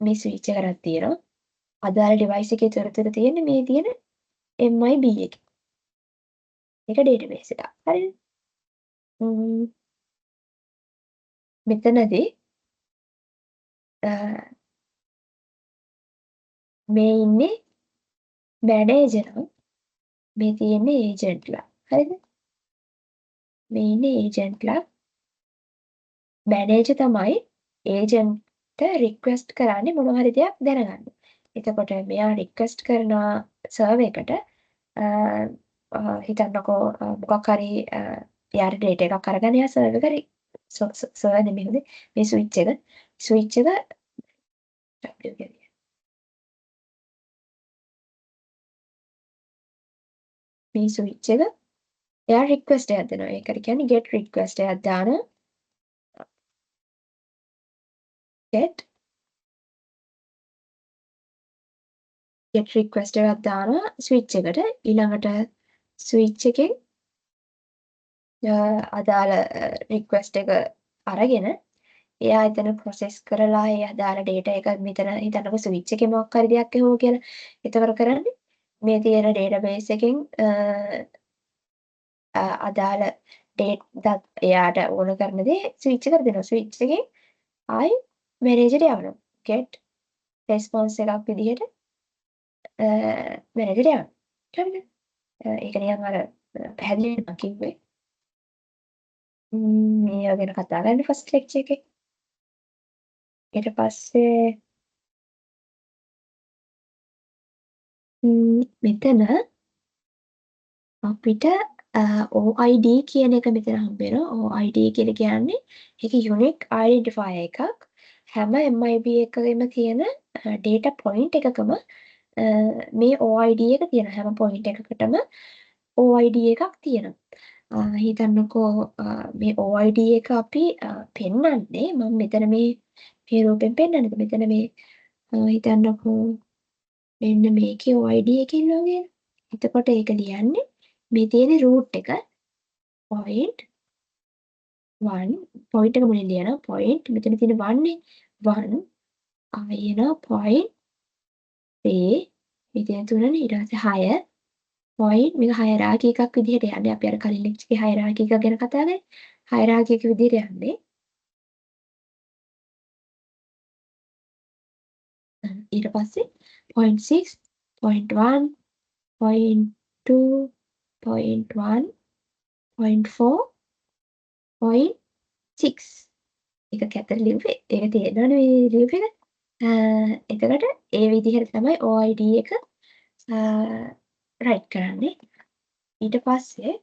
මේ ස්විච් එකකට තියෙනවා. අදාළ ඩිවයිස් එකේ තොරතුරු තියෙන්නේ මේ තියෙන MIB එකේ. ඒක ඩේටාබේස් එකක්. හරිද? මෙතනදී මේ ඉන්නේ මැනේජර් නම් මේ තියෙන්නේ ඒජන්ට්ලා. හරිද? මේ ඉන්නේ ඒජන්ට්ලා. මැනේජර් තමයි ඒජන්ට්ට රික්වෙස්ට් කරන්නේ මොන හරි දෙයක් දැනගන්න. එතකොට මෙයා රික්වෙස්ට් කරනවා සර්වර් එකට හිතන්නකෝ මොකක් හරි යාර ඩේටා එකක් අරගෙන එයා සර්වර් එකට සර්වර් නෙමෙයි මේ ස්විච් එක මේ ස්විච් එක එයා රික්වෙස්ට් එකක් දෙනවා. ඒකට කියන්නේ get request එකක් දාන get request එකක් දානවා ස්විච් එකට. ඊළඟට ස්විච් එකෙන් අදාළ රික්වෙස්ට් එක අරගෙන එයා එතන ප්‍රොසෙස් කරලා ඒ අදාළ ඩේටා එක මෙතන හිතන්නකෝ ස්විච් එකේ මොකක් හරි දෙයක් එහුව කියලා. එතකොට කරන්නේ මේ තියෙන ඩේටාබේස් එකෙන් අදාළ එයාට ඕන කරන දේ ස්විච් එකට දෙනවා. ස්විච් එකෙන් ආයි මැනේජර් යවනවා. get response එකක් විදිහට මැනේජර් යවනවා. හරිද? ඒක නිකන් අර පැහැදිලි වෙනවා කිව්වේ. මේවා ගැන කතා කරන්න ෆස්ට් ලෙක්චර් එකේ. ඊට පස්සේ මෙතන අපිට OID කියන එක මෙතන හම්බ වෙනවා. OID කියලා කියන්නේ ඒක unique identifier එකක්. හැම MIB එකකෙම තියෙන data point එකකම මේ OID එක තියෙනවා. හැම point එකකටම OID එකක් තියෙනවා. හිතන්නකෝ මේ OID එක අපි පෙන්වන්නේ මම මෙතන මේ රූපෙන් පෙන්වන්නද මෙතන මේ හිතන්නකෝ මෙන්න මේකේ OID එක ඉන්නවා කියලා. එතකොට ඒක ලියන්නේ මේ තියෙන රූට් එක 0.1 පොයින්ට් එක මුලින් ලියනවා පොයින්ට් මෙතන තියෙන 1 නේ 1 ආයෙන පොයින්ට් 3 මෙතන 3 නේ ඊට පස්සේ 6 පොයින්ට් මේක හයරාකි එකක් විදිහට යන්නේ අපි අර කලින් ලෙක්චර් එකේ හයරාකි එකක් ගැන කතා කරේ හයරාකි එක විදිහට යන්නේ ඊට පස්සේ 0.6 0.1 0.2 0.1 0.4 0.6 එක කැතර ලිව්වේ ඒක තියෙනවනේ මේ ලිව් එක එතකොට ඒ විදිහට තමයි OID එක රයිට් කරන්නේ ඊට පස්සේ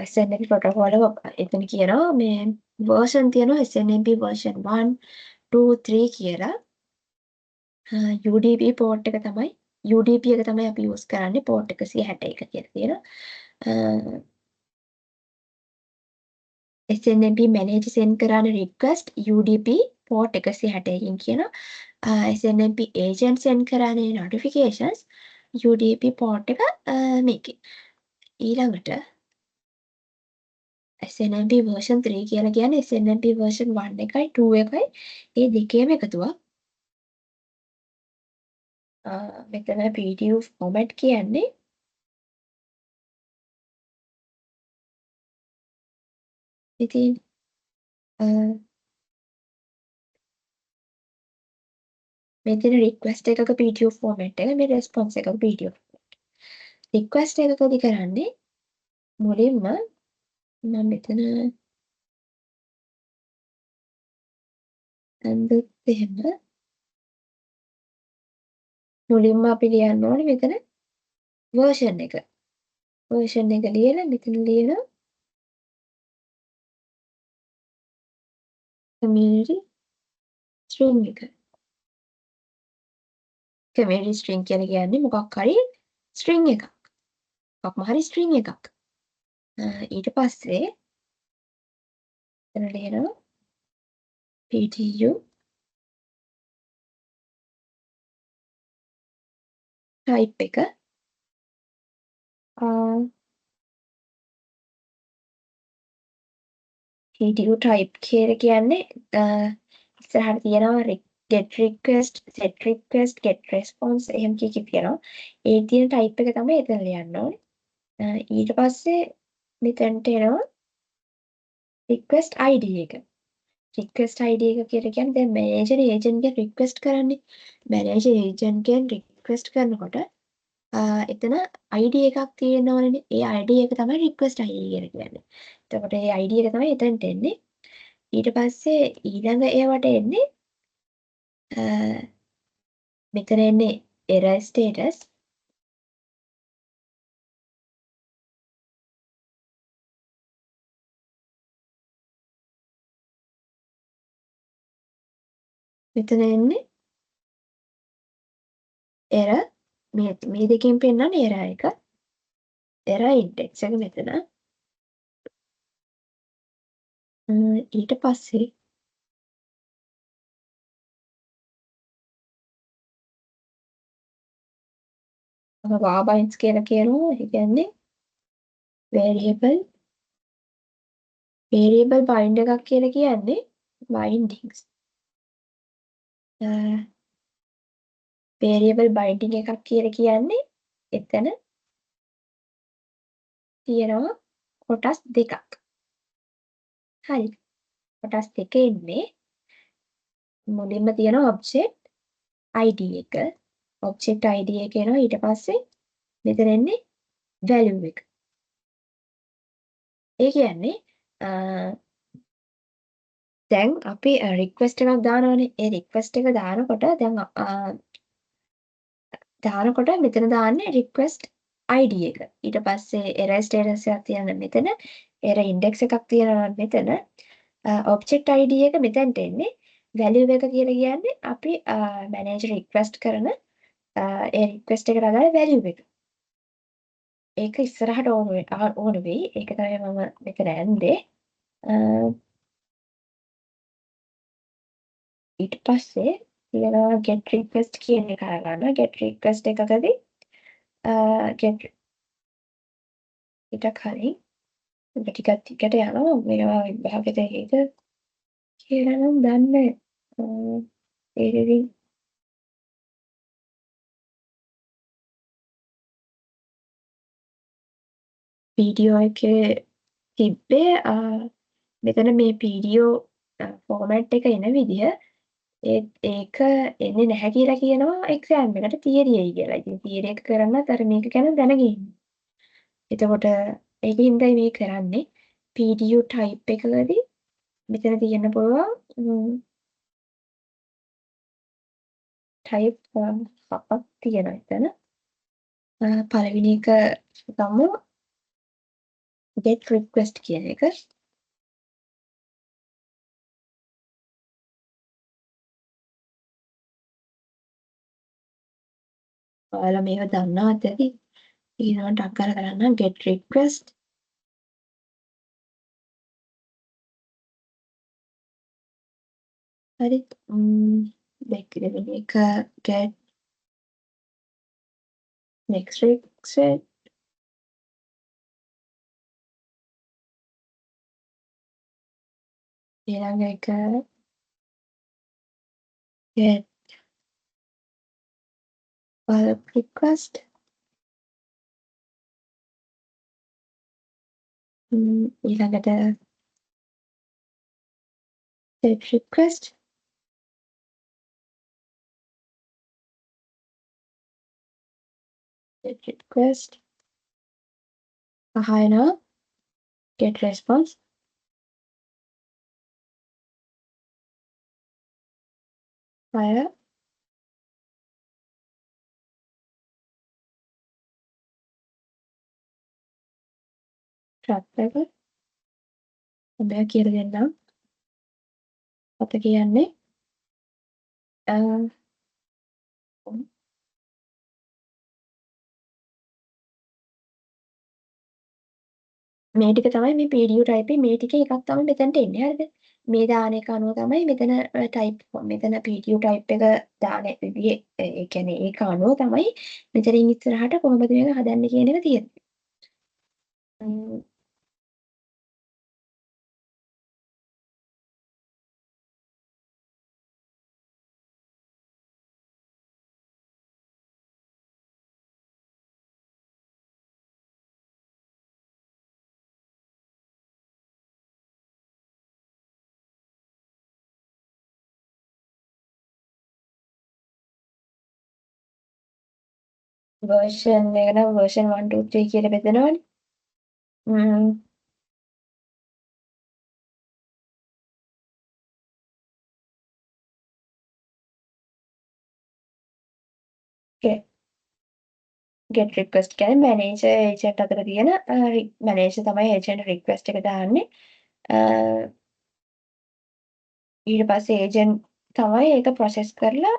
SNMP protocol එක එතන කියනවා මේ version තියෙනවා SNMP version 1 2 3 කියලා UDP port එක තමයි UDP එක තමයි අපි use කරන්නේ port 161 කියලා තියෙනවා SNMP manage send කරන request UDP port 161කින් කියනවා SNMP agent send කරන notifications UDP port එක මේකේ ඊළඟට SNMP version 3 කියලා කියන්නේ SNMP version 1 එකයි 2 එකයි ඒ දෙකේම එකතුවක් මෙතන PDF format කියන්නේ ඉතින් මෙතන request එකක PDF format එක මේ response එකක PDF request එකකදී කරන්නේ මුලින්ම මම මෙතන අන්දුත් එහෙම මුලින්ම අපි ලියන්න ඕනේ මෙතන version එක ලියලා මෙතන ලියනවා community string එක community string කියලා කියන්නේ මොකක් හරි string එකක් මොකක්ම හරි string එකක් ඊට පස්සේ එතන ලියනවා PTU type එක PTU type කියලා කියන්නේ ඉස්සරහට තියෙනවා get request set request get response එහෙම කී තියෙනවා ඒ තියෙන type එක තමයි එතන ලියන්න ඕනේ ඊට පස්සේ මෙතනට එනවා request ID එක request ID එක කියලා කියන්නේ දැන් manager agent ගෙන් request කරන්නේ manager agent ගෙන් request කරනකොට එතන ID එකක් තියෙනවනේ ඒ ID එක තමයි request ID කියලා කියන්නේ. එතකොට ඒ ID එක තමයි එතනට එන්නේ. ඊට පස්සේ ඊළඟ ඒවට එන්නේ මෙතන එන්නේ error status මෙතන එන්නේ error මේ දෙකෙන් පෙන්නන්නේ error එක error index එක මෙතන ඊට පස්සේ වර්බයින්ස් කියලා කියනවා ඒ කියන්නේ variable bind එකක් කියලා කියන්නේ bindings variable binding එකක් කියලා කියන්නේ එතන තියෙනවා කොටස් දෙකක් හරි කොටස් දෙක ඉන්නේ මුලින්ම තියෙනවා object ID එක object ID එක එනවා ඊට පස්සේ මෙතන එන්නේ value එක ඒ කියන්නේ දැන් අපි රික්වෙස්ට් එකක් දානවනේ ඒ රික්වෙස්ට් එක දානකොට දානකොට මෙතන දාන්නේ රික්වෙස්ට් ID එක ඊට පස්සේ error status එකක් තියෙන මෙතන error index එකක් තියෙනවා මෙතන object ID එක මෙතනට එන්නේ value එක කියලා කියන්නේ අපි manager request කරන ඒ රික්වෙස්ට් එකට අදාළ value එක ඒක ඉස්සරහට ඕන වෙයි ඒක තමයි මම මෙතන ඇන්දේ ඊට පස්සේ තියෙනවා get request කියන එක අරගන්න. get request එකකදී get ඊට කලින් ටිකක් ටිකට යනවා මේවා විභාගෙට ඒක කියලා නම් දන්නේ ඒකකින් වීඩියෝ එකේ තිබ්බේ මෙතන මේ පීඩියෝ ෆෝමැට් එක එන විදිහ ඒක එන්නේ නැහැ කියලා කියනවා එක්සෑම් එකට තියරියයි කියලා. ඉතින් තියරි එක කරන්නත් අර මේක ගැන දැනගෙන ඉන්න. එතකොට ඒක හින්දායි මේ කරන්නේ PDU type එකකදී මෙතන තියෙන්න පුළුවන් type හපක් තියෙනවා එතන. පළවෙනි එක ගමු get request කියන එක. ඔයාලා මේක දන්නවා ඇති. ඊළඟට ටක් කරන්න get request. හරි. දෙවෙනි එක get next request. ඊළඟ එක get bulk request. ඊළඟට set request. Set request. අහනවා get response. fire. trap එක මම කියලා දෙන්නම්. අත කියන්නේ මේ ටික තමයි මේ PDU type මේ ටිකේ එකක් තමයි මෙතනට එන්නේ. හරිද? මේ දාන එක අනුව තමයි මෙතන type මෙතන PDU type එක දාන විදිහේ ඒ කියන්නේ ඒක අනුව තමයි මෙතනින් ඉස්සරහට කොහොමද මේක හදන්නේ කියන එක තියෙන්නේ. version එක නම් version 1 2 3 කියලා බෙදනවනේ. get request කියන්නේ manager agent අතර තියෙන manager තමයි agent request එක දාන්නේ. ඊට පස්සේ agent තමයි ඒක process කරලා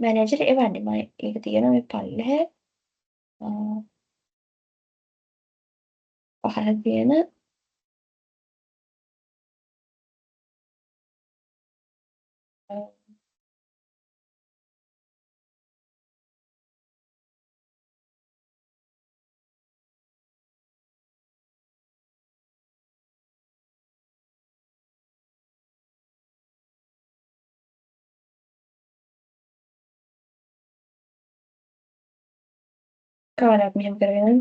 manager එවන්නේ. මම ඒක තියෙනවා මේ පල්ලෙහා පහළ තියෙන කාලයක් මෙහෙම කරගෙන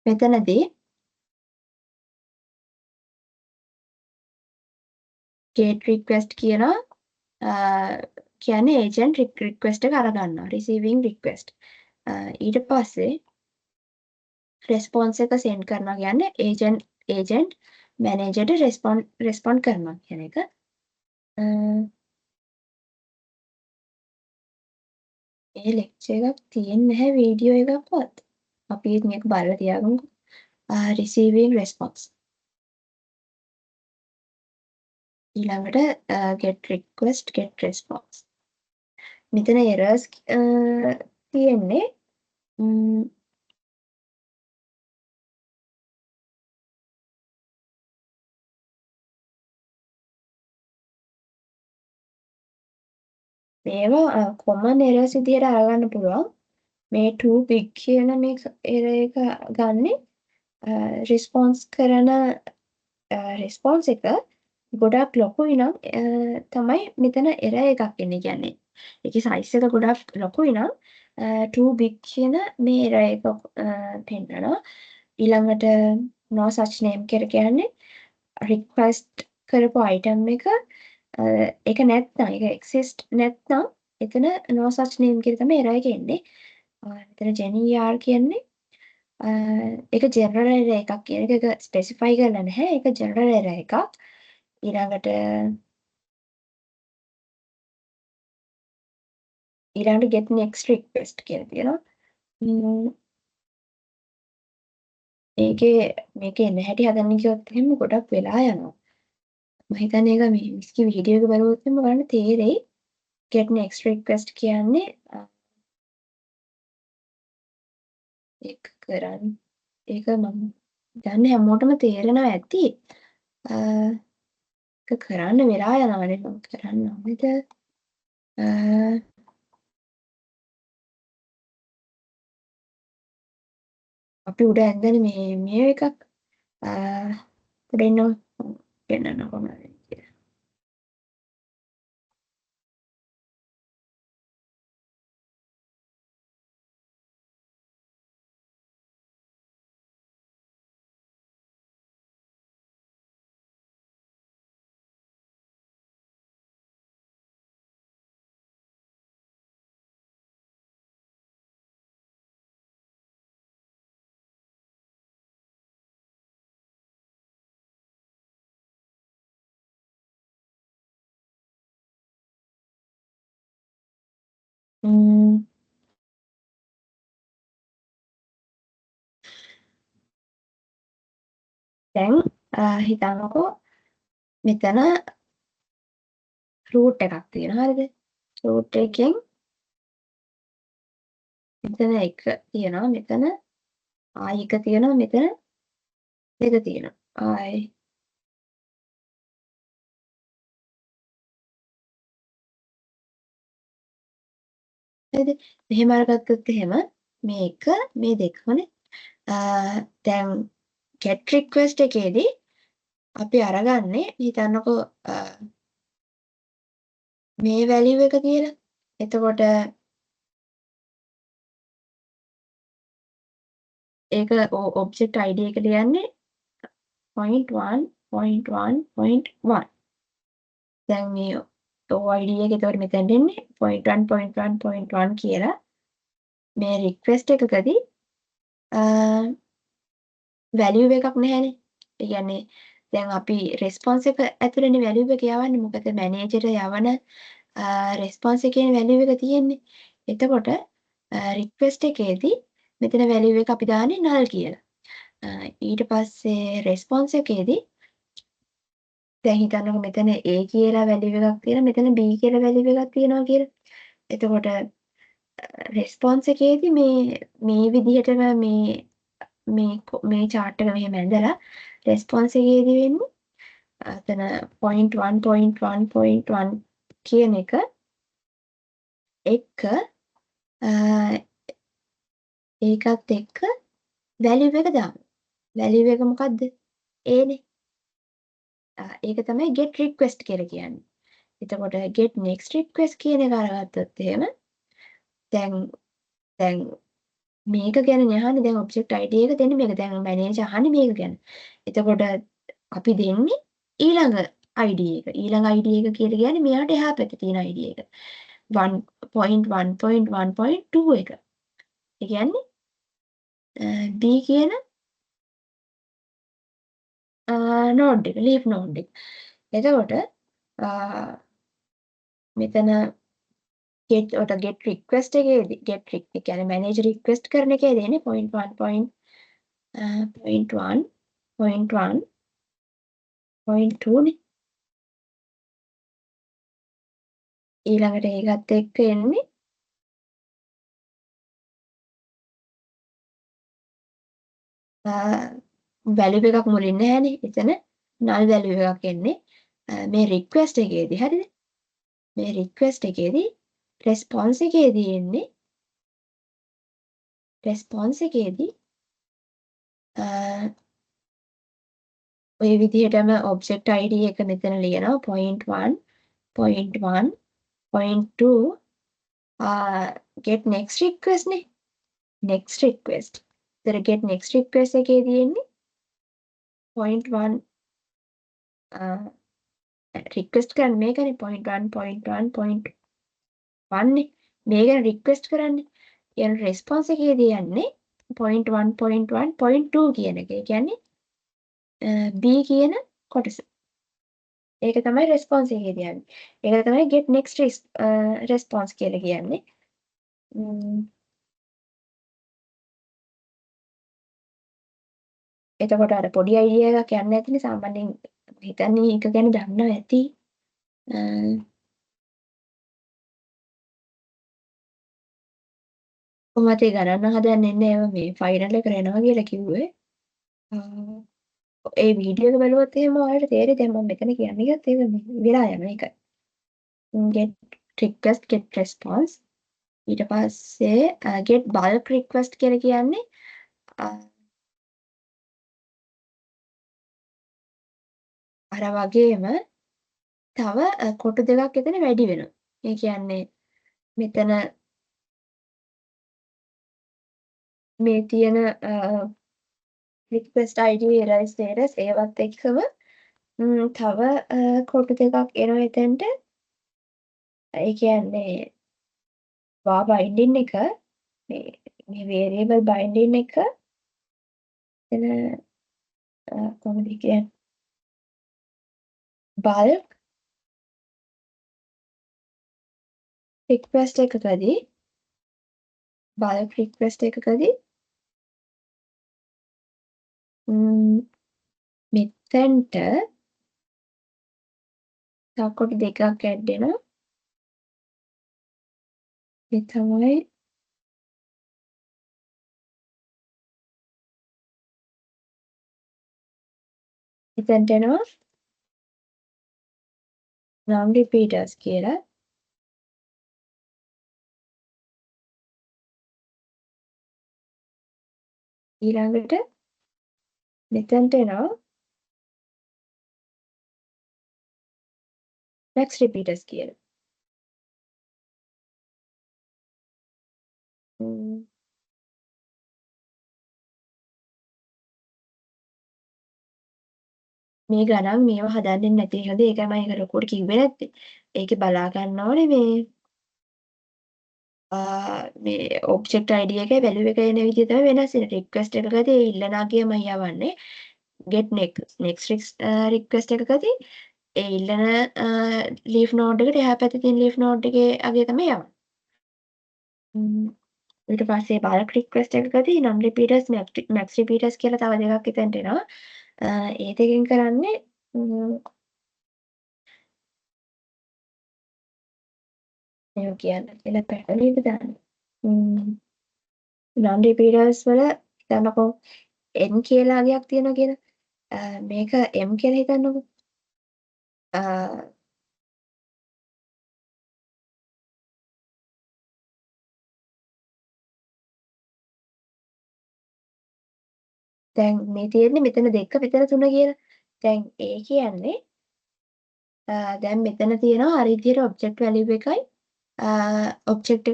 මෙතනදී get request කියනවා කියන්නේ agent request එක අරගන්නවා receiving request ඊට පස්සේ response එක send කරනවා කියන්නේ agent managerට respond කරනවා කියන එක ඒ ලෙක්චර් එකක් තියෙන්නේ නැහැ වීඩියෝ එකක්වත් අපි මේක බලලා තියාගමුකෝ receiving response ඊළඟට get request get response මෙතන errors තියෙන්නේ මේවා කොමන් එරර්ස් විදියට අරගන්න පුළුවන්. මේ too big කියන මේ error එක ගන්නේ රිස්පොන්ස් කරන රිස්පොන්ස් එක ගොඩක් ලොකුයි නම් තමයි මෙතන error එකක් එන්නේ. කියන්නේ ඒකේ size එක ගොඩක් ලොකුයි නම් too big කියන මේ error එක පෙන්නනවා. ඊළඟට no such name කියලා කියන්නේ රික්වෙස්ට් කරපු අයිටම් එක ඒක නැත්නම් ඒක එක්සිස්ට් නැත්නම් එතන no such name කියලා තමයි error එක එන්නේ. මෙතන GenER කියන්නේ ඒක ජෙනරල් error එකක් කියන එක ස්පෙસિෆයි කරලා නැහැ. ඒක ජෙනරල් error එකක්. ඊළඟට get next request කියලා තියෙනවා. ම්ම්, මේකේ එන්න හැටි හදන්න කිව්වොත් එහෙම ගොඩක් වෙලා යනවා. මම හිතන්නේ ඒක මේ මිස්කි වීඩියෝ එක බලුවොත් එහෙම බලන්න තේරෙයි. get next request කියන්නේ ඒක කරන්න. ඒක මම දන්නේ හැමෝටම තේරෙනවා ඇති. ඒක කරන්න වෙලා යනවානේ මම කරන්න ඕනේද? අපි උඩ ඇඳගෙන මේ එකක් උඩ ඉන්න පෙන්නන්න කොහොමද කියලා. ම්ම්, දැන් හිතන්නකෝ මෙතන රූට් එකක් තියෙනවා හරිද? රූට් එකෙන් මෙතන එක තියෙනවා මෙතන ආයි එක තියෙනවා මෙතන දෙක තියෙනවා. ආයි හරිද? මෙහෙම අරගත්තොත් එහෙම මේ එක මේ දෙකනේ. දැන් get request එකේදී අපි අරගන්නේ හිතන්නකෝ මේ වැලියු එක කියලා. එතකොට ඒක ඔබ්ජෙක්ට් ID එක ලියන්නේ 0.1.1.1. දැන් මේ OID එක එතකොට මෙතනට එන්නේ 0.1.1.1 කියලා. මේ රික්වෙස්ට් එකකදී වැලියු එකක් නැහැනේ. ඒ කියන්නේ දැන් අපි රෙස්පොන්ස් එක ඇතුළේනේ වැලියු එක යවන්නේ. මොකද මැනේජර් යවන රෙස්පොන්ස් එකේ වැලියු එක තියෙන්නේ. එතකොට රික්වෙස්ට් එකේදී මෙතන වැලියු එක අපි දාන්නේ null කියලා. ඊට පස්සේ රෙස්පොන්ස් එකේදී දැන් හිතන්නකෝ මෙතන A කියලා වැලියු එකක් තියෙනවා මෙතන B කියලා වැලියු එකක් තියෙනවා කියලා. එතකොට රෙස්පොන්ස් එකේදී මේ විදිහටම මේ chart එක මෙහෙම ඇඳලා රෙස්පොන්ස් එකේදී වෙන්නේ එතන 0.1.1.1 කියන එක එක්ක ඒකත් එක්ක වැලියු එක දානවා. වැලියු එක මොකද්ද? A නේ. ඒක තමයි get request කියලා කියන්නේ. එතකොට get next request කියන එක අරගත්තොත් එහෙම දැන් මේක ගැන අහන්නේ දැන් ඔබ්ජෙක්ට් ID එක දෙන්නේ මේක. දැන් මැනේජර් අහන්නේ මේක ගැන. එතකොට අපි දෙන්නේ ඊළඟ ID එක. ඊළඟ ID එක කියලා කියන්නේ මෙයාට එහා පැත්තේ තියෙන ID එක. 1.1.1.2 එක. ඒ කියන්නේ B කියන නෝඩ් එක, ලීෆ් නෝඩ් එක. එතකොට මෙතන get request එකේදී ඒ කියන්නේ මැනේජර් රික්වෙස්ට් කරන එකේ දෙන්නේ 0.1.1.1.2 නේ. ඊළඟට ඒකත් එක්ක එන්නේ වැලියු එකක් මුලින් නැහැනේ. එතන null වැලියු එකක් එන්නේ මේ රික්වෙස්ට් එකේදී හරිද? මේ රික්වෙස්ට් එකේදී රෙස්පොන්ස් එකේදී එන්නේ රෙස්පොන්ස් එකේදී ඔය විදිහටම ඔබ්ජෙක්ට් ID එක මෙතන ලියනවා 0.1 0.1 0.2 get next request නේ next request. ඒතර get next request එකේදී එන්නේ 0.1 රික්වෙස්ට් කරන්නේ මේකනේ 0.1 නේ මේක රික්වෙස්ට් කරන්නේ කියන රෙස්පොන්ස් එකේදී යන්නේ 0.1 කියන එක. ඒ කියන්නේ B කියන කොටස. ඒක තමයි රෙස්පොන්ස් එකේදී යන්නේ. ඒක තමයි get next response කියලා කියන්නේ. එතකොට අර පොඩි අයිඩියා එකක් යන්න ඇතිනේ සාමාන්‍යයෙන් හිතන්නේ ඒක ගැන දන්නවා ඇති. කොහොමද ඒ ගණන් හදන්නේ නැහැ මේ ෆයිනල් එක කරනවා කියලා කිව්වේ. ඒ වීඩියෝ එක බලුවොත් එහෙම ඔයාලට තේරෙයි දැන් මම මෙතන කියන්නේ එකත් ඒක වෙලා යන එක. get request get response ඊට පස්සේ get bulk request කියලා කියන්නේ අර වගේම තව කොටු දෙකක් එතන වැඩි වෙනවා. ඒ කියන්නේ මෙතන මේ තියෙන request ID error status ඒවත් එක්කම තව කොටු දෙකක් එනවා එතනට. ඒ කියන්නේ var binding එක මේ variable binding එක එතන කොහොමද කියන්නේ bulk request එකකදී මෙතෙන්ට තව කොටු දෙකක් ඇඩ් වෙනවා. ඒ තමයි එතෙන්ට එනවා non repeaters කියලා. ඊළඟට මෙතෙන්ට එනවා max repeaters කියලා. මේ ගණන් මේවා හදන්නේ නැති හින්දා ඒකයි මම ඒක ලොකුවට කිව්වේ නැත්තේ. ඒකේ බලා ගන්න ඕනේ මේ ඔබ්ජෙක්ට් ID එකේ වැලියු එක එන විදිය තමයි වෙනස් වෙන්නේ. රික්වෙස්ට් එකකදී ඒ ඉල්ලන අගයම යවන්නේ. get next request එකකදී ඒ ඉල්ලන leaf node එකට එහා පැත්තේ තියෙන leaf node එකේ අගය තමයි යවන්නේ. ඊට පස්සේ bulk request එකකදී non repeaters max repeaters කියලා තව දෙකක් එතනට එනවා. ඒ දෙකෙන් කරන්නේ ඒක කියන්න කියලා පැටර්න් එක දාන්න. non repeaters වල හිතන්නකෝ n කියලා අගයක් තියෙනවා කියලා. මේක m කියලා හිතන්නකෝ. දැන් මේ තියෙන්නේ මෙතන 2 මෙතන 3 කියලා. දැන් ඒ කියන්නේ දැන් මෙතන තියෙනවා අර විදිහට ඔබ්ජෙක්ට් වැලියු එකයි ඔබ්ජෙක්ට්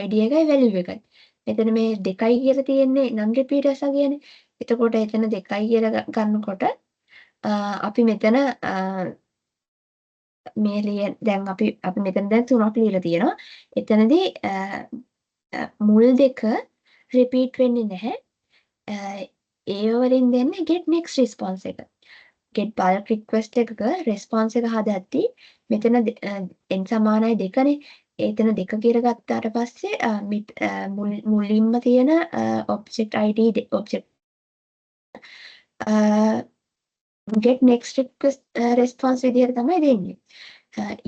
ID එකයි වැලියු එකයි. මෙතන මේ 2යි කියලා තියෙන්නේ non repeaters අගයනේ. එතකොට එතන 2යි කියලා ගන්නකොට අපි මෙතන දැන් අපි මෙතන දැන් 3ක් ලියලා තියෙනවා. එතනදී මුල් දෙක රිපීට් වෙන්නේ නැහැ. ඒ වලින් දෙන්නේ get next response එක. get bulk request එකක response එක හදද්දී මෙතන n සමානයි 2නේ. එතන 2 කියලා ගත්තාට පස්සේ මුලින්ම තියෙන object ID object get next request response විදියට තමයි දෙන්නේ.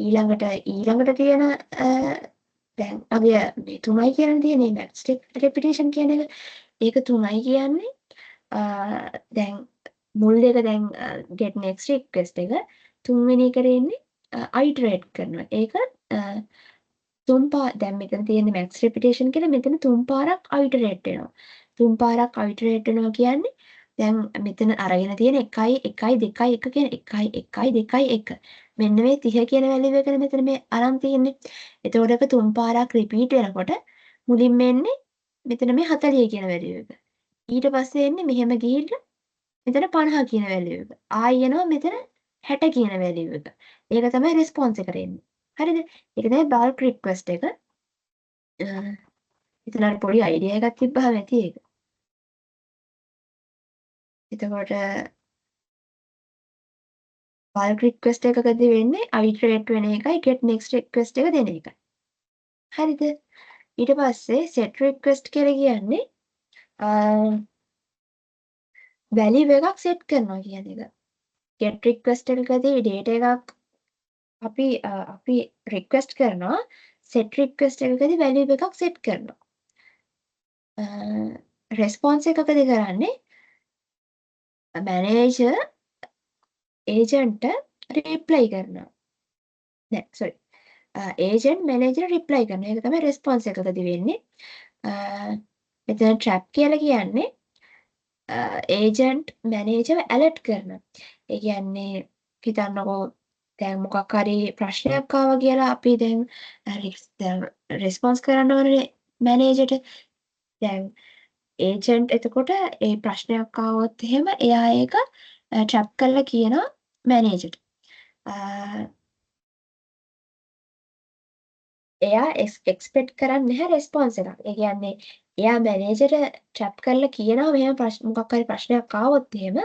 ඊළඟට තියෙන දැන් අගය මේ 3යි කියන තියෙන්නේ max repetition කියන එක. ඒක 3යි කියන්නේ දැන් මුල් දෙක දැන් get next request එක තුන්වෙනි එකට එන්නේ iterate කරනවා. ඒක දැන් මෙතන තියෙන්නේ max repetition කියලා මෙතන 3 පාරක් iterate වෙනවා. 3 පාරක් iterate වෙනවා කියන්නේ දැන් මෙතන අරගෙන තියෙන 1 1 2 1 කියන 1 1 2 1. මෙන්න මේ 30 කියන වැලියු එකනේ මෙතන මේ අරන් තියෙන්නේ. එතකොට ඒක 3 පාරක් repeat වෙනකොට මුලින්ම එන්නේ මෙතන මේ 40 කියන වැලියු එක. ඊට පස්සේ එන්නේ මෙහෙම ගිහිල්ලා මෙතන 50 කියන වැලියු එක. ආයි එනවා මෙතන 60 කියන වැලියු එක. ඒක තමයි response එකට එන්නේ. හරිද? ඒක තමයි bulk request එක. එතන අර පොඩි අයිඩියා එකක් තිබ්බහම ඇති ඒක. එතකොට bulk request එකකදී වෙන්නේ iterate වෙන එකයි get next request එක දෙන එකයි. හරිද? ඊට පස්සේ set request කියලා කියන්නේ value එකක් set කරනවා කියන එක. get request එකකදී data එකක් අපි request කරනවා set request එකකදී value එකක් set කරනවා. response එකකදී කරන්නේ manager agent reply කරනවා. නෑ sorry. agent manager reply කරනවා. ඒක තමයි response එකකදී වෙන්නේ. මෙතන trap කියලා කියන්නේ agent manager alert කරනවා. ඒ කියන්නේ හිතන්නකෝ දැන් මොකක් හරි ප්‍රශ්නයක් ආවා කියලා අපි දැන් response කරන්න ඕනේ මැනේජර්ට. දැන් ඒජන්ට් එතකොට ඒ ප්‍රශ්නයක් ආවොත් එහෙම එයා ඒක ට්‍රැප් කරලා කියනවා මැනේජර්ට. එයා එක්ස්පෙක්ට් කරන්නේ නැහැ රෙස්පොන්ස් එකක්. ඒ කියන්නේ එයා මැනේජර්ට ට්‍රැප් කරලා කියනවා මෙහෙම මොකක් හරි ප්‍රශ්නයක් ආවොත් එහෙම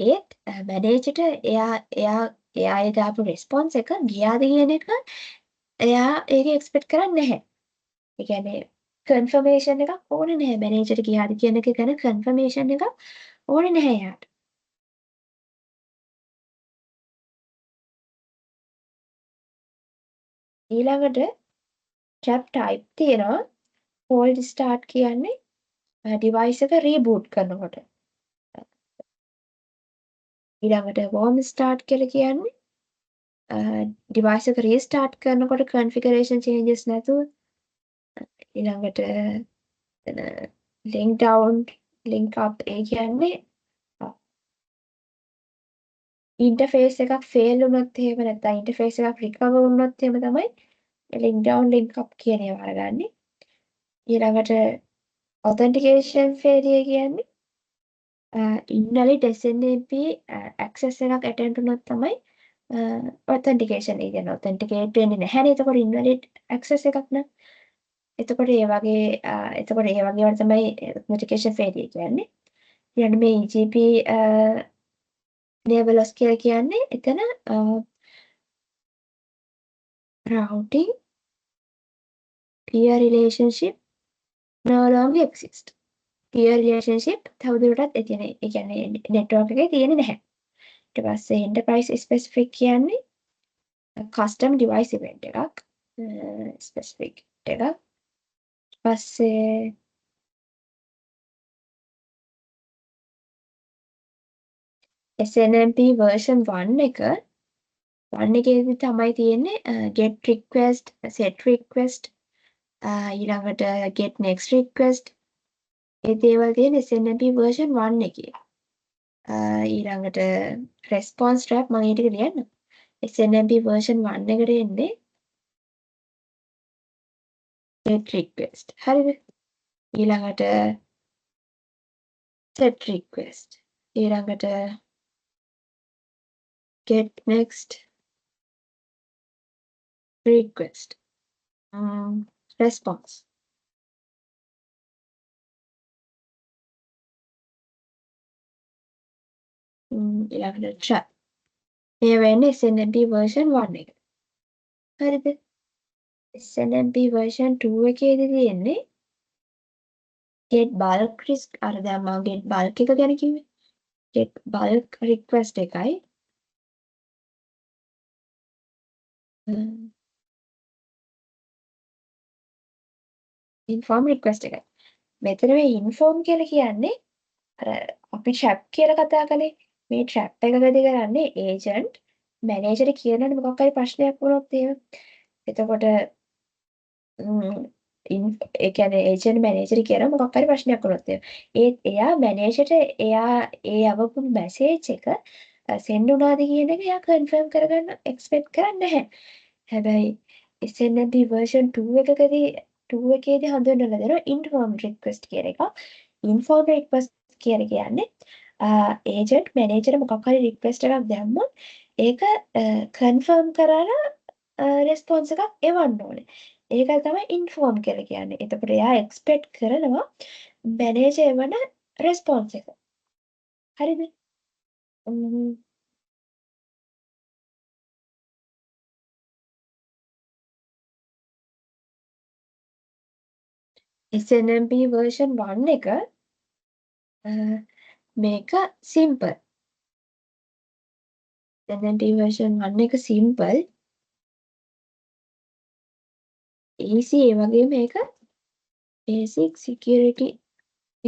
ඒත් මැනේජර්ට එයා ඒ දාපු රෙස්පොන්ස් එක ගියාද කියන එක එයා ඒක එක්ස්පෙක්ට් කරන්නේ නැහැ. ඒ කියන්නේ කන්ෆර්මේෂන් එකක් ඕනේ නැහැ මැනේජර්ට ගියාද කියන එක ගැන කන්ෆර්මේෂන් එකක් ඕනේ නැහැ එයාට. ඊළඟට trap type තියෙනවා cold start කියන්නේ device එක reboot කරනකොට. ඊළඟට warm start කියලා කියන්නේ device එක restart කරනකොට configuration changes නැතුව. ඊළඟට link down link up ඒ කියන්නේ ඉන්ටර්ෆේස් එකක් ෆේල් වුණොත් එහෙම නැත්නම් ඉන්ටර්ෆේස් එකක් රිකවර් වුණොත් එහෙම තමයි link down link up කියන ඒවා අරගන්නේ. ඊළඟට authentication failure කියන්නේ invalid SNMP access එකක් attempt වුණොත් තමයි authentication ඒ කියන්නේ authenticate වෙන්නේ නැහැනේ. එතකොට invalid access එකක් නම් එතකොට ඒ වගේ ඒවට තමයි authentication failure කියන්නේ. ඊළඟ මේ EGP enablers කියලා කියන්නේ එතන routing peer relationship no longer exist. peer relationship තවදුරටත් ඒ කියන්නේ network එකේ තියෙන්නේ නැහැ. ඊට පස්සේ enterprise specific කියන්නේ custom device event එකක් specific එකක්. ඊට පස්සේ SNMP version 1 එකේදී තමයි තියෙන්නේ get request, set request, ඊළඟට get next request ඒ දේවල් තියෙන SNMP version 1 එකේ. ඊළඟට response trap මම ඊට ලියන්න. SNMP version 1 එකට එන්නේ get request. හරිද? ඊළඟට set request. ඊළඟට get next request. response. ඊළඟට trap. මේ වෙන්නේ SNMP version 1 එක. හරිද? SNMP version 2 එකේදී තියෙන්නේ get bulk risk අර දැන් මම get bulk එක ගැන කිව්වේ. get bulk request එකයි inform request එකයි. මෙතන මේ inform කියලා කියන්නේ අර අපි trap කියලා කතා කළේ. මේ trap එකකදී කරන්නේ agent manager කියනවනේ මොකක් හරි ප්‍රශ්නයක් වුණොත් එහෙම. එතකොට ඒ කියන්නේ ඒජන්ට් මැනේජර් කියලා මොකක් හරි ප්‍රශ්නයක් වුණොත් එයා මැනේජර්ට එයා ඒ යවපු මැසේජ් එක සෙන්ඩ් වුණාද කියන එක එයා කන්ෆර්ම් කරගන්න එක්ස්පෙක්ට් කරන්නේ නැහැ. හැබැයි SNMP version 2 එකේදී හඳුන්වලා දෙනවා inform request කියන එක. inform request කියන්නේ ඒජන්ට් මැනේජර් මොකක් හරි රික්වෙස්ට් එකක් දැම්මොත් ඒක කන්ෆර්ම් කරලා රෙස්පොන්ස් එකක් එවන්න ඕනේ. ඒකයි තමයි ඉන්ෆෝම් කියලා කියන්නේ. එතකොට එයා එක්ස්පෙක්ට් කරනවා මැනේජර් එවන රෙස්පොන්ස් එක. හරිද? ම්ම්. SNMP version 1 එක මේක සිම්පල්. SNMP version 1 එක සිම්පල්. easy ඒ වගේම මේක basic security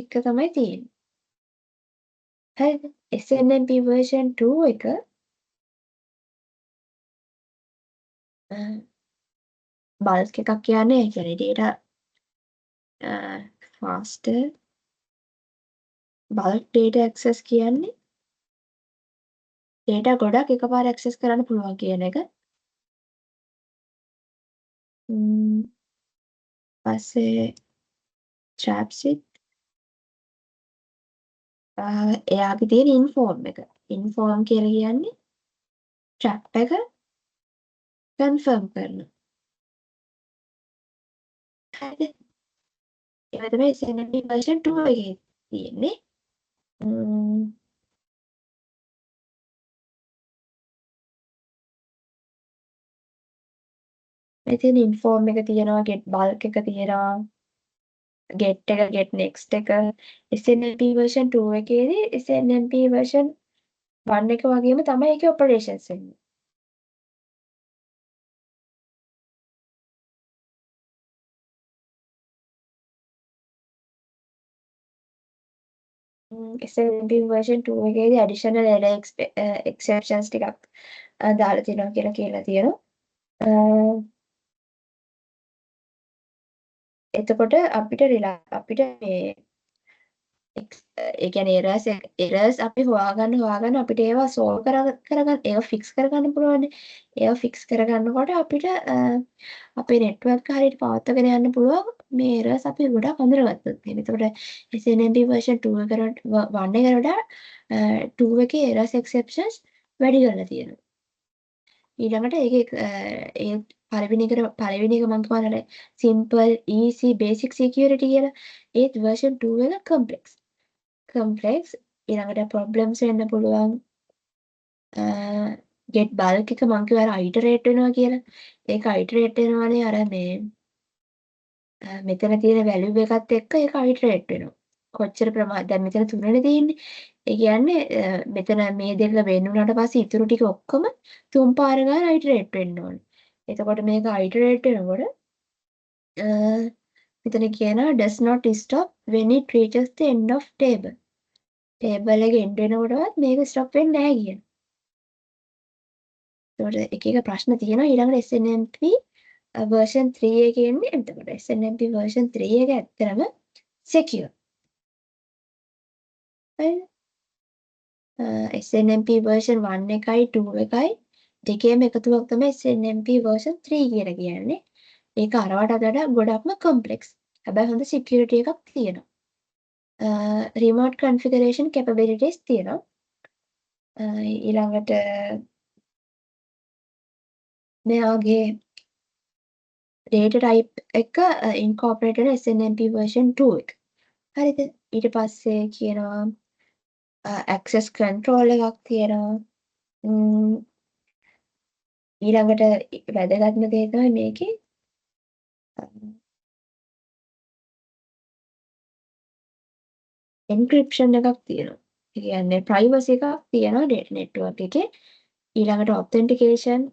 එක තමයි තියෙන්නේ. හරිද? SNMP version 2 එක බල්ක් එකක් කියන්නේ ඒ කියන්නේ data faster bulk data access කියන්නේ data ගොඩක් එකපාර access කරන්න පුළුවන් කියන එක. පස්සේ trapsit එයාගේ තියෙන inform එක. inform කියලා කියන්නේ trap එක confirm කරනවා. හරිද? ඒක තමයි SNMP version 2 එකේ තියෙන්නේ. ඉතින් inform එක තියෙනවා get bulk එක තියෙනවා get එක get next එක SNMP version 2 එකේදී SNMP version 1 එක වගේම තමයි ඒකේ operations එන්නේ. SNMP version 2 එකේදී additional error exceptions ටිකක් දාලා තියෙනවා කියලා තියෙනවා. එතකොට අපිට මේ ඒ කියන්නේ errors අපි හොයාගන්න අපිට ඒවා solve කරගන්න ඒවා fix කරගන්න පුළුවන්. ඒවා fix කරගන්නකොට අපිට අපේ network එක හරියට පවත්වාගෙන යන්න පුළුවන් මේ errors අපි ගොඩක් අඳුරගත්තොත් එහෙම. එතකොට SNMP version 2 එකට 1 එකට වඩා 2 එකේ errors exceptions වැඩි කරලා තියෙනවා. ඊළඟට ඒකේ ඒ පළවෙනි එක මම කියවනේ simple easy basic security කියලා. ඒත් version 2 එක complex ඊළඟට problems වෙන්න පුළුවන්. get bulk එක මං කිව්වා අර iterate වෙනවා කියලා. ඒක iterate වෙනවානේ අර මේ මෙතන තියෙන value එකත් එක්ක ඒක iterate වෙනවා. කොච්චර දැන් මෙතන 3නේ තියෙන්නේ. ඒ කියන්නේ මෙතන මේ දෙක වෙන් වුණාට පස්සේ ඉතුරු ටික ඔක්කොම 3 පාර ගාන iterate වෙන්න ඕනේ. එතකොට මේක iterate වෙනකොට මෙතන කියනවා does not stop when it reaches the end of table. table එක end වෙනකොටවත් මේක stop වෙන්නේ නැහැ කියන. ඒකට එක ප්‍රශ්න තියෙනවා ඊළඟට SNMP version 3 එකේ එන්නේ. එතකොට SNMP version 3 එක ඇත්තටම secure. හරිද? SNMP version 1 එකයි 2 එකයි දෙකේම එකතුවක් තමයි SNMP version 3 කියලා කියන්නේ. ඒක අරවට වඩා ගොඩක්ම complex. හැබැයි හොඳ security එකක් තියෙනවා. remote configuration capabilities තියෙනවා. ඊළඟට මෙයාගේ data type එක incorporate වෙන SNMP version 2 එක. හරිද? ඊට පස්සේ කියනවා access control එකක් තියෙනවා. ඊළඟට වැදගත්ම දේ තමයි මේකේ එන්ක්‍රිප්ෂන් එකක් තියෙනවා. ඒ කියන්නේ ප්‍රයිවසි එකක් තියෙනවා ඩේටා නෙට්වර්ක් එකේ. ඊළඟට ඔතෙන්ටිකේෂන්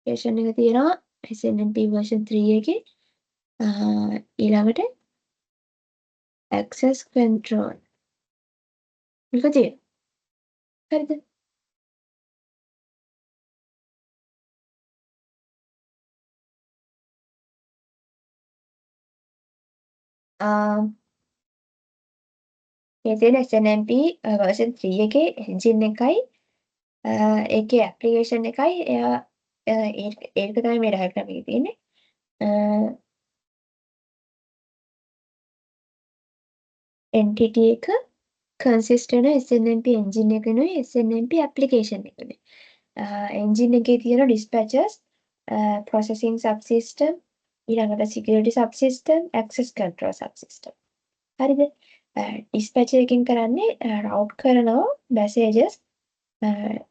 එක තියෙනවා SNMP version 3 එකේ. ඊළඟට access control එක තියෙනවා. හරිද? මේ තියෙන SNMP version 3 එකේ engine එකයි ඒකේ application එකයි එයා ඒක තමයි මේ diagram එකේ තියෙන්නේ. entity එක consist වෙන SNMP engine එකනුයි SNMP application එකනුයි. engine එකේ තියෙන dispatchers, processing subsystem, ඊළඟට security subsystem, access control subsystem. හරිද? dispatcher එකකින් කරන්නේ route කරනවා messages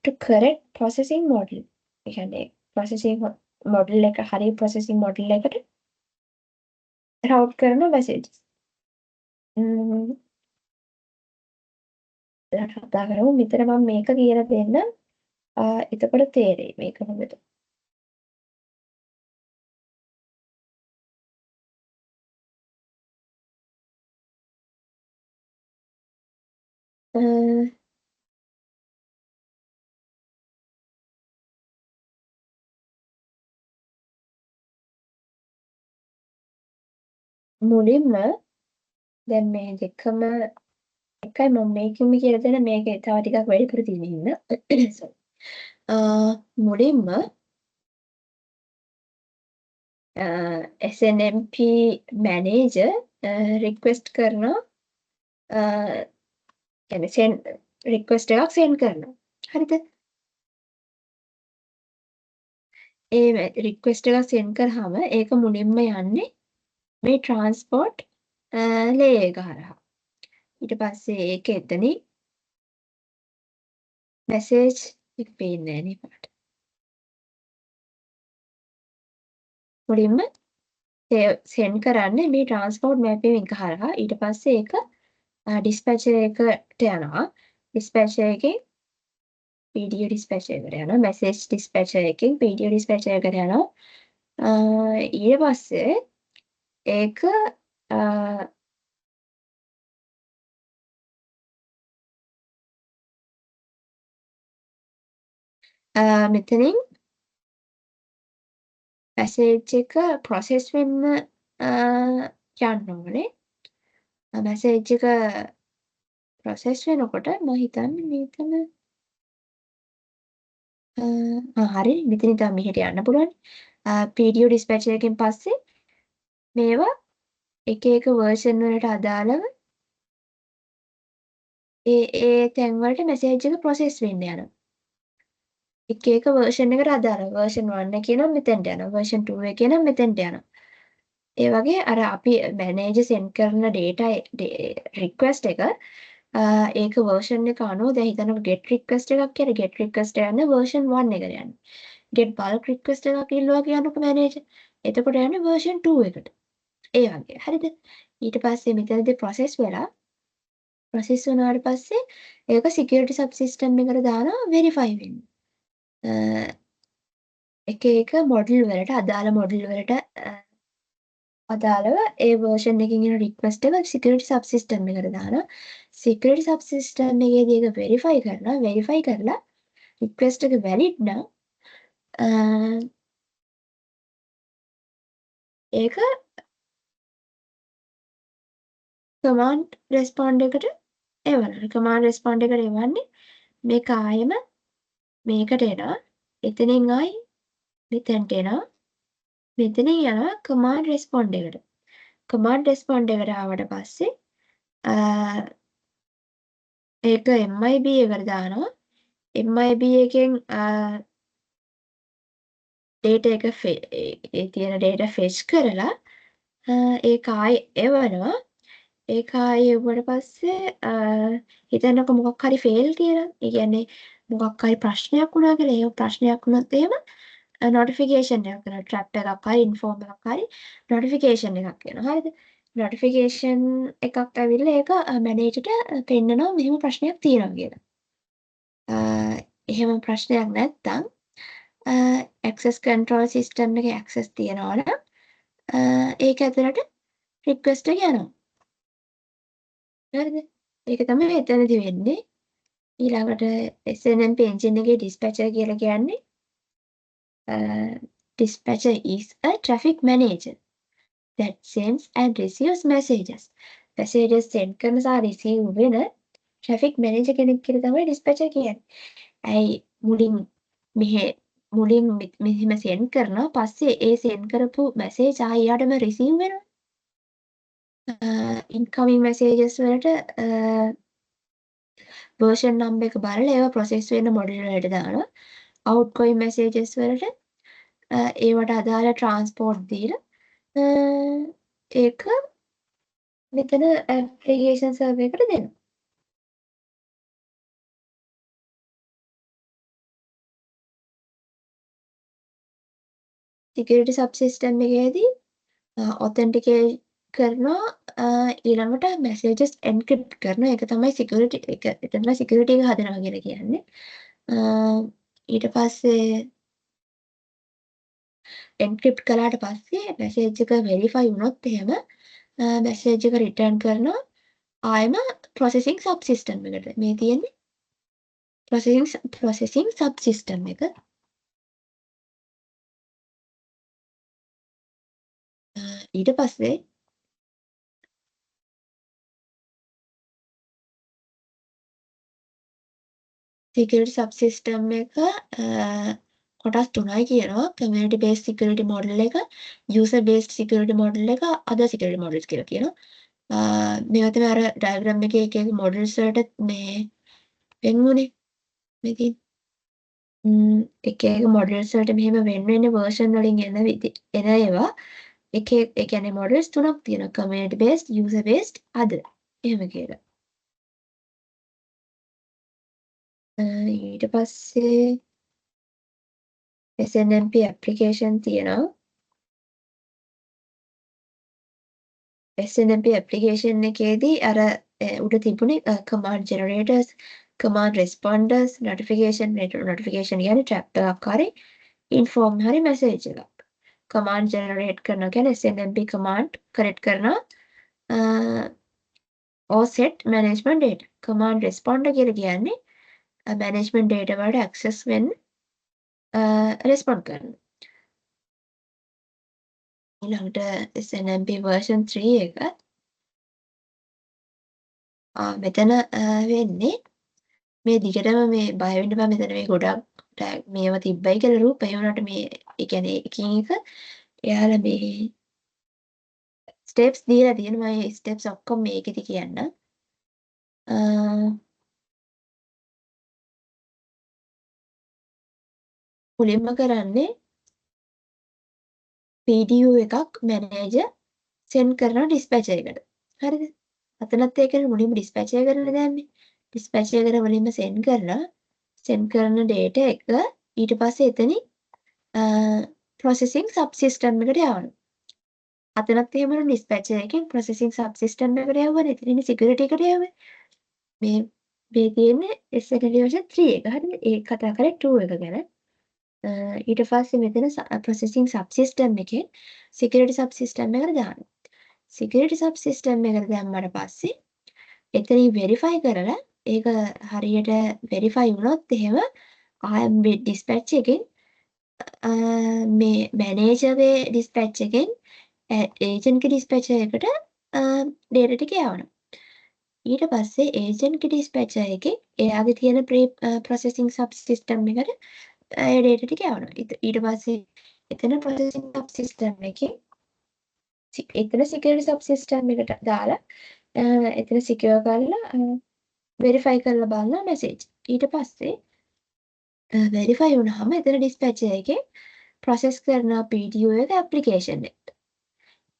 to correct processing model. ඒ කියන්නේ processing model එක හරි processing model එකට route කරන messages. කතා කරමු. මෙතන මම මේක කියලා දෙන්නම්. එතකොට තේරෙයි මේක මොකද. මුලින්ම දැන් මේ දෙකම එකයි මම මේකෙම කියලා දෙන මේක තව ටිකක් වැඩිපුර තියෙන ඉන්න. මුලින්ම SNMP manager request කරනවා කියන්නේ send request එකක් send කරනවා. හරිද? ඒ request එකක් send කරාම ඒක මුලින්ම යන්නේ මේ transport layer එක හරහා. ඊට පස්සේ ඒක එතනින් message එක පේන්නේ නැහැ නේ පාට. මුලින්ම send කරන්නේ මේ transport mapping එක හරහා. ඊට පස්සේ ඒක dispatcher එකට යනවා. dispatcher එකෙන් PDU dispatcher එකට යනවා. message dispatcher එකෙන් PDU dispatcher එකට යනවා. ඊට පස්සේ ඒක මෙතනින් message එක process වෙන්න යන්න ඕනේ. message එක process වෙනකොට මම හිතන්නේ මෙතන හරි මෙතනින් තමයි මෙහෙට යන්න පුළුවන්. PDU dispatcher එකෙන් පස්සේ මේවා එක එක version වලට අදාළව ඒ තැන් වලට message එක process වෙන්න යනවා. එක එක version එකට අදාළව version 1 එකේ නම් මෙතෙන්ට යනවා. version 2 එකේ නම් මෙතෙන්ට යනවා. ඒ වගේ අර අපි manager send කරන data request එක ඒක version එක අනුව දැන් හිතන්නකො get request එකක් කියලා get request යන්නේ version 1 එකට යන්නේ. get bulk request එකක් ඉල්ලුවා කියනකො manager. එතකොට යන්නේ version 2 එකට. ඒ වගේ. හරිද? ඊට පස්සේ මෙතනදී process වෙලා process වුණාට පස්සේ ඒක security subsystem එකට දානවා verify වෙන්න. එක එක model වලට අදාළ model වලට අදාළව ඒ version එකකින් එන request එක security subsystem එකට දානවා. security subsystem එකේදී ඒක verify කරනවා. verify කරලා request එක valid නම් ඒක command respond එකට එවනවා. command respond එකට එවන්නේ මේක ආයෙම මේකට එනවා. එතනින් ආයි මෙතෙන්ට එනවා. මෙතනින් යනවා command respond එකට. command respond එකට ආවට පස්සේ ඒක MIB එකට දානවා. MIB එකෙන් data එක ඒ තියෙන data fetch කරලා ඒක ආයි එවනවා. ඒක ආයි එවුවට පස්සේ හිතන්නකො මොකක් හරි fail කියලා. ඒ කියන්නේ මොකක් හරි ප්‍රශ්නයක් වුණා කියලා. ඒ ප්‍රශ්නයක් වුණොත් එහෙම notification එකක් කරනවා. trap එකක් හරි inform එකක් හරි notification එකක් එනවා. හරිද? notification එකක් ඇවිල්ලා ඒක මැනේජර්ට පෙන්නනවා මෙහෙම ප්‍රශ්නයක් තියෙනවා කියලා. එහෙම ප්‍රශ්නයක් නැත්තම් access control system එකේ access තියනවා නම් ඒක ඇතුළට request එක යනවා. හරිද? ඒක තමයි එතනදී වෙන්නේ. ඊළඟට SNMP engine එකේ dispatcher කියලා කියන්නේ dispatcher is a traffic manager. that sends and receives messages. Messages send කරන සහ receive වෙන traffic manager කෙනෙක් කියලා තමයි dispatcher කියන්නේ. ඇයි මුලින් මෙහෙම send කරනවා පස්සේ ඒ send කරපු message ආයෙ යාටම receive වෙනවා. incoming messages වලට version number එක බලලා ඒවා process වෙන model වලට දානවා. outgoing messages වලට ඒවට අදාළ transport දීලා ඒක මෙතන application server එකට දෙනවා. security subsystem එකේදී authenticate කරනවා ඊළඟට messages encrypt කරනවා. ඒක තමයි security එක. එතන security එක හදනවා කියලා කියන්නේ. ඊට පස්සේ encrypt කළාට පස්සේ message එක verify වුණොත් එහෙම message එක return කරනවා ආයෙම processing subsystem එකට. මේ තියෙන්නේ processing subsystem එක. ඊට පස්සේ security subsystem එක කොටස් තුනයි කියනවා. community based security model එක, user based security model එක, other security models කියලා කියනවා. මේවා තමයි අර diagram එකේ එක එක models වලට මේ වෙන්නුනේ. මේ තියෙන එක එක models වලට මෙහෙම වෙන වෙන version වලින් එන ඒවා ඒ කියන්නේ models තුනක් තියෙනවා. community based, user based, other. එහෙම කියලා. ඊට පස්සේ SNMP application තියෙනවා. SNMP application එකේදී අර උඩ තිබුණේ command generators, command responders, notification කියන්නේ trap එකක් හරි inform හරි message එකක්. command generate කරනවා කියන්නේ SNMP command correct කරනවා or set management data. command responder කියලා කියන්නේ management data වලට access වෙන්න respond කරනවා. ඊළඟට SNMP version 3 එක මෙතන වෙන්නේ මේ දිගටම මේ බය වෙන්න බෑ. මෙතන මේ ගොඩක් මේව තිබ්බයි කියලා රූප ඒ වුණාට මේ ඒ කියන්නේ එකින් එක එයාලා මේ ස්ටෙප්ස් දීලා තියෙනවා. මේ ස්ටෙප්ස් ඔක්කොම මේකෙදි කියන්න. මුලින්ම කරන්නේ PDU එකක් මැනේජර් send කරනවා dispatcher එකට. හරිද? අතනත් ඒකනේ මුලින්ම dispatcher එකට දැම්මේ. dispatcher එකට මුලින්ම send කරලා send කරන data එක ඊට පස්සේ එතනින් processing subsystem එකට යවනවා. අතනත් එහෙමනේ dispatcher එකෙන් processing subsystem එකට යවුවනේ. එතනින් security එකට යවුවේ. මේ තියෙන්නේ SNMP version 3 එක. හරිද? ඒක කතා කරේ 2 එක ගැන. ඊට පස්සේ මෙතන processing subsystem එකෙන් security subsystem එකට දානවා. security subsystem එකට දැම්මට පස්සේ එතනින් verify කරලා ඒක හරියට verify වුණොත් එහෙම ආයෙ dispatch එකෙන් මේ manager ගේ dispatch එකෙන් agent ගේ dispatch එකට data ටික යවනවා. ඊට පස්සේ agent ගේ dispatcher එකෙන් එයාගේ තියෙන processing subsystem එකට ඒ data ටික යවනවා. ඊට පස්සේ එතන processing subsystem එකේ එතන security subsystem එකට දාලා එතන secure කරලා verify කරලා බලන message. ඊට පස්සේ verify වුණාම එතන dispatcher එකේ process කරන PDU එක application එකට.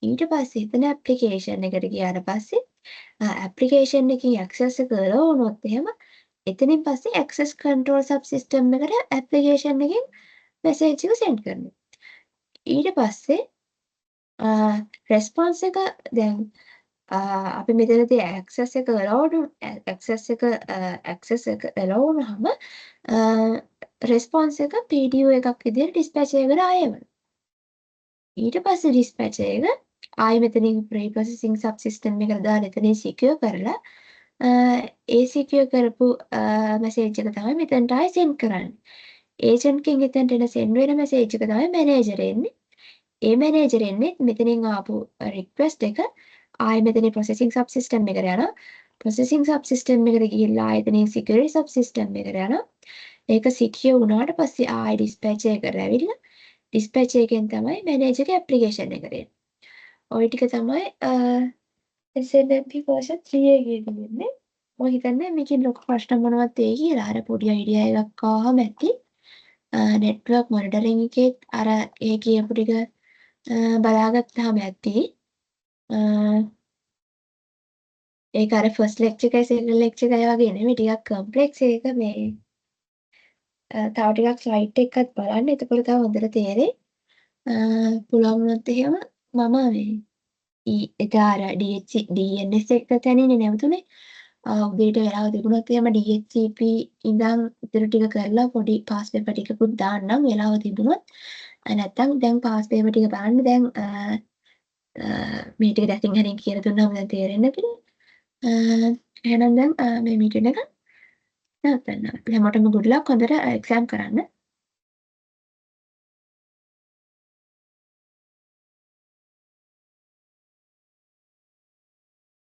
ඊට පස්සේ එතන application එකට ගියාට පස්සේ application එකේ access එක allow වුණොත් එහෙම එතනින් පස්සේ access control subsystem එකට application එකෙන් message එක send කරනවා. ඊට පස්සේ response එක දැන් අපි මෙතනදී access එක allow වුණාම response එක PDU එකක් විදිහට dispatcher එකට ආයෙ එනවා. ඊට පස්සේ dispatcher එක ආයෙ මෙතනින් pre-processing subsystem එකට දාලා එතනින් secure කරලා ඒ secure කරපු message එක තමයි මෙතනට ආයෙ send කරන්නේ. agent කෙන් එතනට එන send වෙන message එක තමයි manager එන්නේ. ඒ මැනේජර් එන්නේ මෙතනින් ආපු රික්වෙස්ට් එක ආයෙ මෙතනින් ප්‍රොසෙසින් සබ් සිස්ටම් එකට යනවා. ප්‍රොසෙසින් සබ් සිස්ටම් එකට ගිහිල්ලා ආයෙ එතනින් සිකියුරිටි සබ් සිස්ටම් එකට යනවා. ඒක සිකියර් වුණාට පස්සේ ආයෙ ඩිස්පැච් එකකට ඇවිල්ලා ඩිස්පැච් එකෙන් තමයි මැනේජර්ගේ ඇප්ලිකේෂන් එකට එන්නේ. ওই ටික තමයි SNMP version 3 එකේ තියෙන්නේ. මම හිතන්නේ මේකෙන් ලොකු ප්‍රශ්න මොනවත් වෙයි කියලා. අර පොඩි අයිඩියා එකක් ආවම ඇති. නෙට්වර්ක් මොනිටරින් එකේත් අර ඒ කියපු ටික බලාගත්තාම ඇති. ඒක අර ෆස්ට් ලෙක්චර් එකයි සෙකන්ඩ් ලෙක්චර් එකයි වගේ නෙමෙයි ටිකක් කම්ප්ලෙක්ස් ඒක මේ තව ටිකක් ස්ලයිඩ් එකත් බලන්න එතකොට තව හොඳට තේරෙයි. පුළුවන් වුණොත් එහෙම මම මේ එදා අර DNS එක තැනින්නේ නැවතුනේ. උදේට වෙලාව තිබුණොත් එහෙම DHCP ඉඳන් ඉතුරු ටික කරලා පොඩි පාස් පේපර් ටිකකුත් දාන්නම් වෙලාව තිබුණොත්. නැත්තම් දැන් පාස් පේපර් ටික බලන්න දැන් මේ ටික දැකින් හරින් කියලා දුන්නාම දැන් තේරෙන්නේ නැතිනේ. එහෙනම් දැන් මේ මීටින් එක නවත්තන්න. හැමෝටම good luck හොඳට එක්සෑම් කරන්න.